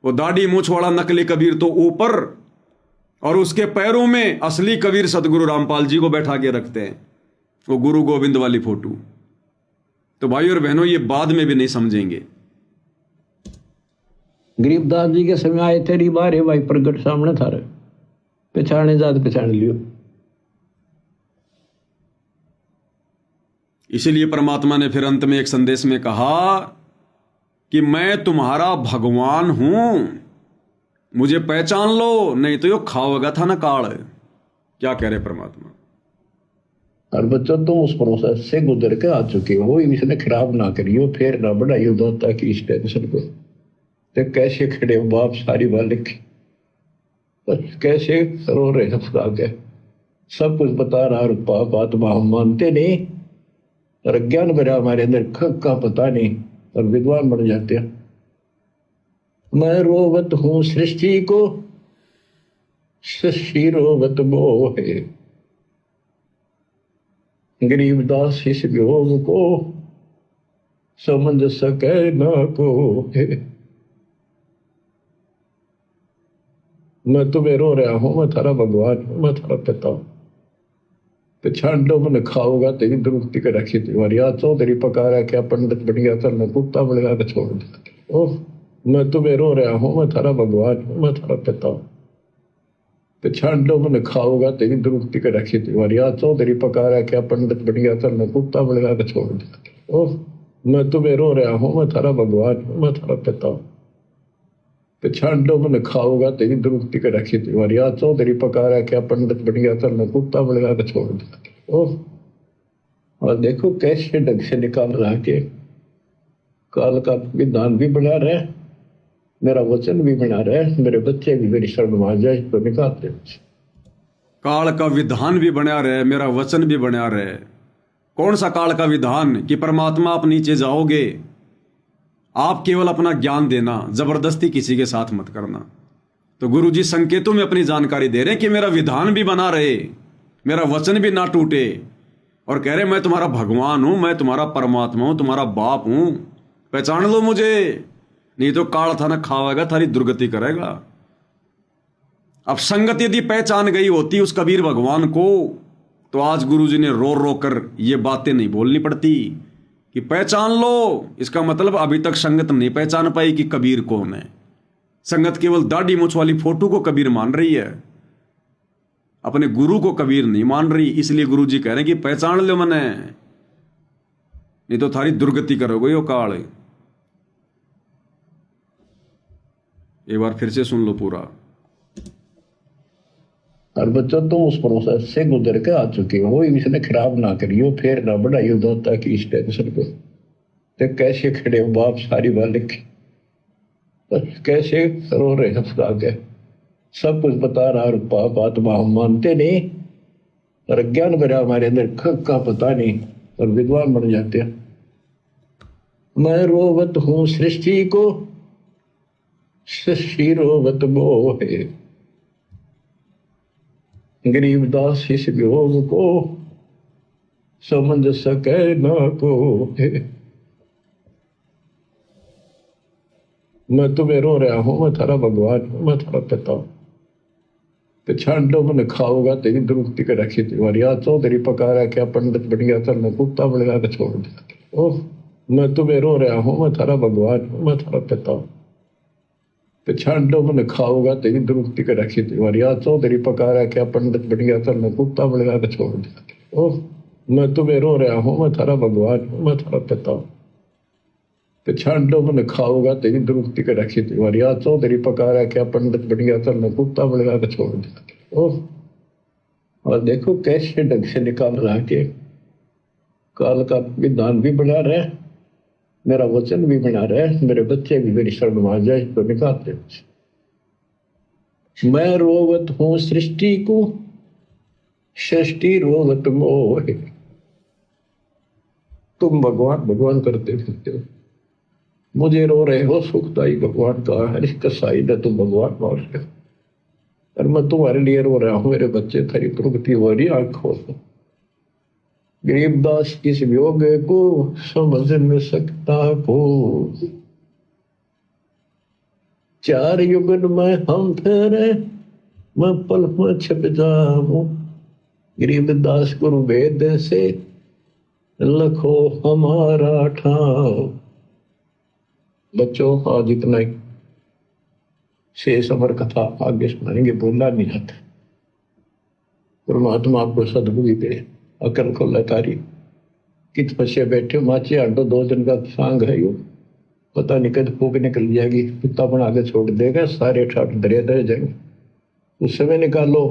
वो दाढ़ी मूंछ वाला नकली कबीर तो ऊपर, और उसके पैरों में असली कबीर सतगुरु रामपाल जी को बैठा के रखते हैं, वो गुरु गोविंद वाली फोटो। तो भाई और बहनों, ये बाद में भी नहीं समझेंगे। गरीबदास जी के समय आए थे। बारे भाई प्रगट सामने था, पहचाने जात पहचान लियो। इसीलिए परमात्मा ने फिर अंत में एक संदेश में कहा कि मैं तुम्हारा भगवान हूं, मुझे पहचान लो, नहीं तो यो खाओगा था ना काल। क्या कह रहे परमात्मा? और बच्चों तुम उस प्रोसेस से गुजर के आ चुके हो, इसने खराब ना करियो, फिर ना बढ़ाइयो दाता की इस टेंशन को। तो कैसे खड़े हो बाप सारी बालिक, कैसे रो रहे हैं खुदा के, सब कुछ बता रहा, और पाप आत्मा हम मानते नहीं, और ज्ञान भरा हमारे अंदर का पता नहीं, और विद्वान बन जाते हैं। मैं रोवत हूं सृष्टि को, सृष्टि रोवत मोहे, गरीबदास इस वियोग को समझ सके ना कोई। मैं तुम्हें रो रहा हूं, मैं थारा भगवान हूं, मैं थारा पिता हूं। पछाण लो मन खाओगा तेरी दुरुक्ति के रखी तुम्हारी। आज चौधरी पका रहा क्या पंडित बन गया था, मैं कुत्ता बन गया छोड़ दिया। ओह मैं तुम्हें रो रहा हूं, मैं थारा भगवान हूं, मैं थारा पिता हूं। पछाण लो मन खाओगा तेरी दुरुक्ति के रखी तुम्हारी। आज चौधरी पका रहा क्या पंडित बन गया था, मैं कुत्ता बन गया छोड़ दिया। ओह मैं तुम्हें रो रहा हूं, मैं थारा भगवान हूं, मैं थारा पिता हूं। पछाण लो मन खाओगा तेरी दुरुक्ति के रखी तुम्हारी। आज चौधरी पका रहा क्या पंडित बन गया था, मैं कुत्ता बन गया छोड़ दिया। ओह और देखो कैसे ढंग से निकाल रहा के काल का विधान भी बना रहे, मेरा वचन भी बना रहे, मेरे बच्चे भी मेरी शरण में आ जाए तो निकालते। काल का विधान भी बना रहे, मेरा वचन भी बना रहे। कौन सा काल का विधान? कि परमात्मा आप नीचे जाओगे, आप केवल अपना ज्ञान देना, जबरदस्ती किसी के साथ मत करना। तो गुरु जी संकेतों में अपनी जानकारी दे रहे हैं कि मेरा विधान भी बना रहे, मेरा वचन भी ना टूटे, और कह रहे मैं तुम्हारा भगवान हूं, मैं तुम्हारा परमात्मा हूं, तुम्हारा बाप हूं, पहचान लो मुझे, नहीं तो काल था ना खावेगा, थारी दुर्गति करेगा। अब संगत यदि पहचान गई होती उस कबीर भगवान को, तो आज गुरु जी ने रो रो कर ये बातें नहीं बोलनी पड़ती कि पहचान लो। इसका मतलब अभी तक संगत नहीं पहचान पाई कि कबीर कौन है। संगत केवल दाढ़ी मूछ वाली फोटो को कबीर मान रही है, अपने गुरु को कबीर नहीं मान रही। इसलिए गुरु जी कह रहे हैं कि पहचान लो मने, नहीं तो थारी दुर्गति करोगे यो काल। एक बार फिर से सुन लो पूरा। और बच्चों तुम उस प्रोसेस से गुजर के आ चुके हो, इसने खराब ना करियो, फिर ना बढ़ाइयो दाता की इस टेंशन को। तो कैसे खड़े हो बाप सारी बालिक, कैसे रो रहे हैं खुदा के, सब कुछ बता रहा, और पाप आत्मा हम मानते नहीं, और ज्ञान भरा हमारे अंदर का पता नहीं, और विद्वान बन जाते हैं। मैं रोवत हूं सृष्टि को, सृष्टि रोवत मोहे, गरीबदास इस वियोग को समझ सके ना कोई। मैं तुम्हें रो रहा हूं, मैं थारा भगवान हूं, मैं थारा पिता हूं। पछाण लो मन खाओगा तेरी दुरुक्ति के रखी तुम्हारी। आज चौधरी पका रहा क्या पंडित बन गया था, मैं कुत्ता बन गया छोड़ दिया। ओह मैं तुम्हें रो रहा हूं, मैं थारा भगवान हूं, मैं थारा पिता हूं। पछाण लो मन खाओगा तेरी दुरुक्ति के रखी तुम्हारी। आज चौधरी पका रहा क्या पंडित बन गया था, मैं कुत्ता बन गया छोड़ दिया। ओह मैं तुम्हें रो रहा हूं, मैं थारा भगवान हूं, मैं थारा पिता हूं। पछाण लो मन खाओगा तेरी दुरुक्ति के रखी तुम्हारी। आज चौधरी पका रहा क्या पंडित बन गया था, मैं कुत्ता बन गया छोड़ दिया। ओह और देखो कैसे ढंग से निकाल रहा के काल का विधान भी बना रहे, मेरा वचन भी बना रहे, मेरे बच्चे भी मेरी शरण में आ जाए तो निकालते। मैं रोवत हूं सृष्टि को, सृष्टि रोवत मोहे। तुम भगवान भगवान करते फिरते हो, मुझे रो रहे हो, सुखदाई भगवान का है, कसाई ने तुम भगवान मान रहे हो, और मैं तुम्हारे लिए रो रहा हूं, मेरे बच्चे थारी प्रगति हो रही आंखों से। गरीबदास इस वियोग को समझ न सकता को, चार युगन में हम फेरे, मैं पल में छिप जाऊं। गरीबदास गुरु वेद से लखो हमारा ठाव। बच्चों आज इतना ही, शेष अमर कथा आगे सुनाएंगे, बोलना नहीं आता। परमात्मा आपको सद्बुद्धि दे, अकल को लतारी। कित पश्य बैठे माचे आडो 2 दिन का सांग है यो, पता नहीं कद फूक निकल जाएगी, कुत्ता बना के छोड़ देगा, सारे ठाट दरिया दर जाएंगे। उस समय निकालो,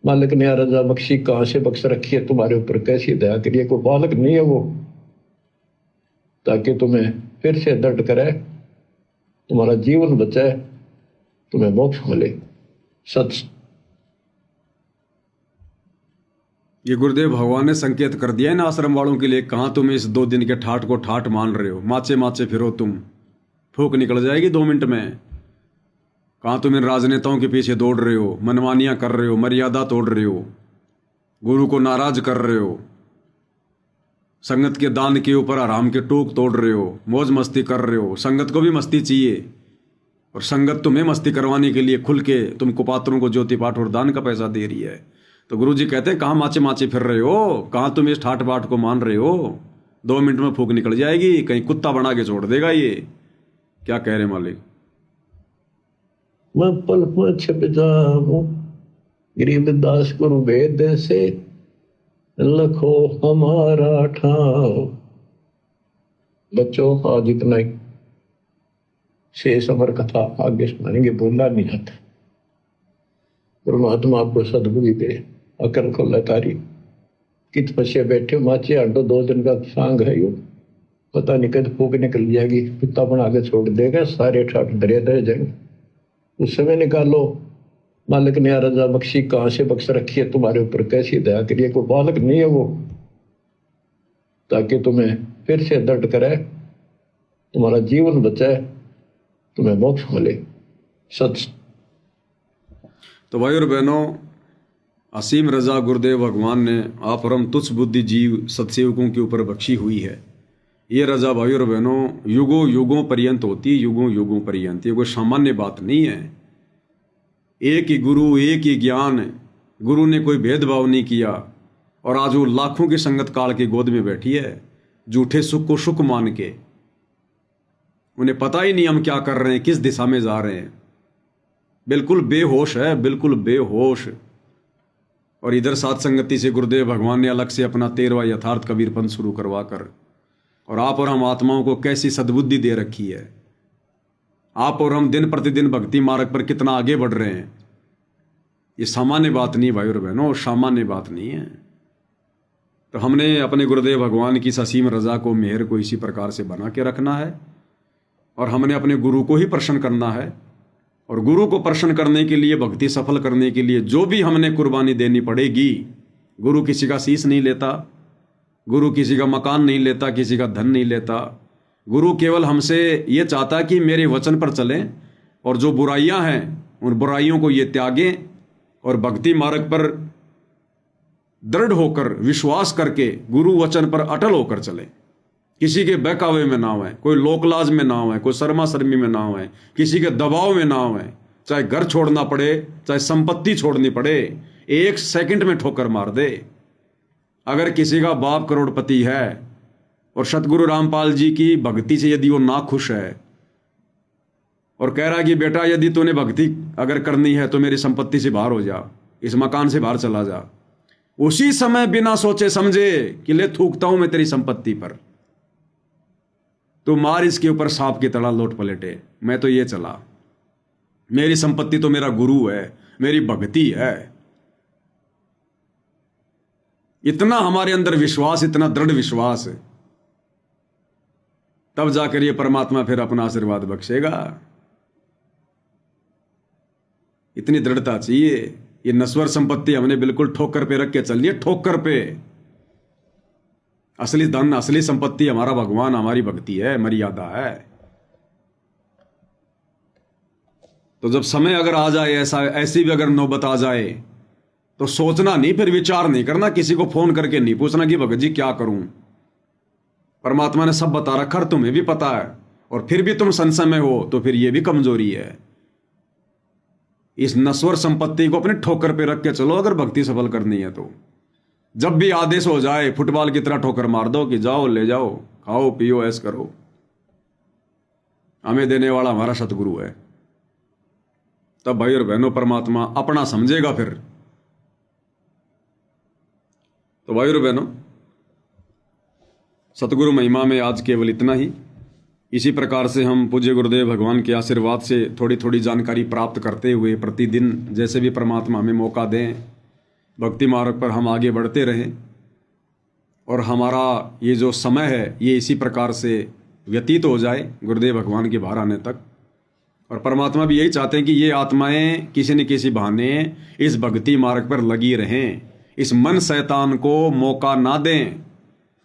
मालिक ने रजा बख्शी कहाँ से बख्श रखी है तुम्हारे ऊपर, कैसी दया करिए, कोई बालक नहीं है वो, ताकि तुम्हें फिर से दर्द करे, तुम्हारा जीवन बचाए, तुम्हें मोक्ष मिले। सच ये गुरुदेव भगवान ने संकेत कर दिया है ना आश्रम वालों के लिए, कहाँ तुम इस 2 दिन के ठाट को ठाट मान रहे हो, माचे माचे फिरो तुम, फूक निकल जाएगी 2 मिनट में। कहाँ तुम इन राजनेताओं के पीछे दौड़ रहे हो, मनमानियां कर रहे हो, मर्यादा तोड़ रहे हो, गुरु को नाराज कर रहे हो, संगत के दान के ऊपर आराम के टोक तोड़ रहे हो, मौज मस्ती कर रहे हो। संगत को भी मस्ती चाहिए, और संगत तुम्हें मस्ती करवाने के लिए खुल के तुम कुपात्रों को ज्योति पाठ और दान का पैसा दे रही है। तो गुरु जी कहते हैं कहाँ माचे माचे फिर रहे हो, कहाँ तुम इस ठाट बाट को मान रहे हो, 2 मिनट में फूक निकल जाएगी, कहीं कुत्ता बना के छोड़ देगा ये। क्या कह रहे मालिक? मैं पल में छिप जाऊं गरीबदास गुरु वेद से, लखो हमारा ठाव। बच्चों आज इतना ही, शेष अमर कथा आगे सुनाएंगे, बोलना नहीं आता। परमात्मा आपको सद्बुद्धि दे, अकल को लतारी। कित पश्य बैठे माचे आडो 2 दिन का सांग है यो, पता नहीं कद फूक निकल जाएगी, कुत्ता बना के छोड़ देगा, सारे ठाट दरिया दर जाएंगे। उस समय निकालो, मालिक ने रजा बख्शी कहाँ से बख्श रखी है तुम्हारे ऊपर, कैसी दया करिए, कोई बालक नहीं है वो, ताकि तुम्हें फिर से दर्द करे, तुम्हारा जीवन बचाए, तुम्हें मोक्ष मिले। सच तो भाई और बहनों, असीम रजा गुरुदेव भगवान ने आप परम तुच्छ बुद्धि जीव सत्सेवकों के ऊपर बख्शी हुई है। ये रजा भाई और बहनों युगों युगों पर्यंत होती है, युगों युगों पर्यंत। ये कोई सामान्य बात नहीं है। एक ही गुरु, एक ही ज्ञान, गुरु ने कोई भेदभाव नहीं किया, और आज वो लाखों की संगत काल की गोद में बैठी है, झूठे सुख को सुख मान के। उन्हें पता ही नहीं हम क्या कर रहे हैं, किस दिशा में जा रहे हैं, बिल्कुल बेहोश है, बिल्कुल बेहोश। और इधर साथ संगति से गुरुदेव भगवान ने अलग से अपना 13वां यथार्थ कबीरपंथ शुरू करवा कर, और आप और हम आत्माओं को कैसी सद्बुद्धि दे रखी है। आप और हम दिन प्रतिदिन भक्ति मार्ग पर कितना आगे बढ़ रहे हैं। ये सामान्य बात नहीं भाई और बहनों, सामान्य बात नहीं है। तो हमने अपने गुरुदेव भगवान की असीम रजा को, मेहर को इसी प्रकार से बना के रखना है, और हमने अपने गुरु को ही प्रसन्न करना है। और गुरु को प्रसन्न करने के लिए, भक्ति सफल करने के लिए जो भी हमने कुर्बानी देनी पड़ेगी। गुरु किसी का शीश नहीं लेता, गुरु किसी का मकान नहीं लेता, किसी का धन नहीं लेता। गुरु केवल हमसे ये चाहता कि मेरे वचन पर चलें, और जो बुराइयां हैं उन बुराइयों को ये त्यागें, और भक्ति मार्ग पर दृढ़ होकर विश्वास करके गुरु वचन पर अटल होकर चलें। किसी के बहकावे में ना आए, कोई लोकलाज में ना आए, कोई शर्मा शर्मी में ना आए, किसी के दबाव में ना आए। चाहे घर छोड़ना पड़े, चाहे संपत्ति छोड़नी पड़े, 1 सेकंड में ठोकर मार दे। अगर किसी का बाप करोड़पति है और सतगुरु रामपाल जी की भक्ति से यदि वो ना खुश है, और कह रहा है कि बेटा यदि तूने भक्ति अगर करनी है तो मेरी संपत्ति से बाहर हो जा, इस मकान से बाहर चला जा, उसी समय बिना सोचे समझे कि ले थूकता हूं मैं तेरी संपत्ति पर, तो मार इसके ऊपर सांप की तरह लौट पलटे। मैं तो ये चला, मेरी संपत्ति तो मेरा गुरु है, मेरी भक्ति है। इतना हमारे अंदर विश्वास, इतना दृढ़ विश्वास, तब जाकर ये परमात्मा फिर अपना आशीर्वाद बख्शेगा। इतनी दृढ़ता चाहिए। ये नश्वर संपत्ति हमने बिल्कुल ठोकर पे रख के चलिए, ठोकर पे। असली धन, असली संपत्ति हमारा भगवान, हमारी भक्ति है, मर्यादा है। तो जब समय अगर आ जाए, ऐसी भी अगर नौबत आ जाए, तो सोचना नहीं, फिर विचार नहीं करना, किसी को फोन करके नहीं पूछना कि भगत जी क्या करूं। परमात्मा ने सब बता रखा, तुम्हें भी पता है, और फिर भी तुम संशय में हो, तो फिर यह भी कमजोरी है। इस नश्वर संपत्ति को अपने ठोकर पे रख के चलो अगर भक्ति सफल करनी है तो। जब भी आदेश हो जाए, फुटबॉल की तरह ठोकर मार दो कि जाओ, ले जाओ, खाओ पियो, ऐश करो। हमें देने वाला हमारा सतगुरु है। तब भाई और बहनों, परमात्मा अपना समझेगा फिर। तो भाइयों और बहनों, सतगुरु महिमा में आज केवल इतना ही। इसी प्रकार से हम पूज्य गुरुदेव भगवान के आशीर्वाद से थोड़ी थोड़ी जानकारी प्राप्त करते हुए प्रतिदिन जैसे भी परमात्मा हमें मौका दें, भक्ति मार्ग पर हम आगे बढ़ते रहें और हमारा ये जो समय है ये इसी प्रकार से व्यतीत हो जाए गुरुदेव भगवान के बाहर आने तक। और परमात्मा भी यही चाहते हैं कि ये आत्माएं किसी न किसी बहाने इस भक्ति मार्ग पर लगी रहें, इस मन शैतान को मौका ना दें,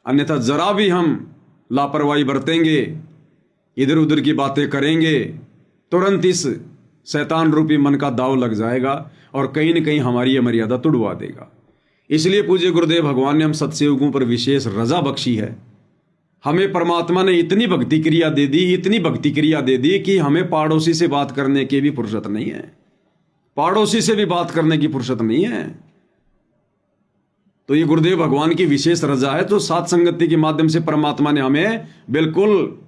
अन्यथा जरा भी हम लापरवाही बरतेंगे, इधर उधर की बातें करेंगे, तुरंत इस शैतान रूपी मन का दाव लग जाएगा और कहीं न कहीं हमारी यह मर्यादा तुड़वा देगा। इसलिए पूज्य गुरुदेव भगवान ने हम सत्संगों पर विशेष रजा बख्शी है। हमें परमात्मा ने इतनी भक्ति क्रिया दे दी, इतनी भक्ति क्रिया दे दी कि हमें पड़ोसी से बात करने की भी फुर्सत नहीं है, पड़ोसी से भी बात करने की फुर्सत नहीं है। तो ये गुरुदेव भगवान की विशेष रजा है। तो सात संगति के माध्यम से परमात्मा ने हमें बिल्कुल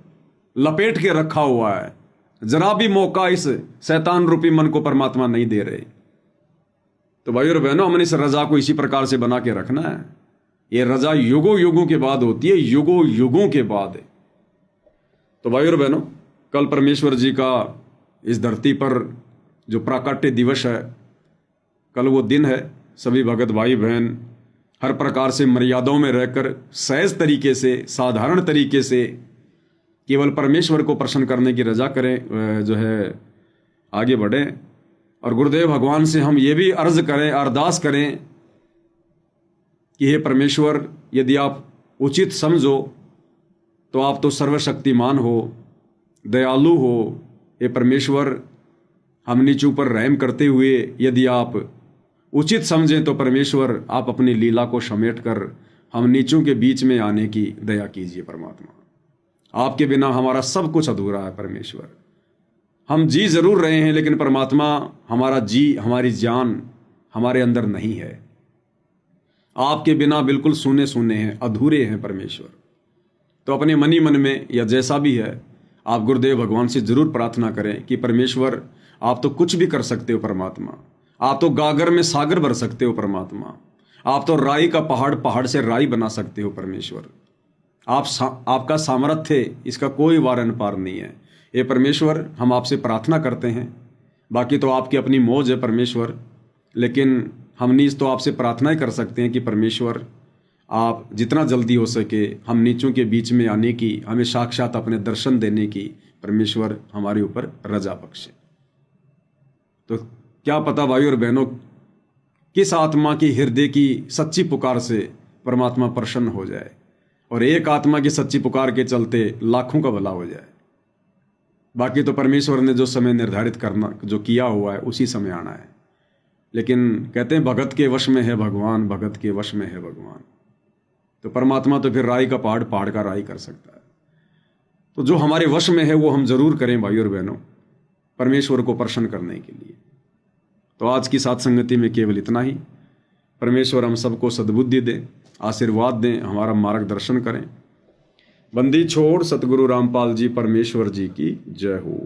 लपेट के रखा हुआ है, जरा भी मौका इस शैतान रूपी मन को परमात्मा नहीं दे रहे। तो भाइयों और बहनों, हमने इस रजा को इसी प्रकार से बना के रखना है। ये रजा युगों युगों के बाद होती है, युगों युगों के बाद। तो भाइयों और बहनों, कल परमेश्वर जी का इस धरती पर जो प्राकट्य दिवस है, कल वो दिन है। सभी भगत भाई बहन हर प्रकार से मर्यादाओं में रहकर सहज तरीके से, साधारण तरीके से केवल परमेश्वर को प्रसन्न करने की रजा करें, जो है आगे बढ़ें। और गुरुदेव भगवान से हम ये भी अर्ज करें, अरदास करें कि हे परमेश्वर, यदि आप उचित समझो तो आप तो सर्वशक्तिमान हो, दयालु हो। हे परमेश्वर, हम नीचों पर रहम करते हुए यदि आप उचित समझें तो परमेश्वर आप अपनी लीला को समेट कर हम नीचों के बीच में आने की दया कीजिए। परमात्मा, आपके बिना हमारा सब कुछ अधूरा है। परमेश्वर, हम जी जरूर रहे हैं लेकिन परमात्मा हमारा जी, हमारी जान हमारे अंदर नहीं है। आपके बिना बिल्कुल सूने सूने हैं, अधूरे हैं परमेश्वर। तो अपने मनी मन में या जैसा भी है, आप गुरुदेव भगवान से जरूर प्रार्थना करें कि परमेश्वर, आप तो कुछ भी कर सकते हो परमात्मा, आप तो गागर में सागर भर सकते हो परमात्मा, आप तो राई का पहाड़ पहाड़ से राई बना सकते हो परमेश्वर। आपका सामर्थ्य, इसका कोई वारन पार नहीं है। ये परमेश्वर, हम आपसे प्रार्थना करते हैं, बाकी तो आपकी अपनी मौज है परमेश्वर, लेकिन हम नीच तो आपसे प्रार्थना ही कर सकते हैं कि परमेश्वर, आप जितना जल्दी हो सके हम नीचों के बीच में आने की, हमें साक्षात अपने दर्शन देने की परमेश्वर हमारे ऊपर रजा बख्शे। तो क्या पता भाइयों और बहनों, किस आत्मा की हृदय की सच्ची पुकार से परमात्मा प्रसन्न हो जाए और एक आत्मा की सच्ची पुकार के चलते लाखों का भला हो जाए। बाकी तो परमेश्वर ने जो समय निर्धारित करना, जो किया हुआ है, उसी समय आना है। लेकिन कहते हैं भगत के वश में है भगवान, भगत के वश में है भगवान। तो परमात्मा तो फिर राई का पहाड़, पहाड़ का राई कर सकता है। तो जो हमारे वश में है वो हम जरूर करें भाइयों और बहनों, परमेश्वर को प्रसन्न करने के लिए। तो आज की साथ संगति में केवल इतना ही। परमेश्वर हम सबको सद्बुद्धि दें, आशीर्वाद दें, हमारा मार्गदर्शन करें। बंदी छोड़ सतगुरु रामपाल जी परमेश्वर जी की जय हो।